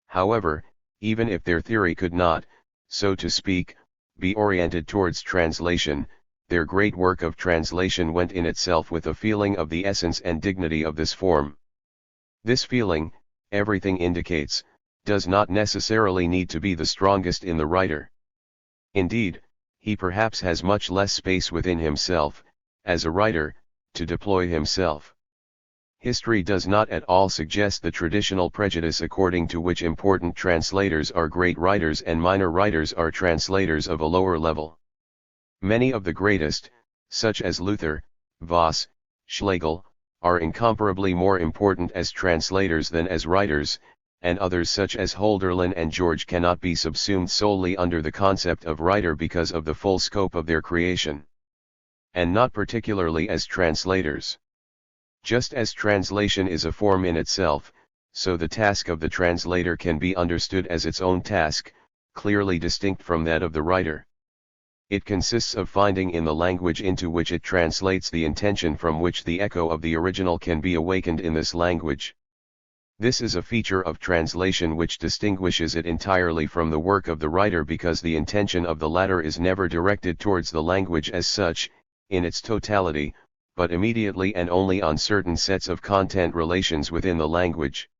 However, even if their theory could not, so to speak, be oriented towards translation, their great work of translation went in itself with a feeling of the essence and dignity of this form. This feeling, everything indicates, does not necessarily need to be the strongest in the writer. Indeed, he perhaps has much less space within himself, as a writer, to deploy himself. History does not at all suggest the traditional prejudice according to which important translators are great writers and minor writers are translators of a lower level. Many of the greatest, such as Luther, Voss, Schlegel, are incomparably more important as translators than as writers, and others such as Hölderlin and George cannot be subsumed solely under the concept of writer because of the full scope of their creation, and not particularly as translators. Just as translation is a form in itself, so the task of the translator can be understood as its own task, clearly distinct from that of the writer. It consists of finding in the language into which it translates the intention from which the echo of the original can be awakened in this language. This is a feature of translation which distinguishes it entirely from the work of the writer because the intention of the latter is never directed towards the language as such, in its totality, but immediately and only on certain sets of content relations within the language.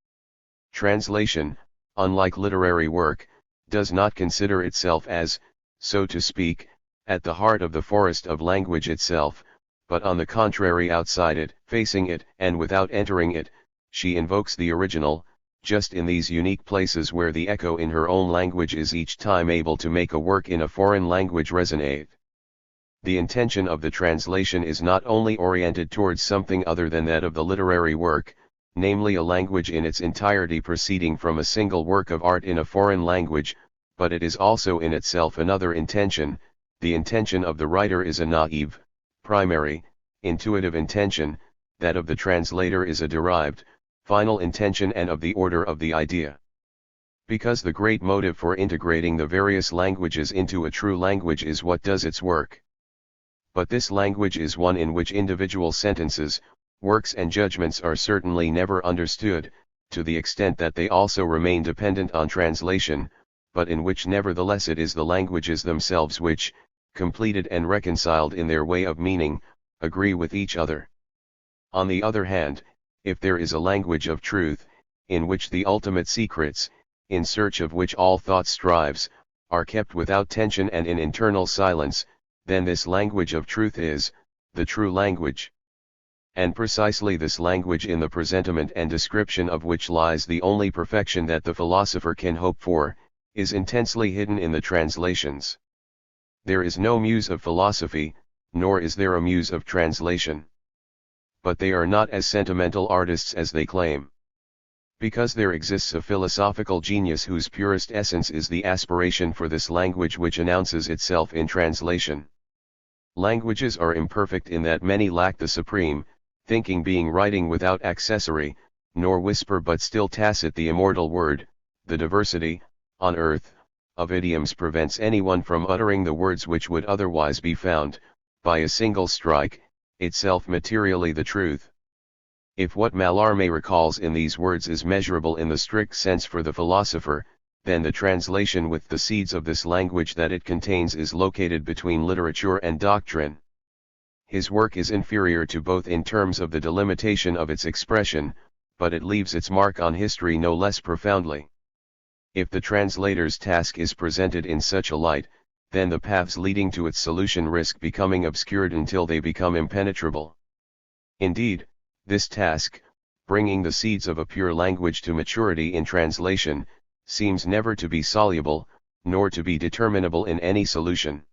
Translation, unlike literary work, does not consider itself as, so to speak, at the heart of the forest of language itself, but on the contrary outside it, facing it, and without entering it, she invokes the original, just in these unique places where the echo in her own language is each time able to make a work in a foreign language resonate. The intention of the translation is not only oriented towards something other than that of the literary work, namely a language in its entirety proceeding from a single work of art in a foreign language, but it is also in itself another intention. The intention of the writer is a naive, primary, intuitive intention, that of the translator is a derived, final intention and of the order of the idea. Because the great motive for integrating the various languages into a true language is what does its work. But this language is one in which individual sentences, works and judgments are certainly never understood, to the extent that they also remain dependent on translation, but in which nevertheless it is the languages themselves which, completed and reconciled in their way of meaning, agree with each other. On the other hand, if there is a language of truth, in which the ultimate secrets, in search of which all thought strives, are kept without tension and in internal silence, then this language of truth is, the true language. And precisely this language in the presentiment and description of which lies the only perfection that the philosopher can hope for, is intensely hidden in the translations. There is no muse of philosophy, nor is there a muse of translation. But they are not as sentimental artists as they claim. Because there exists a philosophical genius whose purest essence is the aspiration for this language which announces itself in translation. Languages are imperfect in that many lack the supreme, thinking being writing without accessory, nor whisper but still tacit the immortal word. The diversity, on earth, of idioms prevents anyone from uttering the words which would otherwise be found, by a single strike, itself materially the truth. If what Mallarmé recalls in these words is measurable in the strict sense for the philosopher, then the translation with the seeds of this language that it contains is located between literature and doctrine. His work is inferior to both in terms of the delimitation of its expression, but it leaves its mark on history no less profoundly. If the translator's task is presented in such a light, then the paths leading to its solution risk becoming obscured until they become impenetrable. Indeed, this task, bringing the seeds of a pure language to maturity in translation, seems never to be soluble, nor to be determinable in any solution.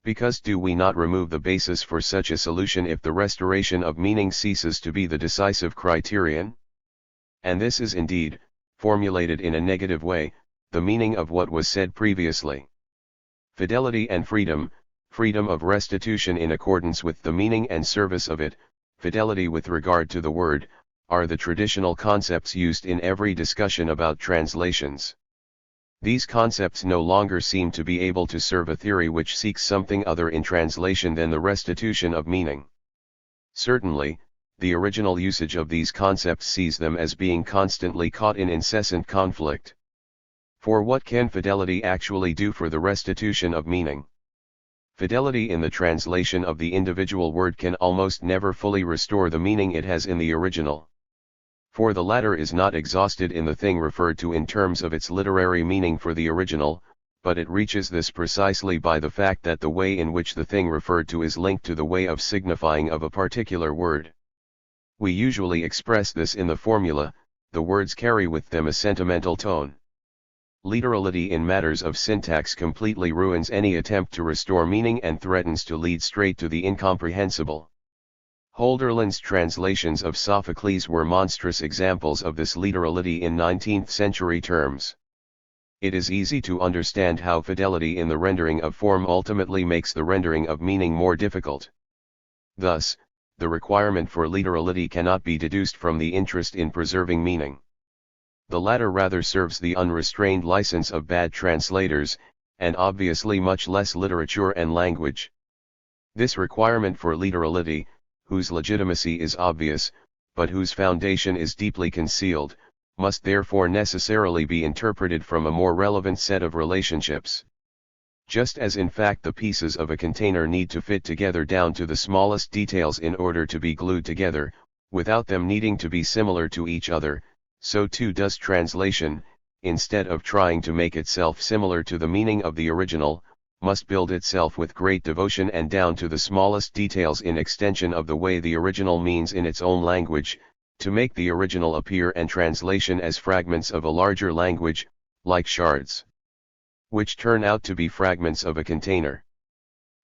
Because do we not remove the basis for such a solution if the restoration of meaning ceases to be the decisive criterion? And this is indeed, formulated in a negative way, the meaning of what was said previously. Fidelity and freedom, freedom of restitution in accordance with the meaning and service of it, fidelity with regard to the word, are the traditional concepts used in every discussion about translations. These concepts no longer seem to be able to serve a theory which seeks something other in translation than the restitution of meaning. Certainly, the original usage of these concepts sees them as being constantly caught in incessant conflict. For what can fidelity actually do for the restitution of meaning? Fidelity in the translation of the individual word can almost never fully restore the meaning it has in the original. For the latter is not exhausted in the thing referred to in terms of its literary meaning for the original, but it reaches this precisely by the fact that the way in which the thing referred to is linked to the way of signifying of a particular word. We usually express this in the formula, the words carry with them a sentimental tone. Literality in matters of syntax completely ruins any attempt to restore meaning and threatens to lead straight to the incomprehensible. Holderlin's translations of Sophocles were monstrous examples of this literality in 19th-century terms. It is easy to understand how fidelity in the rendering of form ultimately makes the rendering of meaning more difficult. Thus, the requirement for literality cannot be deduced from the interest in preserving meaning. The latter rather serves the unrestrained license of bad translators, and obviously much less literature and language. This requirement for literality, whose legitimacy is obvious, but whose foundation is deeply concealed, must therefore necessarily be interpreted from a more relevant set of relationships. Just as in fact the pieces of a container need to fit together down to the smallest details in order to be glued together, without them needing to be similar to each other, so too does translation, instead of trying to make itself similar to the meaning of the original, must build itself with great devotion and down to the smallest details in extension of the way the original means in its own language, to make the original appear and translation as fragments of a larger language, like shards, which turn out to be fragments of a container.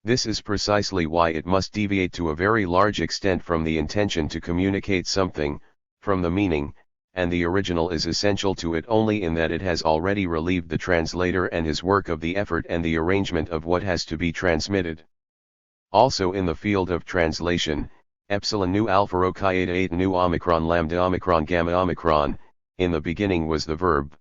This is precisely why it must deviate to a very large extent from the intention to communicate something, from the meaning, and the original is essential to it only in that it has already relieved the translator and his work of the effort and the arrangement of what has to be transmitted. Also in the field of translation, epsilon nu alpha rho chi eta eta nu omicron lambda omicron gamma omicron, in the beginning was the verb.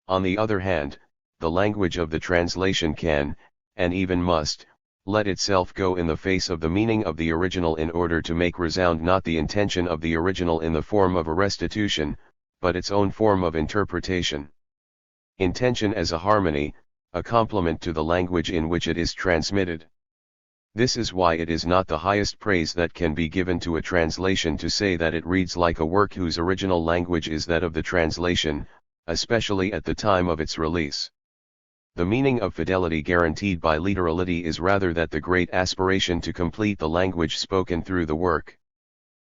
On the other hand, the language of the translation can, and even must, let itself go in the face of the meaning of the original in order to make resound not the intention of the original in the form of a restitution, but its own form of interpretation. Intention as a harmony, a complement to the language in which it is transmitted. This is why it is not the highest praise that can be given to a translation to say that it reads like a work whose original language is that of the translation, especially at the time of its release. The meaning of fidelity guaranteed by literality is rather that the great aspiration to complete the language spoken through the work.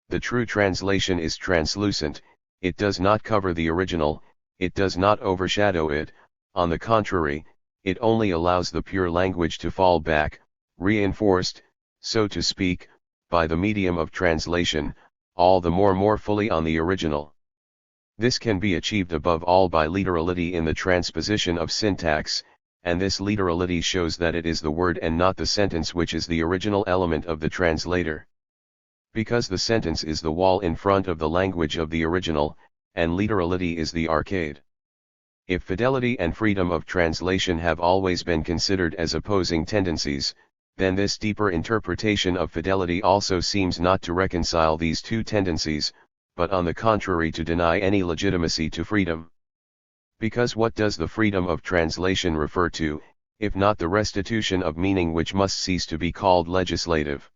The true translation is translucent, it does not cover the original, it does not overshadow it, on the contrary, it only allows the pure language to fall back, reinforced, so to speak, by the medium of translation, all the more fully on the original. This can be achieved above all by literality in the transposition of syntax, and this literality shows that it is the word and not the sentence which is the original element of the translator. Because the sentence is the wall in front of the language of the original, and literality is the arcade. If fidelity and freedom of translation have always been considered as opposing tendencies, then this deeper interpretation of fidelity also seems not to reconcile these two tendencies, but on the contrary to deny any legitimacy to freedom. Because what does the freedom of translation refer to, if not the restitution of meaning which must cease to be called legislative?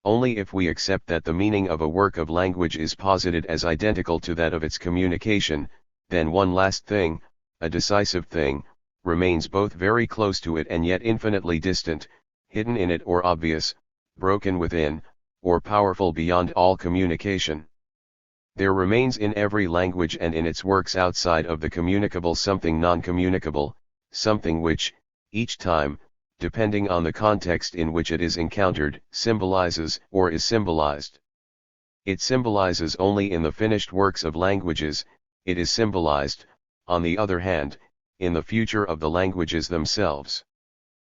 Only if we accept that the meaning of a work of language is posited as identical to that of its communication, then one last thing, a decisive thing, remains both very close to it and yet infinitely distant, hidden in it or obvious, broken within, or powerful beyond all communication. There remains in every language and in its works outside of the communicable something non-communicable, something which, each time, depending on the context in which it is encountered, symbolizes or is symbolized. It symbolizes only in the finished works of languages, it is symbolized, on the other hand, in the future of the languages themselves.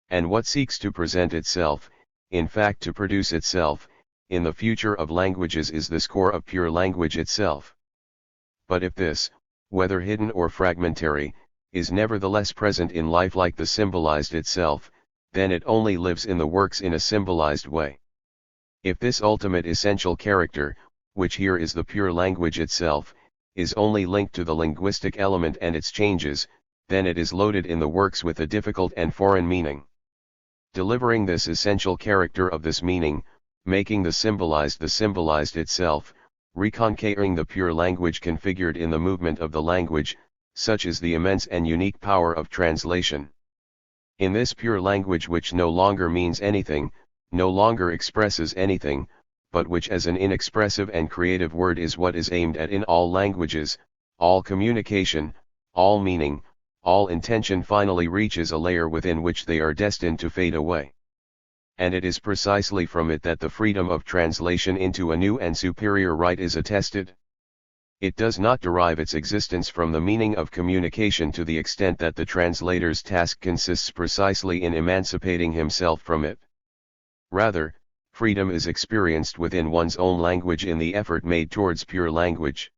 And what seeks to present itself, in fact to produce itself, in the future of languages is this core of pure language itself. But if this, whether hidden or fragmentary, is nevertheless present in life like the symbolized itself, then it only lives in the works in a symbolized way. If this ultimate essential character, which here is the pure language itself, is only linked to the linguistic element and its changes, then it is loaded in the works with a difficult and foreign meaning. Delivering this essential character of this meaning, making the symbolized itself, reconquering the pure language configured in the movement of the language, such is the immense and unique power of translation. In this pure language which no longer means anything, no longer expresses anything, but which as an inexpressive and creative word is what is aimed at in all languages, all communication, all meaning, all intention finally reaches a layer within which they are destined to fade away. And it is precisely from it that the freedom of translation into a new and superior right is attested. It does not derive its existence from the meaning of communication to the extent that the translator's task consists precisely in emancipating himself from it. Rather, freedom is experienced within one's own language in the effort made towards pure language.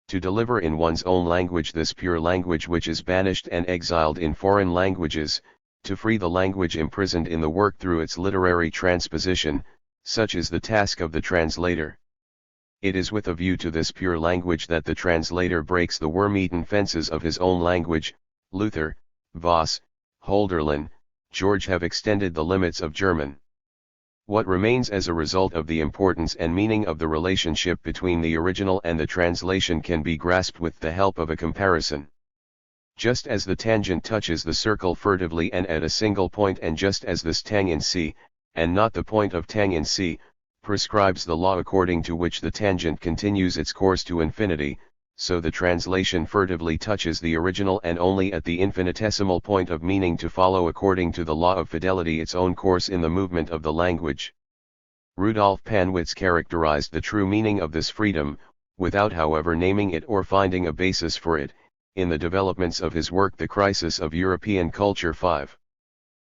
To deliver in one's own language this pure language which is banished and exiled in foreign languages, to free the language imprisoned in the work through its literary transposition, such is the task of the translator. It is with a view to this pure language that the translator breaks the worm-eaten fences of his own language. Luther, Voss, Hölderlin, George have extended the limits of German. What remains as a result of the importance and meaning of the relationship between the original and the translation can be grasped with the help of a comparison. Just as the tangent touches the circle furtively and at a single point, and just as this tang in C, and not the point of tang in C, prescribes the law according to which the tangent continues its course to infinity, so the translation furtively touches the original and only at the infinitesimal point of meaning to follow according to the law of fidelity its own course in the movement of the language. Rudolf Panwitz characterized the true meaning of this freedom, without however naming it or finding a basis for it, in the developments of his work The Crisis of European Culture 5.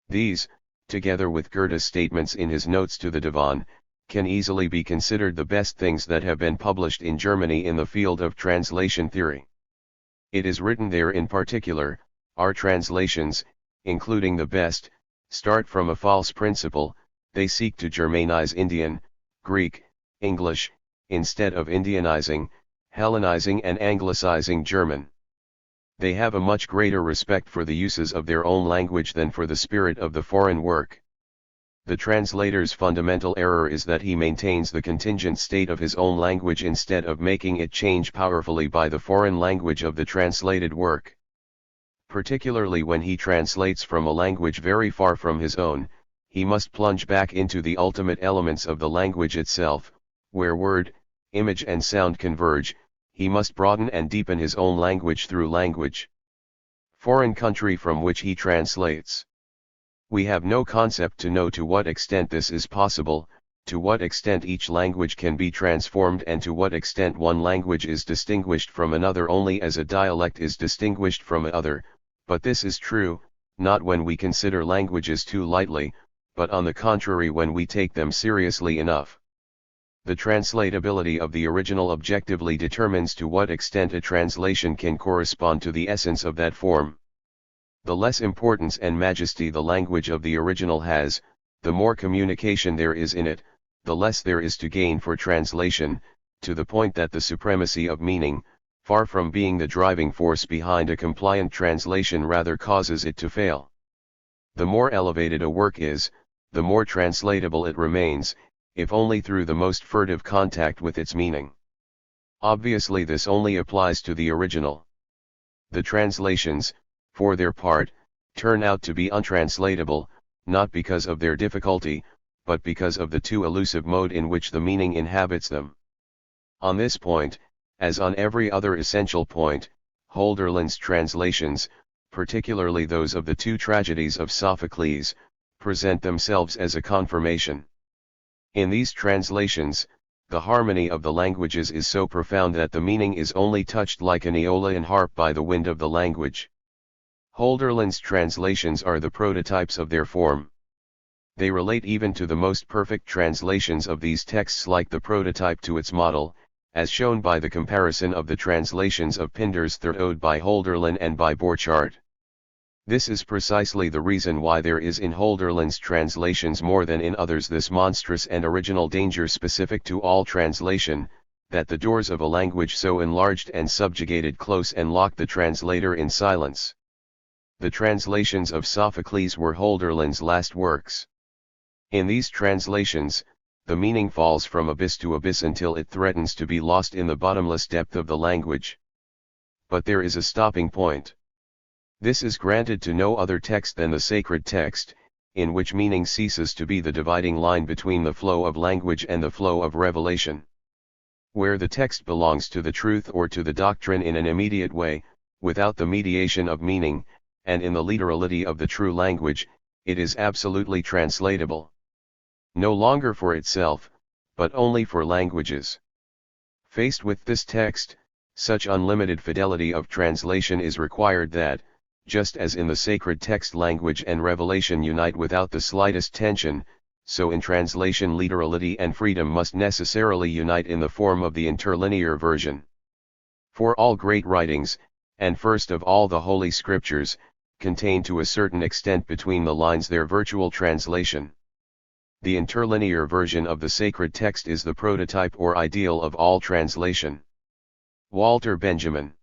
These, together with Goethe's statements in his notes to the Divan, can easily be considered the best things that have been published in Germany in the field of translation theory. It is written there in particular, our translations, including the best, start from a false principle, they seek to Germanize Indian, Greek, English, instead of Indianizing, Hellenizing and Anglicizing German. They have a much greater respect for the uses of their own language than for the spirit of the foreign work. The translator's fundamental error is that he maintains the contingent state of his own language instead of making it change powerfully by the foreign language of the translated work. Particularly when he translates from a language very far from his own, he must plunge back into the ultimate elements of the language itself, Where word, image and sound converge, he must broaden and deepen his own language through language. Foreign country from which he translates. We have no concept to know to what extent this is possible, to what extent each language can be transformed and to what extent one language is distinguished from another only as a dialect is distinguished from another, but this is true, not when we consider languages too lightly, but on the contrary when we take them seriously enough. The translatability of the original objectively determines to what extent a translation can correspond to the essence of that form. The less importance and majesty the language of the original has, the more communication there is in it, the less there is to gain for translation, to the point that the supremacy of meaning, far from being the driving force behind a compliant translation rather causes it to fail. The more elevated a work is, the more translatable it remains, if only through the most furtive contact with its meaning. Obviously this only applies to the original. The translations, for their part, turn out to be untranslatable, not because of their difficulty, but because of the too elusive mode in which the meaning inhabits them. On this point, as on every other essential point, Hölderlin's translations, particularly those of the two tragedies of Sophocles, present themselves as a confirmation. In these translations, the harmony of the languages is so profound that the meaning is only touched like an Aeolian harp by the wind of the language. Hölderlin's translations are the prototypes of their form. They relate even to the most perfect translations of these texts like the prototype to its model, as shown by the comparison of the translations of Pindar's Third Ode by Hölderlin and by Borchardt. This is precisely the reason why there is in Hölderlin's translations more than in others this monstrous and original danger specific to all translation, that the doors of a language so enlarged and subjugated close and lock the translator in silence. The translations of Sophocles were Hölderlin's last works. In these translations, the meaning falls from abyss to abyss until it threatens to be lost in the bottomless depth of the language. But there is a stopping point. This is granted to no other text than the sacred text, in which meaning ceases to be the dividing line between the flow of language and the flow of revelation. Where the text belongs to the truth or to the doctrine in an immediate way, without the mediation of meaning, and in the literality of the true language, it is absolutely translatable. No longer for itself, but only for languages. Faced with this text, such unlimited fidelity of translation is required that, just as in the sacred text language and revelation unite without the slightest tension, so in translation literality and freedom must necessarily unite in the form of the interlinear version. For all great writings, and first of all the Holy Scriptures, contain to a certain extent between the lines their virtual translation. The interlinear version of the sacred text is the prototype or ideal of all translation. Walter Benjamin.